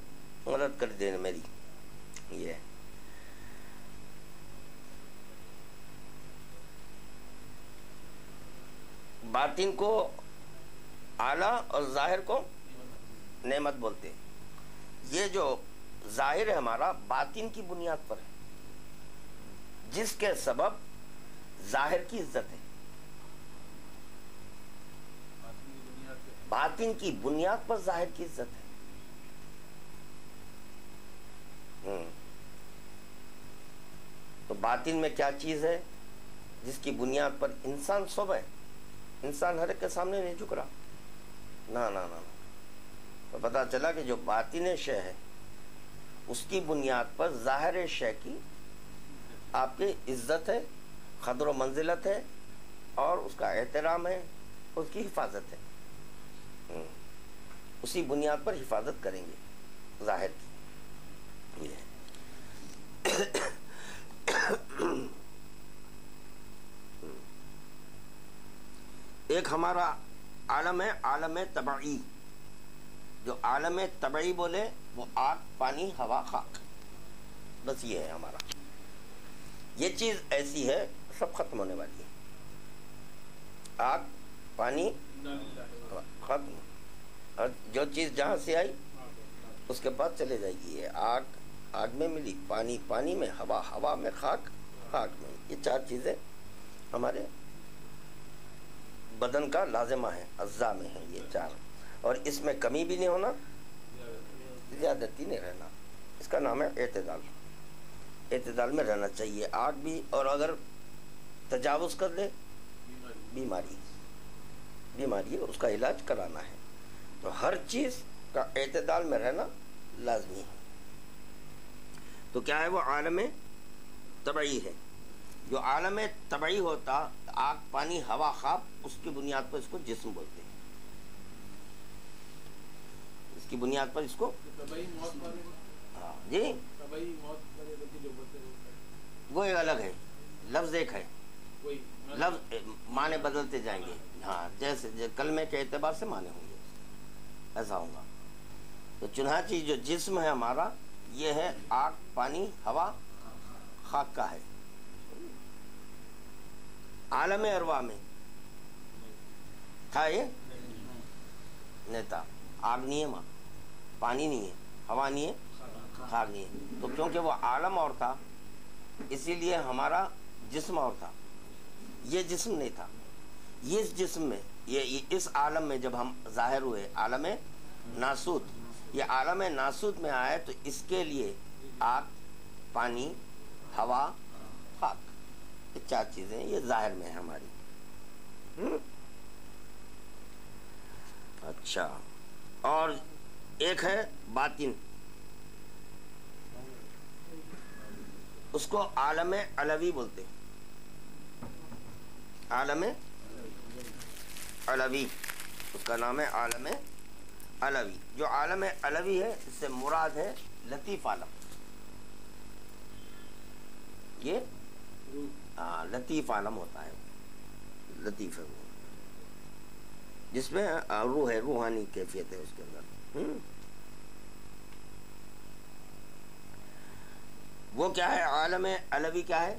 مدد کر دیں میری۔ یہ باطن کو اعلیٰ اور ظاہر کو نعمت بولتے ہیں۔ یہ جو ظاہر ہے ہمارا باطن کی بنیاد پر ہے، جس کے سبب ظاہر کی عزت ہے، باطن کی بنیاد پر ظاہر کی عزت ہے۔ تو باطن میں کیا چیز ہے جس کی بنیاد پر انسان سب ہے؟ انسان ہر ایک کے سامنے نہیں جھک رہا، نہ تو پتا چلا کہ جو باطن شے ہے اس کی بنیاد پر ظاہر شے کی آپ کی عزت ہے، قدر و منزلت ہے، اور اس کا احترام ہے، اس کی حفاظت ہے۔ اسی بنیاد پر حفاظت کریں گے ظاہر کی۔ یہ ایک ہمارا عالم ہے، عالم طبعی۔ جو عالم طبعی بولے وہ آگ پانی ہوا خاک، بس یہ ہے ہمارا۔ یہ چیز ایسی ہے سب ختم ہونے والی ہے، آگ پانی ختم، اور جو چیز جہاں سے آئی اس کے بعد چلے جائے گی۔ یہ آگ میں ملی، پانی میں، ہوا میں، خاک میں۔ یہ چار چیزیں ہمارے بدن کا لازمہ ہے، اجزاء میں ہیں یہ چار، اور اس میں کمی بھی نہیں ہونا، زیادتی نہیں رہنا۔ اس کا نام ہے اعتدال۔ اعتدال میں رہنا چاہیے۔ آگ بھی، اور اگر تجاوز کر لے بیماری ہے، اس کا علاج کرانا ہے۔ تو ہر چیز کا اعتدال میں رہنا لازمی ہے۔ تو کیا ہے وہ عالم طبعی ہے۔ جو عالم طبعی ہوتا، آگ پانی ہوا خاک، اس کی بنیاد پر اس کو جسم بولتے ہیں، اس کی بنیاد پر اس کو جی وہ ایک الگ ہے، لفظ ایک ہے، لفظ معنی بدلتے جائیں گے۔ ہاں، جیسے کلمے کے اعتبار سے معنی ہوں گے، ایسا ہوگا۔ تو چنانچہ جو جسم ہے ہمارا یہ ہے آگ پانی ہوا خاک کا ہے۔ عالم ارواح میں تھا یہ نہیں تھا، آگ نہیں ہے، ماں پانی نہیں ہے، ہوا نہیں ہے، خاک نہیں ہے۔ تو کیونکہ وہ عالم اور تھا اسی لیے ہمارا جسم اور تھا، یہ جسم نہیں تھا۔ یہ اس جسم میں، یہ اس عالم میں جب ہم ظاہر ہوئے، عالم ناسوت، یہ عالم ناسوت میں آئے، تو اس کے لیے آگ پانی ہوا خاک، یہ چار چیزیں یہ ظاہر میں ہے ہماری۔ اچھا، اور ایک ہے باطن، اس کو عالم علوی بولتے ہیں، عالم علوی، اس کا نام ہے عالم علوی۔ جو عالم علوی ہے اس سے مراد ہے لطیف عالم، یہ لطیف عالم ہوتا ہے، لطیف ہے وہ، جس میں روح ہے، روحانی کیفیت ہے اس کے اندر۔ وہ کیا ہے عالم علوی؟ کیا ہے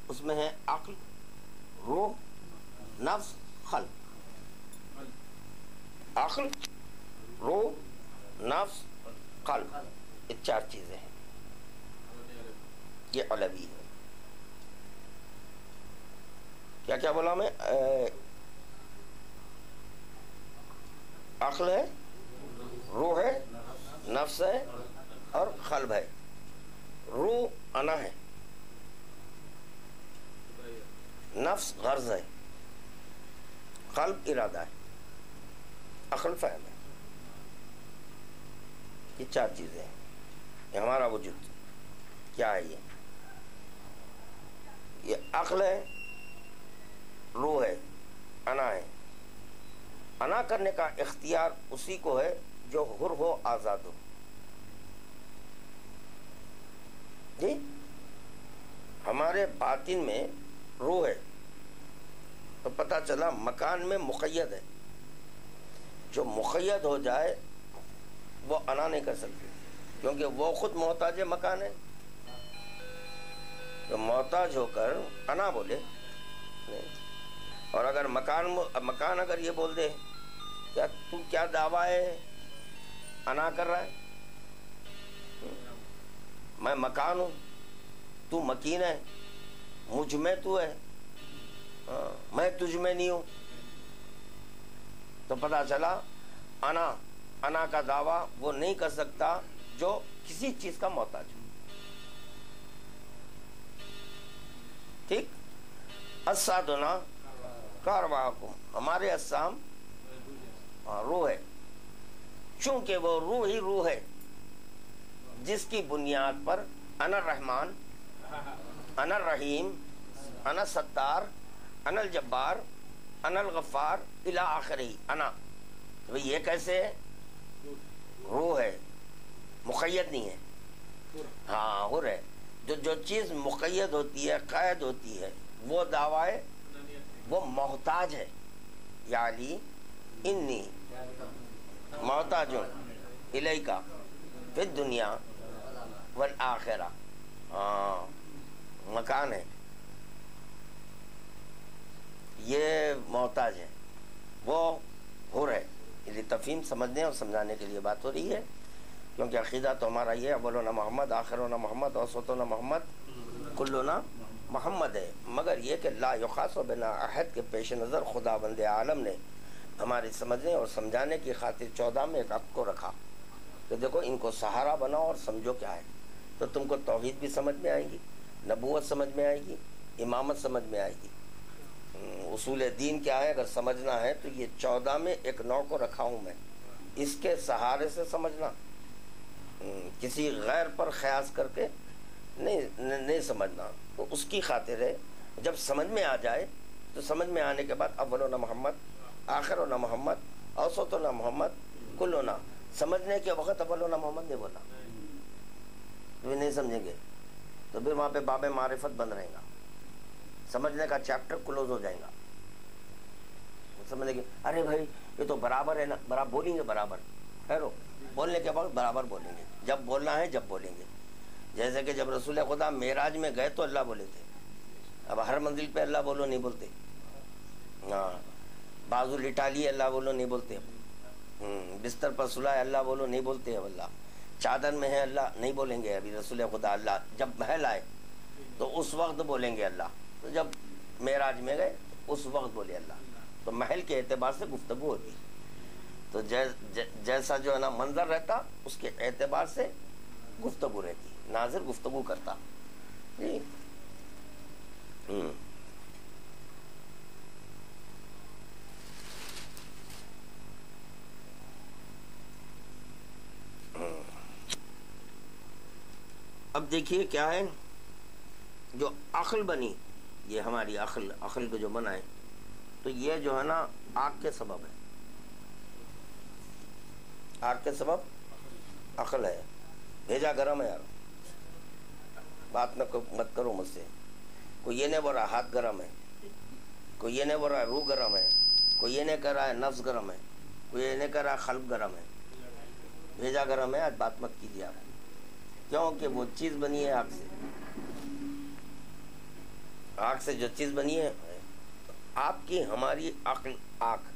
اس میں؟ ہے عقل، روح، نفس، خلق۔ عقل، روح، نفس، قلب، یہ چار چیزیں ہیں، یہ علوی ہے۔ کیا کیا بولا میں؟ عقل ہے، روح ہے، نفس ہے اور قلب ہے۔ روح انا ہے، نفس غرض ہے، قلب ارادہ ہے، عقل فہم ہے۔ یہ چار چیزیں ہیں، یہ ہمارا وجود کیا ہے؟ یہ عقل ہے، روح ہے، انا ہے۔ انا کرنے کا اختیار اسی کو ہے جو حر ہو، آزاد ہو۔ جی ہمارے باطن میں روح ہے تو پتہ چلا مکان میں مقید ہے، جو مقید ہو جائے وہ انا نہیں کر سکتی، کیونکہ وہ خود محتاج مکان ہے۔ تو محتاج ہو کر انا بولے نہیں۔ اور اگر مکان اگر یہ بول دے کیا تو کیا دعویٰ ہے انا کر رہا ہے، میں مکان ہوں، تو مکین ہے، مجھ میں تو ہے، میں تجھ میں نہیں ہوں، تو پتہ چلا انا کا دعویٰ وہ نہیں کر سکتا جو کسی چیز کا محتاج ہو۔ ٹھیک، اسادنا کارواکم، ہمارے اجسام روح ہے، چونکہ وہ روح ہی روح ہے جس کی بنیاد پر انا الرحمن، انا الرحیم، انا ستار، انا الجبار، انا الغفار الی آخرہ۔ انا تو یہ کیسے ہے؟ روح ہے، مقید نہیں ہے۔ ہاں حر ہے، جو چیز مقید ہوتی ہے، قید ہوتی ہے، وہ دعویٰ ہے، وہ محتاج ہے۔ یعنی انی محتاج الیک فی الدنیا والآخرہ، مکان ہے، یہ محتاج ہے، وہ حر ہے۔ یہ تفہیم سمجھنے اور سمجھانے کے لیے بات ہو رہی ہے، کیونکہ عقیدہ تو ہمارا یہ اولنا محمد، آخرنا محمد، اوسطنا محمد، کلنا محمد ہے، مگر یہ کہ لا یخاص بنا احد کے پیش نظر خدا بند عالم نے ہماری سمجھنے اور سمجھانے کی خاطر 14 میں ایک عقد کو رکھا کہ دیکھو ان کو سہارا بناؤ اور سمجھو کیا ہے، تو تم کو توحید بھی سمجھ میں آئے گی، نبوت سمجھ میں آئے گی، امامت سمجھ میں آئے گی، اصول دین کیا ہے اگر سمجھنا ہے تو یہ 14 میں ایک نو کو رکھا ہوں میں، اس کے سہارے سے سمجھنا، کسی غیر پر خیاس کر کے نہیں سمجھنا۔ تو اس کی خاطر ہے جب سمجھ میں آ جائے تو سمجھ میں آنے کے بعد اولنا محمد، آخرنا محمد، اوسطنا محمد، کلنا، سمجھنے کے وقت اولنا محمد نے بولا، وہ نہیں سمجھیں گے تو پھر وہاں پہ باب معرفت بند رہے گا، سمجھنے کا چیپٹر کلوز ہو جائے گا، سمجھیں گے ارے بھائی یہ تو برابر ہے نا، برابر بولیں گے، برابر خیرو بولنے کے وقت برابر بولیں گے، جب بولنا ہے جب بولیں گے۔ جیسے کہ جب رسول خدا معراج میں گئے تو اللہ بولے تھے، اب ہر منزل پہ اللہ بولو نہیں بولتے، ہاں بازو لٹا لیے اللہ بولو نہیں بولتے، بستر پر سلائے اللہ بولو نہیں بولتے، اب اللہ چادر میں ہے اللہ نہیں بولیں گے، ابھی رسول خدا اللہ جب محل آئے تو اس وقت بولیں گے اللہ، تو جب معراج میں گئے اس وقت بولے اللہ، تو محل کے اعتبار سے گفتگو ہوتی، تو جیسا جو ہے نا منظر رہتا اس کے اعتبار سے گفتگو رہتی، ناظر گفتگو کرتا۔ جی دیکھیے کیا ہے، جو عقل بنی، یہ ہماری عقل کو جو بنا ہے، تو یہ جو ہے نا آگ کے سبب ہے، آگ کے سبب عقل ہے. بھیجا گرم ہے یار، بات مت کرو مجھ سے. کوئی یہ نہیں بول رہا ہاتھ گرم ہے، کوئی یہ نہیں بول رہا روح گرم ہے، کوئی یہ نہیں کہہ رہا ہے نفس گرم ہے، کوئی یہ نہیں کہہ رہا قلب گرم ہے. بھیجا گرم ہے. آج بات مت کیجیے آپ، کیونکہ وہ چیز بنی ہے آگ سے. آگ سے جو چیز بنی ہے، آپ کی ہماری عقل آگ.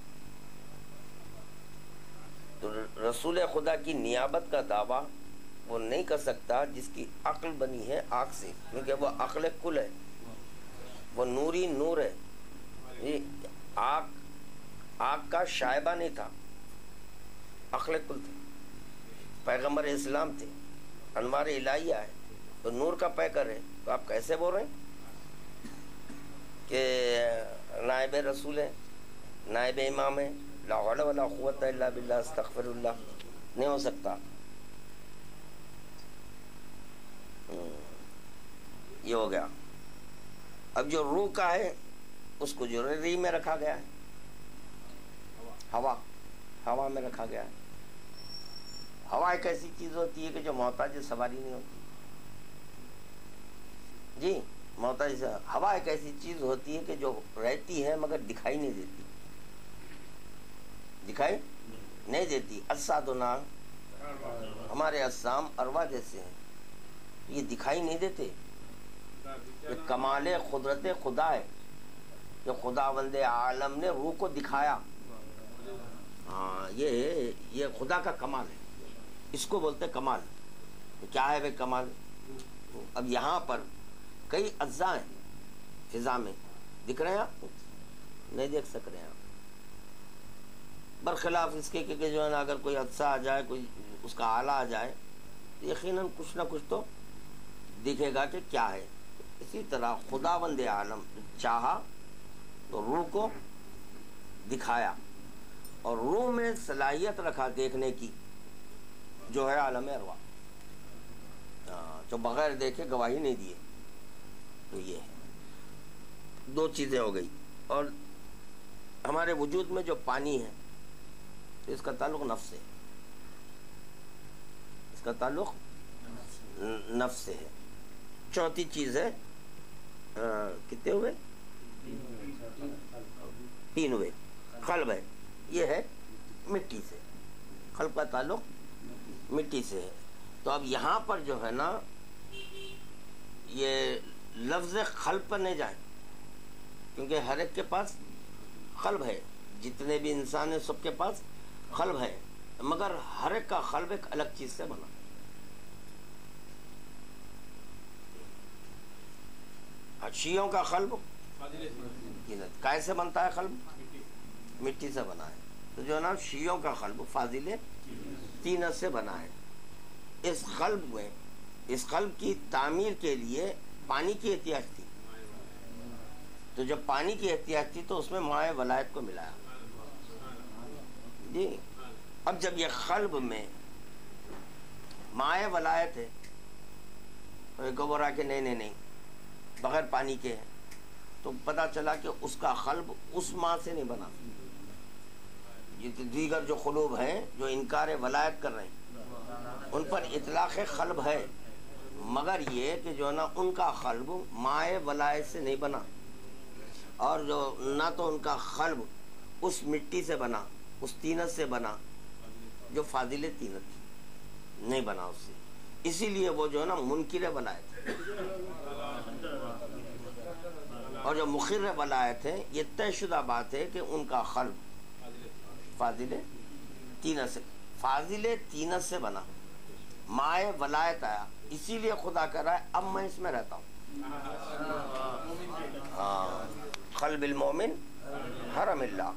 تو رسول خدا کی نیابت کا دعویٰ وہ نہیں کر سکتا جس کی عقل بنی ہے آگ سے، کیونکہ وہ عقل کل ہے، وہ نوری نور ہے. آگ کا شائبہ نہیں تھا، عقل کل تھے، پیغمبر اسلام تھے، انوار الہیہ ہے، تو نور کا پیکر ہے. تو آپ کیسے بول رہے ہیں کہ نائب رسول ہے، نائب امام ہے؟ لا حول ولا قوت الا باللہ، استغفر اللہ. نہیں ہو سکتا. یہ ہو گیا. اب جو روح کا ہے اس کو جو ری میں رکھا گیا ہے، ہوا میں رکھا گیا ہے. ہوا ایک ایسی چیز ہوتی ہے کہ جو محتاج سواری نہیں ہوتی. جی محتاج ہوا ایک ایسی چیز ہوتی ہے کہ جو رہتی ہے مگر دکھائی نہیں دیتی. دکھائی نہیں دیتی. اجسادنا، ہمارے اجسام ارواح جیسے ہیں، یہ دکھائی نہیں دیتے. یہ کمال قدرت خدا ہے جو خداوند عالم نے روح کو دکھایا. ہاں یہ خدا کا کمال ہے، اس کو بولتے کمال. کیا ہے بھائی کمال؟ اب یہاں پر کئی اجزاء ہیں فضا میں، دکھ رہے ہیں آپ کو؟ نہیں دیکھ سک رہے ہیں آپ. برخلاف اس کے کہ جو ہے نا اگر کوئی اجزاء آ جائے، کوئی اس کا آلہ آ جائے، تو یقیناً کچھ نہ کچھ تو دکھے گا کہ کیا ہے. اسی طرح خداوند عالم چاہا تو روح کو دکھایا، اور روح میں صلاحیت رکھا دیکھنے کی، جو ہے عالم ارواح، جو بغیر دیکھے گواہی نہیں دیے. تو یہ ہے، دو چیزیں ہو گئی. اور ہمارے وجود میں جو پانی ہے تو اس کا تعلق نفس سے، اس کا تعلق نفس سے ہے. چوتھی چیز ہے، کتنے ہوئے؟ 3 ہوئے. قلب ہے، یہ ہے مٹی سے. قلب کا تعلق مٹی سے ہے. تو اب یہاں پر جو ہے نا یہ لفظ قلب پر نہیں جائیں، کیونکہ ہر ایک کے پاس قلب ہے. جتنے بھی انسان ہیں سب کے پاس قلب ہے، مگر ہر ایک کا قلب ایک الگ چیز سے بنا. شیعوں کا قلب کیسے بنتا ہے؟ قلب مٹی سے بنا ہے. تو جو ہے نا شیعوں کا قلب فاضل طینت سے بنا ہے. اس قلب کی تعمیر کے لیے پانی کی احتیاج تھی. تو جب پانی کی احتیاج تھی تو اس میں مائع ولایت کو ملایا. جی اب جب یہ قلب میں مائع ولایت ہے، تو بول رہا کہ نہیں بغیر پانی کے ہے، تو پتہ چلا کہ اس کا قلب اس ماں سے نہیں بنا. یہ دیگر جو قلوب ہیں جو انکار ولایت کر رہے ہیں ان پر اطلاق قلب ہے، مگر یہ کہ جو ہے نا ان کا قلب مائع ولایت سے نہیں بنا، اور جو نہ تو ان کا قلب اس مٹی سے بنا، اس طینت سے بنا جو فاضل طینت تھی، نہیں بنا اس سے. اسی لیے وہ جو ہے نا منکر ولایت ہے. اور جو مقر ولایت ہے یہ طے شدہ بات ہے کہ ان کا قلب فاضل طینت سے بنا، مائع ولایت آیا. اسی لیے خدا کہہ رہا ہے اب میں اس میں رہتا ہوں. قلب المومن حرم اللہ.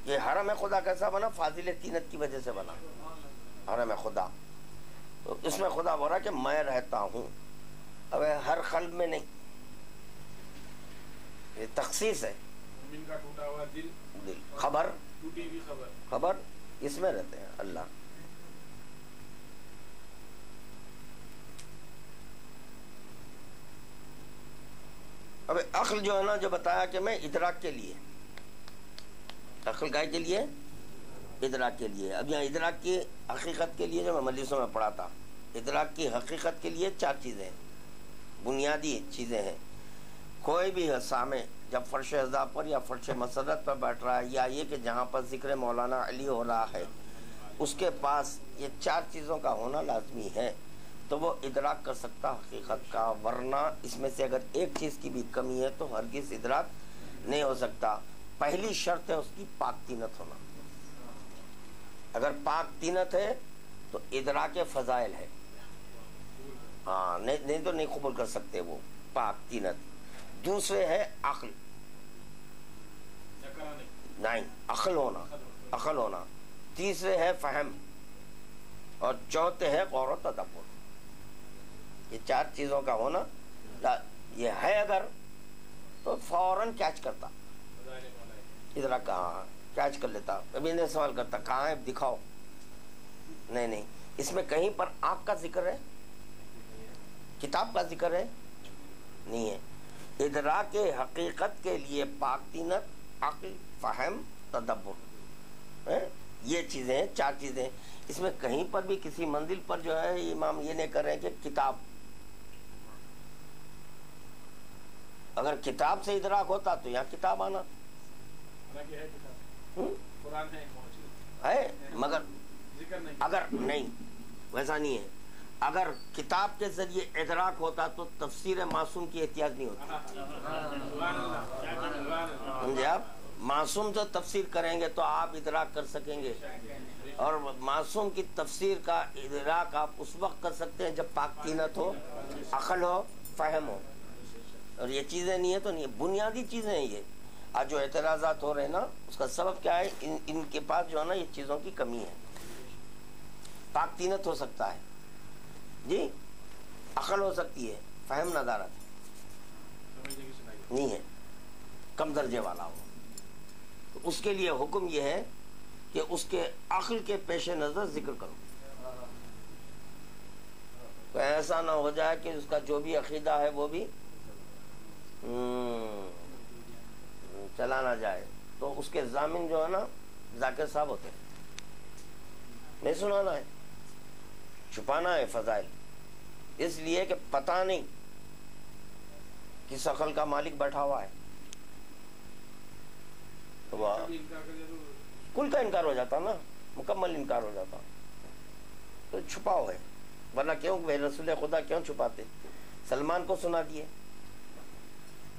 یہ حرم خدا کیسا بنا؟ فاضل طینت کی وجہ سے بنا حرم خدا. تو اس میں خدا بول رہا کہ میں رہتا ہوں. اب ہر قلب میں نہیں، یہ تخصیص ہے. دل خبر اس میں رہتے ہیں اللہ. اب عقل جو ہے نا جو بتایا کہ میں ادراک کے لیے، عقل گائے کے لیے، ادراک کے لیے. اب یہاں ادراک کی حقیقت کے لیے جو میں مجلسوں میں پڑھا تھا، ادراک کی حقیقت کے لیے 4 چیزیں ہیں، بنیادی چیزیں ہیں. کوئی بھی سامع جب فرش عذاب پر یا فرش مسرت پر بیٹھ رہا ہے، یا یہ کہ جہاں پر ذکر مولانا علی ہو رہا ہے، اس کے پاس یہ 4 چیزوں کا ہونا لازمی ہے، تو وہ ادراک کر سکتا حقیقت کا. ورنہ اس میں سے اگر ایک چیز کی بھی کمی ہے تو ہرگز ادراک نہیں ہو سکتا. پہلی شرط ہے اس کی پاک طینت ہونا. اگر پاک طینت ہے تو ادراک فضائل ہے. ہاں نہیں تو نہیں قبول کر سکتے وہ پاک طینت. دوسرے ہے عقل، نہیں عقل ہونا. تیسرے ہے فہم، اور چوتھے ہے غور و تدبر. یہ 4 چیزوں کا ہونا یہ ہے اگر تو فوراً کیچ کرتا، ادراک کہاں کیچ کر لیتا. ابھی نہیں سوال کرتا کہاں ہے دکھاؤ، نہیں اس میں کہیں پر آنکھ کا ذکر ہے، کتاب کا ذکر ہے نہیں ہے. ادراک حقیقت کے لیے پاک طینت، عقل، فہم، تدبر، یہ چیزیں 4 چیزیں. اس میں کہیں پر بھی کسی منزل پر جو ہے امام یہ نہیں کر رہے کہ کتاب. اگر کتاب سے ادراک ہوتا تو یہاں کتاب آنا ہے، مگر اگر نہیں ویسا نہیں ہے. اگر کتاب کے ذریعے ادراک ہوتا تو تفسیر معصوم کی احتیاج نہیں ہوتی. سمجھے آپ؟ معصوم جو تفسیر کریں گے تو آپ ادراک کر سکیں گے، اور معصوم کی تفسیر کا ادراک آپ اس وقت کر سکتے ہیں جب پاک طینت ہو، عقل ہو، فہم ہو. اور یہ چیزیں نہیں ہے تو نہیں ہے، بنیادی چیزیں ہیں یہ. آج جو اعتراضات ہو رہے ہیں نا اس کا سبب کیا ہے؟ ان کے پاس جو ہے نا یہ چیزوں کی کمی ہے. پاک طینت ہو سکتا ہے جی، عقل ہو سکتی ہے، فہم ندارت نہیں ہے، کم درجے والا ہو. تو اس کے لیے حکم یہ ہے کہ اس کے عقل کے پیش نظر ذکر کرو. تو ایسا نہ ہو جائے کہ اس کا جو بھی عقیدہ ہے وہ بھی چلا نہ جائے. تو اس کے ضامن جو ہے نا ذاکر صاحب ہوتے ہیں. نہیں سنانا ہے، چھپانا ہے فضائل، اس لیے کہ پتہ نہیں کس عقل کا مالک بیٹھا ہوا ہے. کل کا انکار ہو جاتا نا، مکمل انکار ہو جاتا. تو چھپاؤ ہے، ورنہ کیوں رسول خدا کیوں چھپاتے؟ سلمان کو سنا دیے،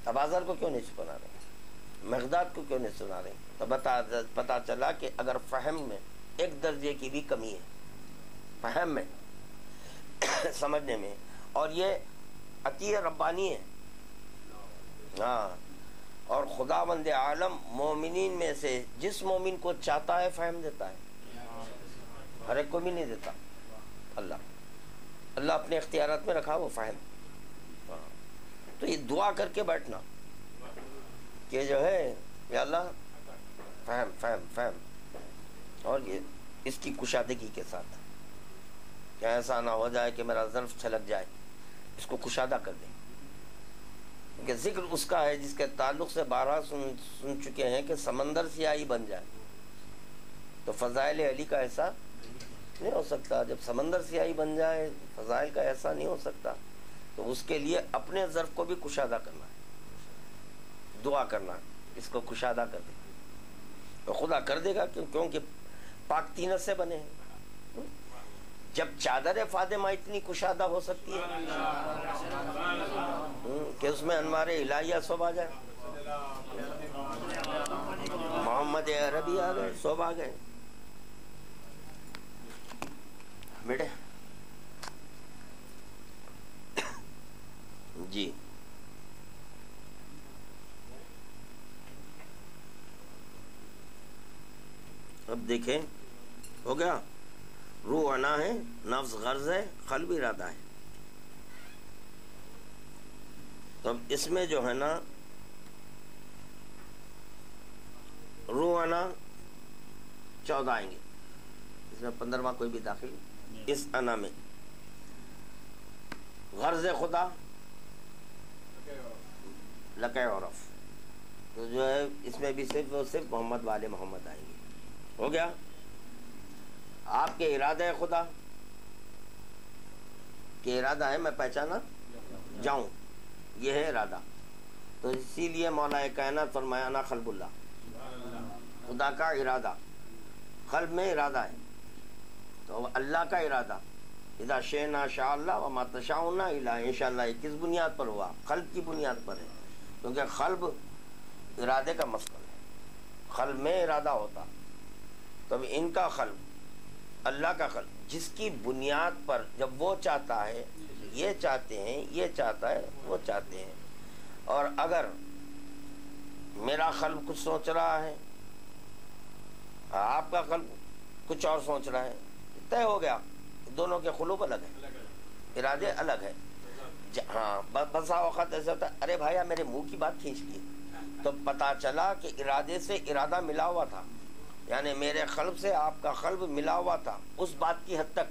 اباذر کو کیوں نہیں سنا رہے، مقداد کو کیوں نہیں سنا رہے؟ تو پتا چلا کہ اگر فہم میں ایک درجے کی بھی کمی ہے، فہم میں سمجھنے میں، اور یہ عطیہ ربانی ہے. ہاں، اور خداوند عالم مومنین میں سے جس مومن کو چاہتا ہے فہم دیتا ہے، ہر ایک کو بھی نہیں دیتا. اللہ اپنے اختیارات میں رکھا وہ فہم. تو یہ دعا کر کے بیٹھنا کہ جو ہے یا اللہ فہم فہم فہم، اور یہ اس کی کشادگی کے ساتھ، کہ ایسا نہ ہو جائے کہ میرا ظرف چھلک جائے، اس کو کشادہ کر دیں. کہ ذکر اس کا ہے جس کے تعلق سے بارہا سن چکے ہیں کہ سمندر سیاہی بن جائے تو فضائل علی کا ایسا نہیں ہو سکتا. جب سمندر سیاہی بن جائے فضائل کا ایسا نہیں ہو سکتا. تو اس کے لیے اپنے ظرف کو بھی کشادہ کرنا ہے، دعا کرنا اس کو کشادہ کر دے، تو خدا کر دے گا. کیونکہ پاک طینت سے بنے ہیں. جب چادر فاطمہ اتنی کشادہ ہو سکتی ہے کہ اس میں انوار الہیہ سب آ جائے، محمد عربی آ گئے، سب آ گئے بیٹے جی. اب دیکھیں ہو گیا، روح انا ہے، نفس غرض ہے، قلب ارادہ ہے. تو اب اس میں جو ہے نا روح انا 14 آئیں گے، اس میں 15واں کوئی بھی داخل اس انا میں. غرض خدا لک عرف، تو جو ہے اس میں بھی صرف اور صرف محمد والے محمد آئیں گے. ہو گیا. آپ کے ارادہ خدا کہ ارادہ ہے میں پہچانا جاؤں، یہ ہے ارادہ. تو اسی لیے مولا کائنات فرمایا نا قلب اللہ، خدا کا ارادہ، قلب میں ارادہ ہے. تو اللہ کا ارادہ اذا شئنا شاء اللہ وما تشاؤون الا انشاءاللہ، یہ کس بنیاد پر ہوا؟ قلب کی بنیاد پر ہے، کیونکہ قلب ارادے کا مسکن ہے، قلب میں ارادہ ہوتا. تو ان کا قلب، اللہ کا قلب، جس کی بنیاد پر جب وہ چاہتا ہے یہ چاہتے ہیں، یہ چاہتا ہے وہ چاہتے ہیں. اور اگر میرا قلب کچھ سوچ رہا ہے، آپ کا قلب کچھ اور سوچ رہا ہے، طے ہو گیا. دونوں کے قلوب الگ ہیں، ارادے الگ ہیں. ہاں بسا اوقات ایسا ہوتا ہے ارے بھائی میرے منہ کی بات کھینچ لی، تو پتا چلا کہ ارادے سے ارادہ ملا ہوا تھا، یعنی میرے قلب سے آپ کا قلب ملا ہوا تھا اس بات کی حد تک.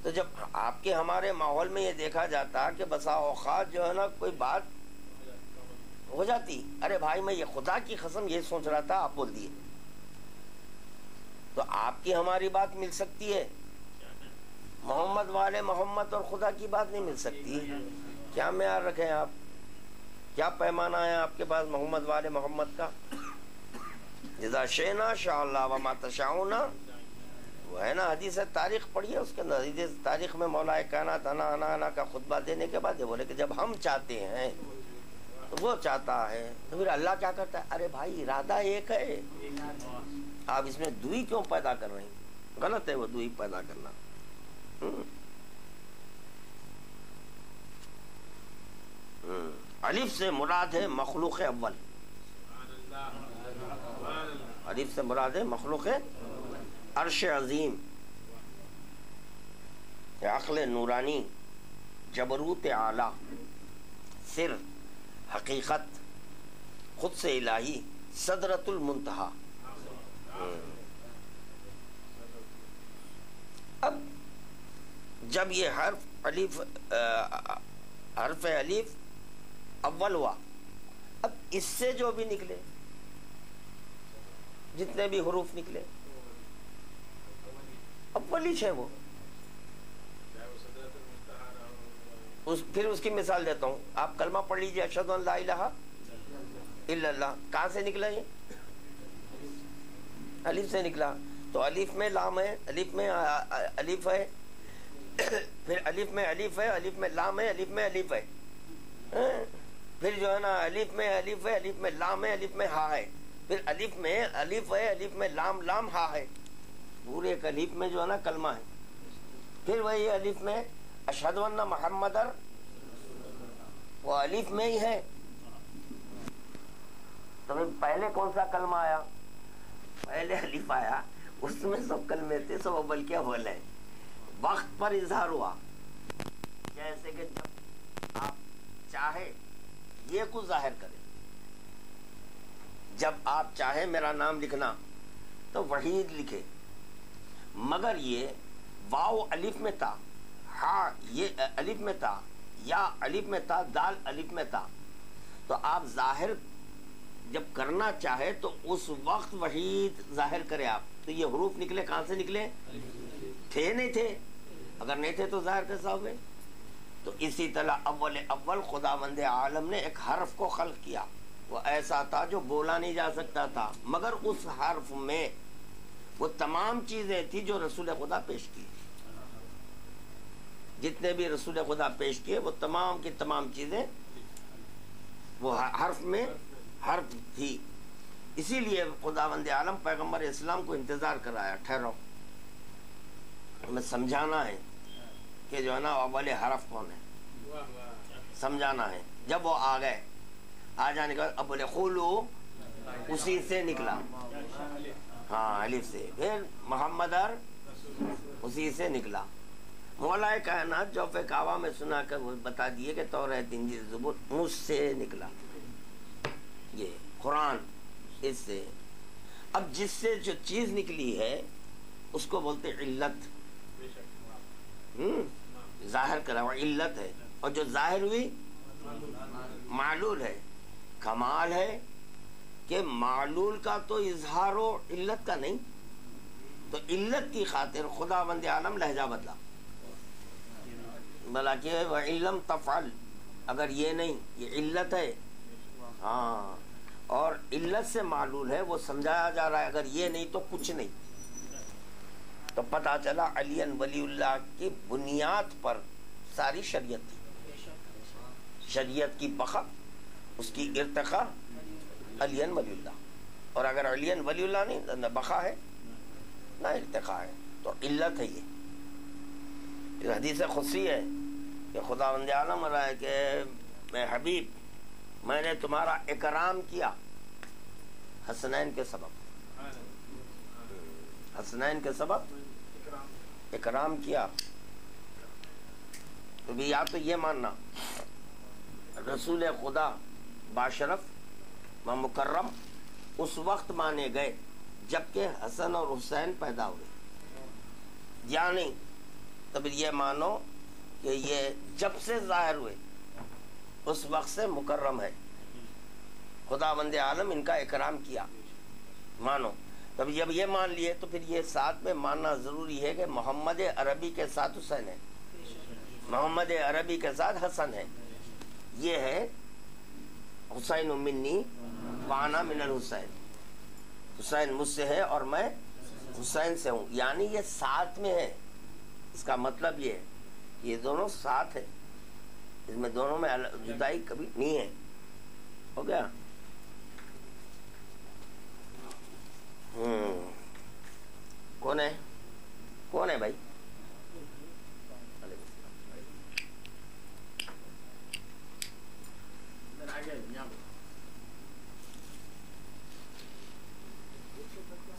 تو جب آپ کے ہمارے ماحول میں یہ دیکھا جاتا کہ بسا اوقات جو ہے نا کوئی بات ہو جاتی، ارے بھائی میں یہ خدا کی قسم یہ سوچ رہا تھا، آپ بول دیے، تو آپ کی ہماری بات مل سکتی ہے، محمد والے محمد اور خدا کی بات نہیں مل سکتی. کیا معیار رکھیں آپ، کیا پیمانہ ہے آپ کے پاس محمد والے محمد کا؟ اذا شئنا شاء اللہ وما تشاؤون، وہ ہے نا حدیث تاریخ پڑھیے، اس کے اندر حدیث تاریخ میں مولا کائنات انا کا خطبہ دینے کے بعد یہ بولے کہ جب ہم چاہتے ہیں تو وہ چاہتا ہے، تو پھر اللہ کیا کرتا ہے؟ ارے بھائی ارادہ ایک ہے، آپ اس میں دوئی کیوں پیدا کر رہے ہیں؟ غلط ہے وہ دوئی پیدا کرنا. الف سے مراد ہے مخلوق اول، الف سے مراد ہے مخلوق عرش عظیم، عقل نورانی، جبروت اعلی، سر، حقیقت، خود سے الہی، صدرۃ المنتہا. اب جب یہ حرف الف اول ہوا، اب اس سے جو بھی نکلے، جتنے بھی حروف نکلے اولیش ہے وہ. پھر اس کی مثال دیتا ہوں، آپ کلمہ پڑھ لیجیے اشہد ان لا الہ الا اللہ، کہاں سے نکلا؟ یہ الف سے نکلا. تو الف میں لام ہے، الف میں الف ہے، پھر الف میں الف ہے، الف میں لام ہے، الف میں الف ہے، پھر جو ہے نا الف میں الف ہے، الف میں لام ہے، الف میں ہا ہے، پھر الف میں الف ہے، الف میں لام لام ہا ہے، پورے ایک الف میں جو ہے نا کلمہ ہے. پھر وہی الف میں اشہد ان محمد، وہ الف میں ہی ہے. تو پہلے کون سا کلمہ آیا؟ پہلے الف آیا، اس میں سب کلمے تھے، سب اول کیا بولے، وقت پر اظہار ہوا. جیسے کہ جب آپ چاہے یہ کچھ ظاہر کرے، جب آپ چاہے میرا نام لکھنا تو وحید لکھے، مگر یہ واو الف میں تھا، ہا یہ الف میں تھا، یا الف میں تھا، دال الف میں تھا. تو آپ ظاہر جب کرنا چاہے تو اس وقت وحید ظاہر کرے آپ. تو یہ حروف نکلے کہاں سے نکلے؟ تھے نہیں تھے، اگر نہیں تھے تو ظاہر کیسا ہوئے؟ تو اسی طرح اول خداوند عالم نے ایک حرف کو خلق کیا، وہ ایسا تھا جو بولا نہیں جا سکتا تھا، مگر اس حرف میں وہ تمام چیزیں تھی جو رسول خدا پیش کی. جتنے بھی رسول خدا پیش کیے وہ تمام کی تمام چیزیں وہ حرف میں حرف تھی. اسی لیے خداوند عالم پیغمبر اسلام کو انتظار کرایا، ٹھہرو ہمیں سمجھانا ہے کہ جو ہے نا اول حرف کون ہے، سمجھانا ہے. جب وہ آ گئے، آ جانے کا اب بولے خولو، اسی سے نکلا، ہاں الف سے. پھر محمد اسی سے نکلا. مولا کائنات جوف کعبہ میں سنا کر وہ بتا دیے کہ توریت انجیل زبور مجھ سے نکلا، یہ قرآن اس سے. اب جس سے جو چیز نکلی ہے اس کو بولتے علت، ظاہر کرا وہ علت ہے، اور جو ظاہر ہوئی معلول ہے. کمال ہے کہ معلول کا تو اظہار ہو، علت کا نہیں. تو علت کی خاطر خداوند عالم لہجہ بدلا، بلا کہ وَإِلَّمْ تَفْعَلْ، اگر یہ نہیں، یہ علت ہے. ہاں، اور علت سے معلول ہے، وہ سمجھایا جا رہا ہے، اگر یہ نہیں تو کچھ نہیں. تو پتہ چلا علی ولی اللہ کی بنیاد پر ساری شریعت تھی. شریعت کی بقا، اس کی ارتقا علی ولی اللہ. اور اگر علی ولی اللہ نہیں، نہ بقا ہے نہ ارتقا ہے. تو علت ہے یہ حدیث قدسی ہے کہ خداوند عالم رہا ہے کہ میں حبیب، میں نے تمہارا اکرام کیا حسنین کے سبب. حسنین کے سبب اکرام کیا. تو بھی یا تو یہ ماننا رسول خدا باشرف و مکرم اس وقت مانے گئے جبکہ حسن اور حسین پیدا ہوئے، یا نہیں تو پھر یہ مانو کہ یہ جب سے ظاہر ہوئے اس وقت سے مکرم ہے. خداوند عالم ان کا اکرام کیا، مانو. تب جب یہ مان لیے تو پھر یہ ساتھ میں ماننا ضروری ہے کہ محمد عربی کے ساتھ حسین ہے، محمد عربی کے ساتھ حسن ہے. یہ ہے حسین منی وانا من الحسین، حسین مجھ سے ہے اور میں حسین سے ہوں. یعنی یہ ساتھ میں ہے. اس کا مطلب یہ ہے یہ دونوں ساتھ ہیں، اس میں دونوں میں جدائی کبھی نہیں ہے. ہو گیا. کون ہے کون ہے بھائی؟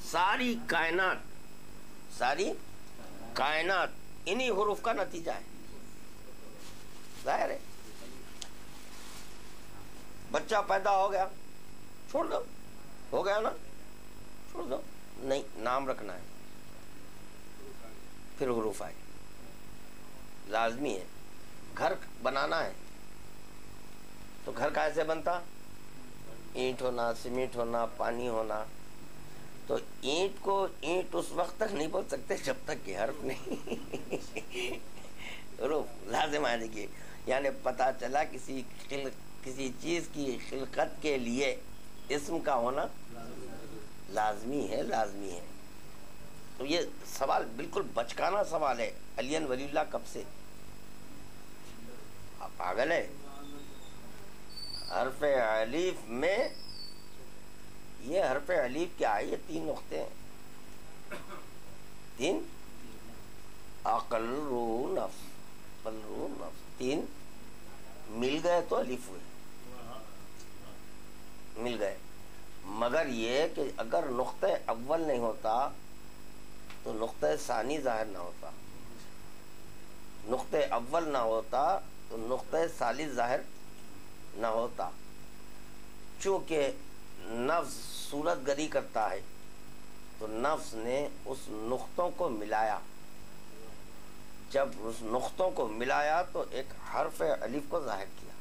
ساری کائنات انہی حروف کا نتیجہ ہے. ظاہر ہے. بچہ پیدا ہو گیا، چھوڑ دو، ہو گیا نا، چھوڑ دو. نہیں، نام رکھنا ہے، پھر حروف آئے، لازمی ہے. گھر بنانا ہے تو گھر کیسے بنتا؟ اینٹ ہونا، سیمنٹ ہونا، پانی ہونا. تو اینٹ کو اینٹ اس وقت تک نہیں بول سکتے جب تک کہ حرف نہیں حروف لازم آنے کی. یعنی پتہ چلا کسی چیز کی خلقت کے لیے اسم کا ہونا لازمی ہے. تو یہ سوال بالکل بچکانا سوال ہے. علی ولی اللہ کب سے؟ آپ پاگل ہے. حرف الف میں یہ حرف الف کیا ہے؟ یہ 3 نقطے ہیں، 3 عقل روح نفس، 3 مل گئے تو الف ہوئے، مل گئے. مگر یہ کہ اگر نقطہ اول نہیں ہوتا تو نقطہ ثانی ظاہر نہ ہوتا، نقطہ اول نہ ہوتا تو نقطہ ثالث ظاہر نہ ہوتا. چونکہ نفس صورت گری کرتا ہے تو نفس نے اس نقطوں کو ملایا. جب اس نقطوں کو ملایا تو ایک حرف الف کو ظاہر کیا،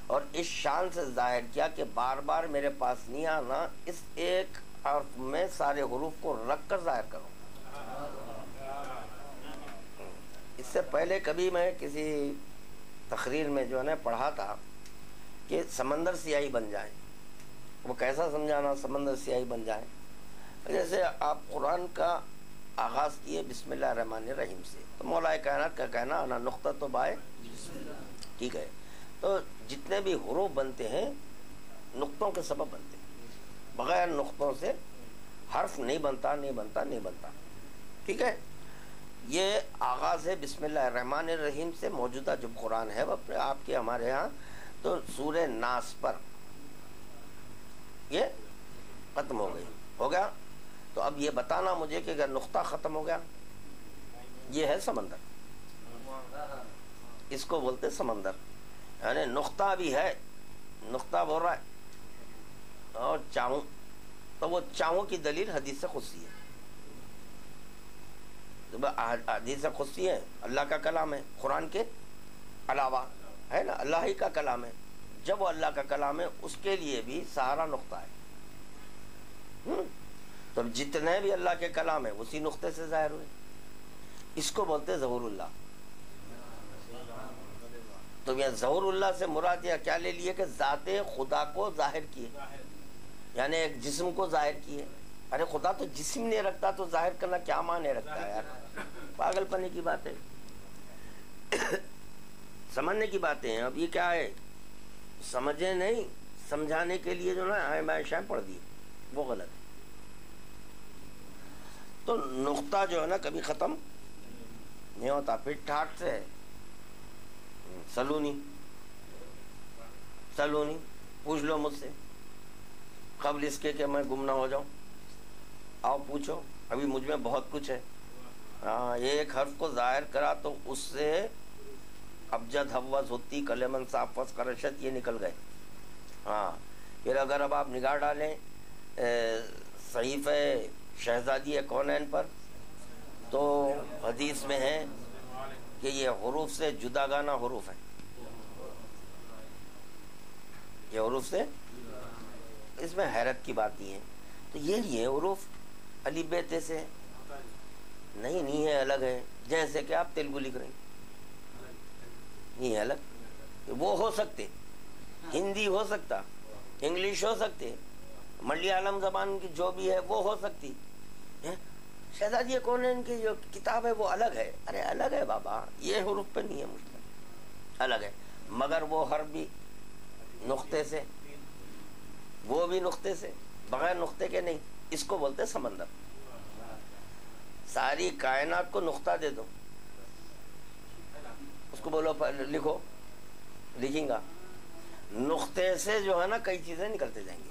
اور اس شان سے ظاہر کیا کہ بار بار میرے پاس نہیں آنا، اس ایک حرف میں سارے حروف کو رکھ کر ظاہر کرو. اس سے پہلے کبھی میں کسی تقریر میں جو ہے نا پڑھا تھا کہ سمندر سیاہی بن جائے. وہ کیسا سمجھانا سمندر سیاہی بن جائے؟ جیسے آپ قرآن کا آغاز کیے بسم اللہ الرحمن الرحیم سے، تو مولا کائنات کا کہنا انا نقطہ تو بائے، ٹھیک ہے. تو جتنے بھی حروف بنتے ہیں نقطوں کے سبب بنتے ہیں، بغیر نقطوں سے حرف نہیں بنتا. ٹھیک ہے. یہ آغاز ہے بسم اللہ الرحمن الرحیم سے. موجودہ جو قرآن ہے وہ آپ کے ہمارے ہاں تو سورہ ناس پر یہ ختم ہو گئی، ہو گیا. تو اب یہ بتانا مجھے کہ اگر نقطہ ختم ہو گیا، یہ ہے سمندر، اس کو بولتے سمندر. یعنی نقطہ بھی ہے، نقطہ بول رہا ہے، اور چاہوں تو وہ چاہوں کی دلیل حدیث قدسی ہے. حدیث قدسی ہے، اللہ کا کلام ہے، قرآن کے علاوہ ہے نا، اللہ ہی کا کلام ہے. جب وہ اللہ کا کلام ہے اس کے لیے بھی سہارا نقطہ ہے. تو جتنے بھی اللہ کے کلام ہیں اسی نقطے سے ظاہر ہوئے. اس کو بولتے ظہور اللہ. تو یہ ظہور اللہ سے مراد یہ کیا لے لیے کہ ذات خدا کو ظاہر کیے, یعنی ایک جسم کو ظاہر کیے. ارے خدا تو جسم نہیں رکھتا تو ظاہر کرنا کیا معنی رکھتا ہے یار, پاگل پنے کی بات ہے, سمجھنے کی باتیں ہیں. اب یہ کیا ہے, سمجھے نہیں, سمجھانے کے لیے جو نا میں شاید پڑھ دی, وہ غلط ہے. تو نقطہ جو ہے نا کبھی ختم نہیں ہوتا. پھر ٹھاٹ سے سلونی پوچھ لو مجھ سے قبل اس کے کہ میں گم نہ ہو جاؤں. آؤ پوچھو, ابھی مجھ میں بہت کچھ ہے. ہاں, ایک حرف کو ظاہر کرا تو اس سے ابجد حوض ہوتی کلمن صافت کرشت یہ نکل گئے. ہاں, پھر اگر اب آپ نگاہ ڈالیں صحیفہ شہزادی کونین پر تو حدیث میں ہے کہ یہ حروف سے جداگانہ حروف ہیں. یہ حروف سے, اس میں حیرت کی بات نہیں ہے. تو یہ حروف علی بے تے سے نہیں ہے, الگ ہے. جیسے کہ آپ تیلگو لکھ رہے ہیں, نہیں ہے الگ. وہ ہو سکتے, ہندی ہو سکتا, انگلش ہو سکتے, ملیالم زبان کی جو بھی ہے وہ ہو سکتی. شہزادی کونین کی جو کتاب ہے وہ الگ ہے. ارے الگ ہے بابا, یہ حروف پہ نہیں ہے مشکل, الگ ہے. مگر وہ حرف بھی نقطے سے, وہ بھی نقطے سے, بغیر نقطے کے نہیں. اس کو بولتے سمندر. ساری کائنات کو نقطہ دے دو, اس کو بولو لکھو, لکھیں گا. نقطے سے جو ہے نا کئی چیزیں نکلتے جائیں گی.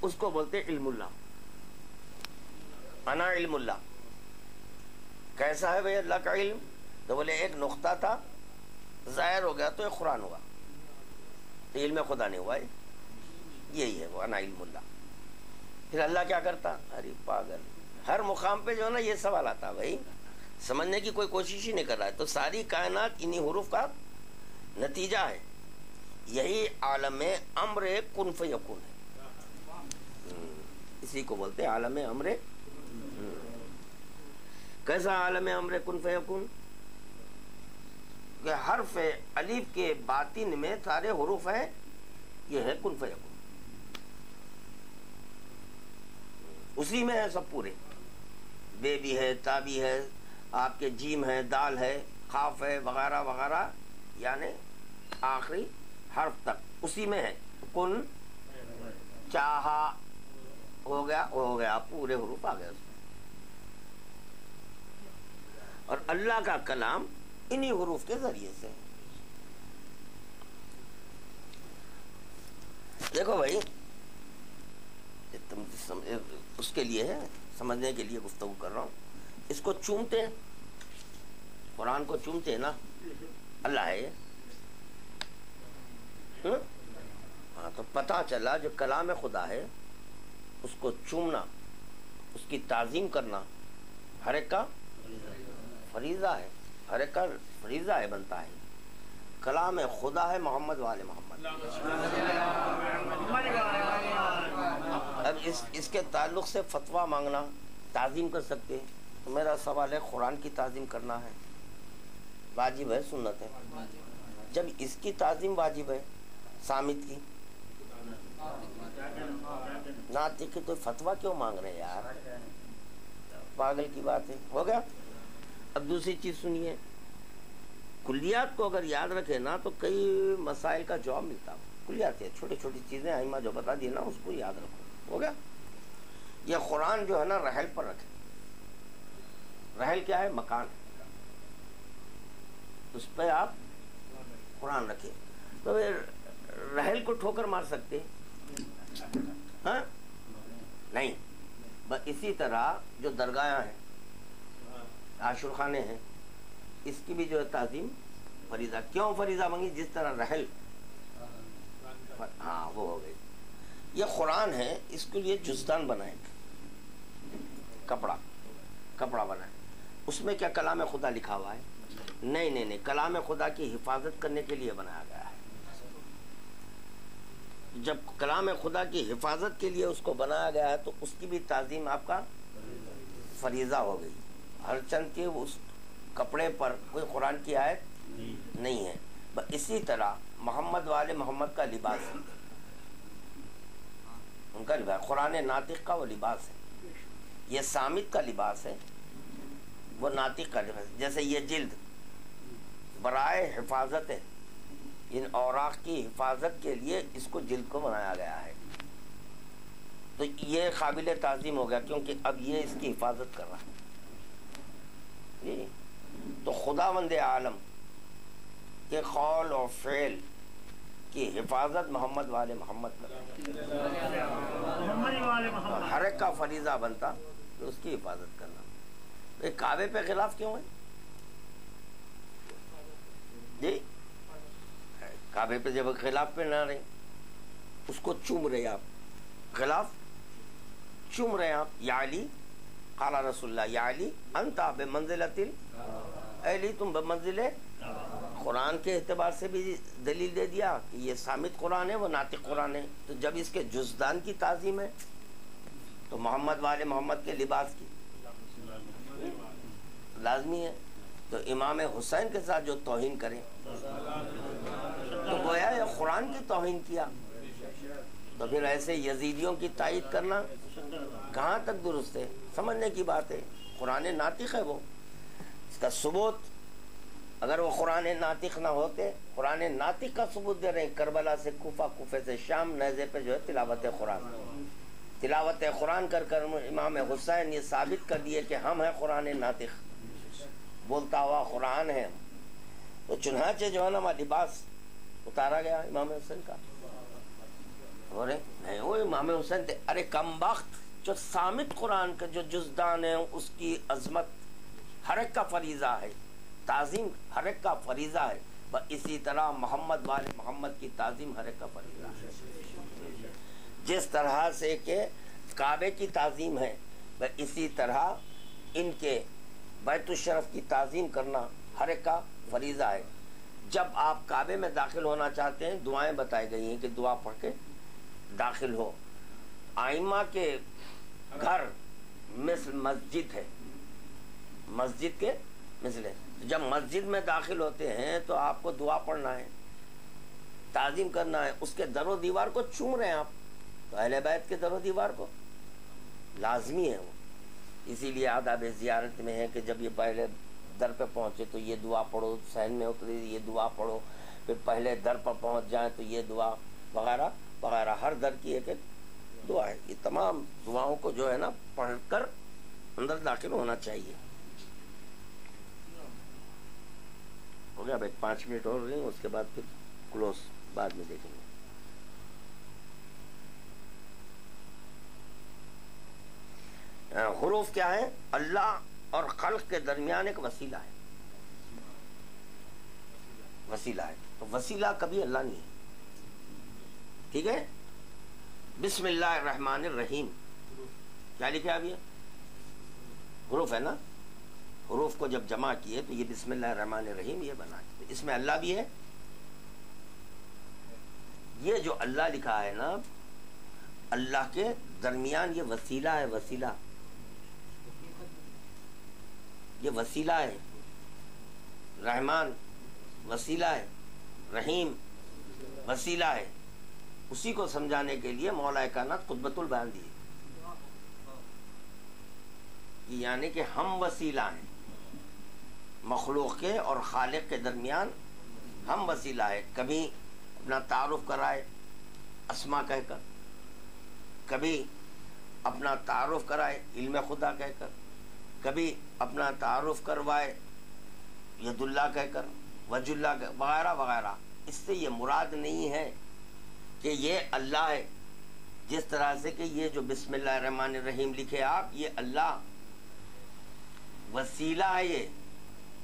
اس کو بولتے علم اللہ. انا علم اللہ. کیسا ہے بھائی اللہ کا علم؟ تو بولے ایک نقطہ تھا, ظاہر ہو گیا تو ایک قرآن ہوا, تو علم خدا نہیں ہوا. یہی ہے وہ انا علم اللہ. پھر اللہ کیا کرتا؟ ارے پاگل, ہر مقام پہ جو ہے نا یہ سوال آتا بھائی, سمجھنے کی کوئی کوشش ہی نہیں کر رہا ہے. تو ساری کائنات انہی حروف کا نتیجہ ہے. یہی عالم امر کن فیکون ہے. اسی کو بولتے ہیں عالم امر. کیسا عالم امر کن فیکون؟ کہ حرف الف کے باطن میں سارے حروف ہیں, یہ ہے کن فیکون. اسی میں ہے سب پورے. بے بھی ہے, تا بھی ہے, آپ کے جیم ہے, دال ہے, خاف ہے, وغیرہ وغیرہ, یعنی آخری حرف تک اسی میں ہے. کن چاہا ہو گیا, ہو گیا, پورے حروف آ گئے اس میں. اور اللہ کا کلام انہی حروف کے ذریعے سے. دیکھو بھائی, اس کے لیے ہے, سمجھنے کے لیے گفتگو کر رہا ہوں. اس کو چومتے ہیں, قرآن کو چومتے ہیں نا, اللہ ہے. ہاں, تو پتہ چلا جو کلام خدا ہے اس کو چومنا, اس کی تعظیم کرنا ہر ایک کا فریضہ ہے. ہر ایک کا فریضہ ہے, بنتا ہے. کلام خدا ہے محمد والے محمد. اب اس کے تعلق سے فتویٰ مانگنا, تعظیم کر سکتے ہیں. تو میرا سوال ہے, قرآن کی تعظیم کرنا ہے واجب ہے, سنت ہے؟ جب اس کی تعظیم واجب ہے, سامت کی نعت کی, تو فتویٰ کیوں مانگ رہے ہیں یار؟ پاگل کی بات ہے. ہو گیا. اب دوسری چیز سنیے, کلیات کو اگر یاد رکھے نا تو کئی مسائل کا جواب ملتا. کلیات ہے, چھوٹی چھوٹی چیزیں ائمہ جو بتا دی نا, اس کو یاد رکھو. ہو گیا. یہ قرآن جو ہے نا رحل پر رکھے. رحل کیا ہے؟ مکان. اس پہ آپ قرآن رکھے. تو رحل کو ٹھوکر مار سکتے ہاں نہیں. بس اسی طرح جو درگاہیں ہیں, عاشور خانے ہیں, اس کی بھی جو ہے تعظیم فریضہ. کیوں فریضہ مانگی؟ جس طرح رحل, ہاں وہ ہو گئی. یہ قرآن ہے, اس کے لیے جزدان بنائے, کپڑا بنائے. اس میں کیا کلام خدا لکھا ہوا ہے؟ نہیں، کلام خدا کی حفاظت کرنے کے لیے بنایا گیا ہے. جب کلام خدا کی حفاظت کے لیے اس کو بنایا گیا ہے تو اس کی بھی تعظیم آپ کا فریضہ ہو گئی. ہر چند کے اس کپڑے پر کوئی قرآن کی آیت نہیں ہے. اسی طرح محمد والے محمد کا لباس ہے، ان کا لباس قرآن ناطق کا وہ لباس ہے. یہ صامت کا لباس ہے، وہ ناطق کا لباس. جیسے یہ جلد برائے حفاظت ہے، ان اوراق کی حفاظت کے لیے اس کو جلد کو بنایا گیا ہے. تو یہ قابل تعظیم ہو گیا کیونکہ اب یہ اس کی حفاظت کر رہا ہے. جی تو خداوند عالم کے قول اور فعل کی حفاظت محمد والے محمد کر رہا ہے. ہر ایک کا فریضہ بنتا تو اس کی حفاظت کرنا. کعبے پہ خلاف کیوں ہے جی؟ کعبے پہ جب خلاف پہ نہ رہے، اس کو چوم رہے آپ، خلاف چوم رہے آپ. یا علی قال رسول اللہ یا علی انت بمنزلۃ اے علی تم بمنزل. قرآن کے اعتبار سے بھی دلیل دے دیا کہ یہ صامت قرآن ہے، وہ ناطق قرآن ہے. تو جب اس کے جزدان کی تعظیم ہے تو محمد والے محمد کے لباس کی لازمی ہے. تو امام حسین کے ساتھ جو توہین کرے تو گویا یہ قرآن کی توہین کیا. تو پھر ایسے یزیدیوں کی تائید کرنا کہاں تک درست ہے؟ سمجھنے کی بات ہے. قرآن ناطق ہے، وہ اس کا ثبوت اگر وہ قرآن ناطق نہ ہوتے، قرآن ناطق کا ثبوت دے رہے ہیں. کربلا سے کوفہ، کوفے سے شام، نیزے پہ جو ہے تلاوت قرآن کر کر امام حسین یہ ثابت کر دیے کہ ہم ہیں قرآن ناطق، بولتا ہوا قرآن ہے. تو چنانچہ جو ہے نا لباس اتارا گیا امام حسین کا. نہیں وہ امام حسین تھے. ارے کم بخت، جو صامت قرآن کا جو جزدان ہے اس کی عظمت ہر ایک کا فریضہ ہے، تعظیم ہر ایک کا فریضہ ہے. اسی طرح محمد والے محمد کی تعظیم ہر ایک کا فریضہ ہے. جس طرح سے کہ کعبے کی تعظیم ہے، اسی طرح ان کے بیت الشرف کی تعظیم کرنا ہر ایک کا فریضہ ہے. جب آپ کعبے میں داخل ہونا چاہتے ہیں دعائیں بتائی گئی ہیں کہ دعا پڑھ کے داخل ہو. آئمہ کے گھر مثل مسجد ہے، مسجد کے مثل ہے. جب مسجد میں داخل ہوتے ہیں تو آپ کو دعا پڑھنا ہے، تعظیم کرنا ہے. اس کے در و دیوار کو چوم رہے ہیں آپ، تو اہل بیت کے در و دیوار کو لازمی ہے وہ. اسی لیے آداب زیارت میں ہے کہ جب یہ پہلے در پہ پہنچے تو یہ دعا پڑھو، صحن میں اتری یہ دعا پڑھو، پھر پہلے در پر پہنچ جائیں تو یہ دعا وغیرہ وغیرہ. ہر در کی ایک ایک دعا ہے. یہ تمام دعاؤں کو جو ہے نا پڑھ کر اندر داخل ہونا چاہیے. ہو گیا بھائی 5 منٹ اور رہیں، اس کے بعد پھر کلوز بعد میں دیکھیں گے. حروف کیا ہے؟ اللہ اور خلق کے درمیان ایک وسیلہ ہے، وسیلہ ہے. تو وسیلہ کبھی اللہ نہیں ہے. ٹھیک ہے. بسم اللہ الرحمن الرحیم کیا لکھا ابھی؟ حروف ہے نا. حروف کو جب جمع کیے تو یہ بسم اللہ الرحمن الرحیم یہ بنا. اس میں اللہ بھی ہے. یہ جو اللہ لکھا ہے نا، اللہ کے درمیان یہ وسیلہ ہے. وسیلہ یہ وسیلہ ہے. رحمان وسیلہ ہے، رحیم وسیلہ ہے. اسی کو سمجھانے کے لیے مولا کائنات قطبۃ البیان دی، یعنی کہ ہم وسیلہ ہیں. مخلوق کے اور خالق کے درمیان ہم وسیلہ ہے. کبھی اپنا تعارف کرائے اسما کہہ کر، کبھی اپنا تعارف کرائے علم خدا کہہ کر، کبھی اپنا تعارف کروائے ید اللہ کہہ کر، وجہ اللہ وغیرہ وغیرہ. اس سے یہ مراد نہیں ہے کہ یہ اللہ ہے. جس طرح سے کہ یہ جو بسم اللہ الرحمن الرحیم لکھے آپ، یہ اللہ وسیلہ ہے. یہ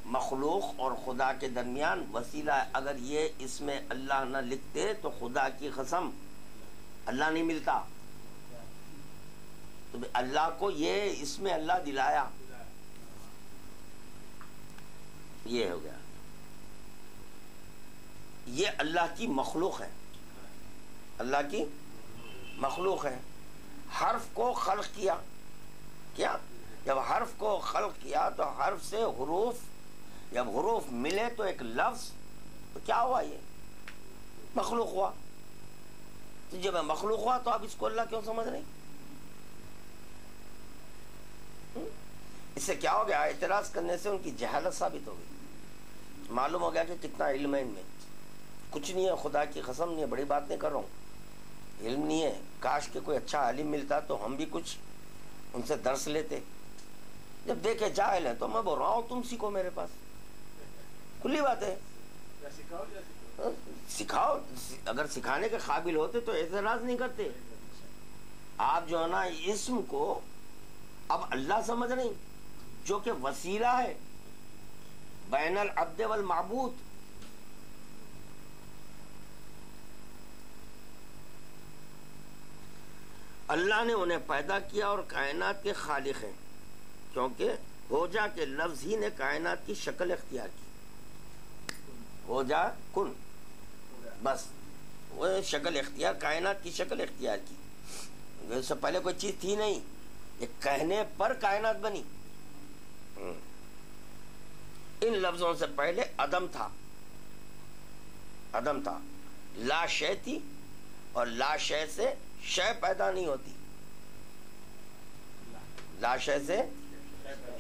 مخلوق اور خدا کے درمیان وسیلہ ہے. اگر یہ اس میں اللہ نہ لکھتے تو خدا کی قسم اللہ نہیں ملتا. تو اللہ کو یہ اس میں اللہ دلایا. یہ ہو گیا. یہ اللہ کی مخلوق ہے, اللہ کی مخلوق ہے. حرف کو خلق کیا. کیا؟ جب حرف کو خلق کیا تو حرف سے حروف, جب حروف ملے تو ایک لفظ, تو کیا ہوا؟ یہ مخلوق ہوا. تو جب مخلوق ہوا تو اب اس کو اللہ کیوں سمجھ رہے؟ اس سے کیا ہو گیا؟ اعتراض کرنے سے ان کی جہالت ثابت ہو گئی. معلوم ہو گیا کہ کتنا علم ہے ان میں. کچھ نہیں ہے, خدا کی قسم نہیں ہے, بڑی بات نہیں کر رہا ہوں, علم نہیں ہے. کاش کہ کوئی اچھا عالم ملتا تو ہم بھی کچھ ان سے درس لیتے. جب دیکھے جاہل ہے تو میں بول رہا ہوں تم سیکھو میرے پاس, کھلی بات ہے. سکھاؤ, اگر سکھانے کے قابل ہوتے تو اعتراض نہیں کرتے. آپ جو ہے نا اسم کو اب اللہ سمجھ رہے ہیں جو کہ وسیلہ ہے بین العبد والمعبود. اللہ نے انہیں پیدا کیا اور کائنات کے خالق ہیں, کیونکہ ہو جا کے لفظ ہی نے کائنات کی شکل اختیار کی. ہو جا کن, بس وہ شکل اختیار, کائنات کی شکل اختیار کی. اس سے پہلے کوئی چیز تھی نہیں, یہ کہنے پر کائنات بنی. ان لفظوں سے پہلے عدم تھا, عدم تھا, لا شے تھی, اور لا شے سے شے پیدا نہیں ہوتی. لا شے سے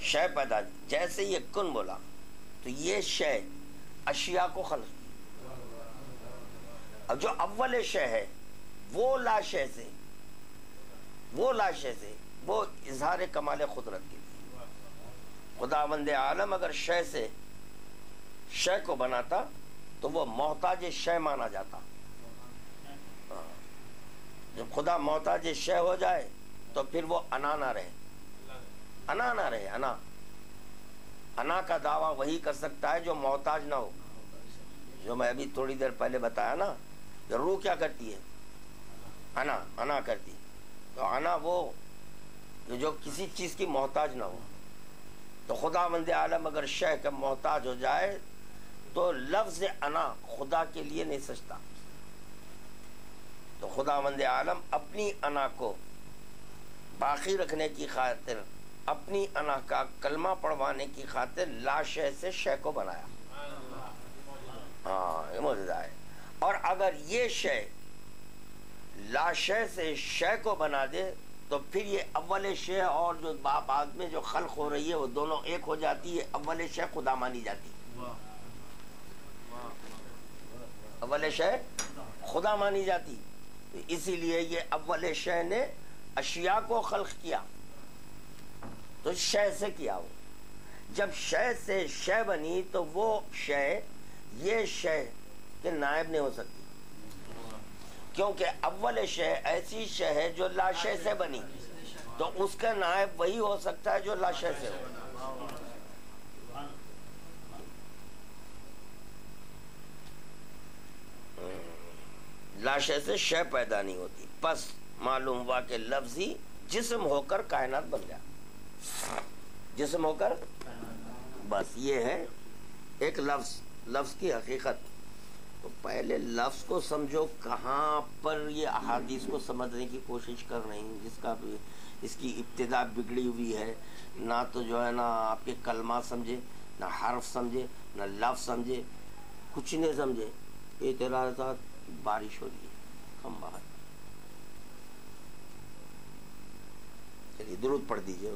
شے پیدا, جیسے یہ کن بولا تو یہ شے اشیاء کو خلق کی. اب جو اول شے ہے وہ لا شے سے, وہ لا شے سے, وہ اظہار کمال قدرت کے لیے. خداوند عالم اگر شے سے شے کو بناتا تو وہ محتاج شے مانا جاتا. جب خدا محتاج شے ہو جائے تو پھر وہ انا نہ رہے, انا نہ رہے. انا, انا کا دعویٰ وہی کر سکتا ہے جو محتاج نہ ہو. جو میں ابھی تھوڑی دیر پہلے بتایا نا, کہ روح کیا کرتی ہے؟ انا, انا کرتی. تو انا وہ جو کسی چیز کی محتاج نہ ہو. تو خداوند عالم اگر شے کا محتاج ہو جائے تو لفظ انا خدا کے لیے نہیں سجتا. تو خداوند عالم اپنی انا کو باقی رکھنے کی خاطر, اپنی انا کا کلمہ پڑھوانے کی خاطر لا شے سے شے کو بنایا. ہاں, یہ معجزہ ہے. اور اگر یہ شے لا شے سے شے کو بنا دے تو پھر یہ اول شے اور جو بعد میں جو خلق ہو رہی ہے وہ دونوں ایک ہو جاتی ہے. اول شے خدا مانی جاتی, اول شے خدا مانی جاتی. اسی لیے یہ اول شے نے اشیاء کو خلق کیا تو شے سے کیا. وہ جب شے سے شے بنی تو وہ شے یہ شے کے نائب نہیں ہو سکتی, کیونکہ اول شے ایسی شے ہے جو لا شے سے بنی, تو اس کا نائب وہی ہو سکتا ہے جو لا شے سے ہو. لا شے سے شے پیدا نہیں ہوتی. بس معلوم ہوا کہ لفظی جسم ہو کر کائنات بن گیا, جسم ہو کر. بس یہ ہے ایک لفظ, لفظ کی حقیقت. تو پہلے لفظ کو سمجھو, کہاں پر یہ احادیث کو سمجھنے کی کوشش کر رہے ہیں, جس کا اس کی ابتدا بگڑی ہوئی ہے. نہ تو جو ہے نا آپ کے کلمہ سمجھے, نہ حرف سمجھے, نہ لفظ سمجھے, کچھ نہیں سمجھے. اعتراضات, بارش ہو رہی ہے, کم باہر. چلیے درود پڑھ دیجیے.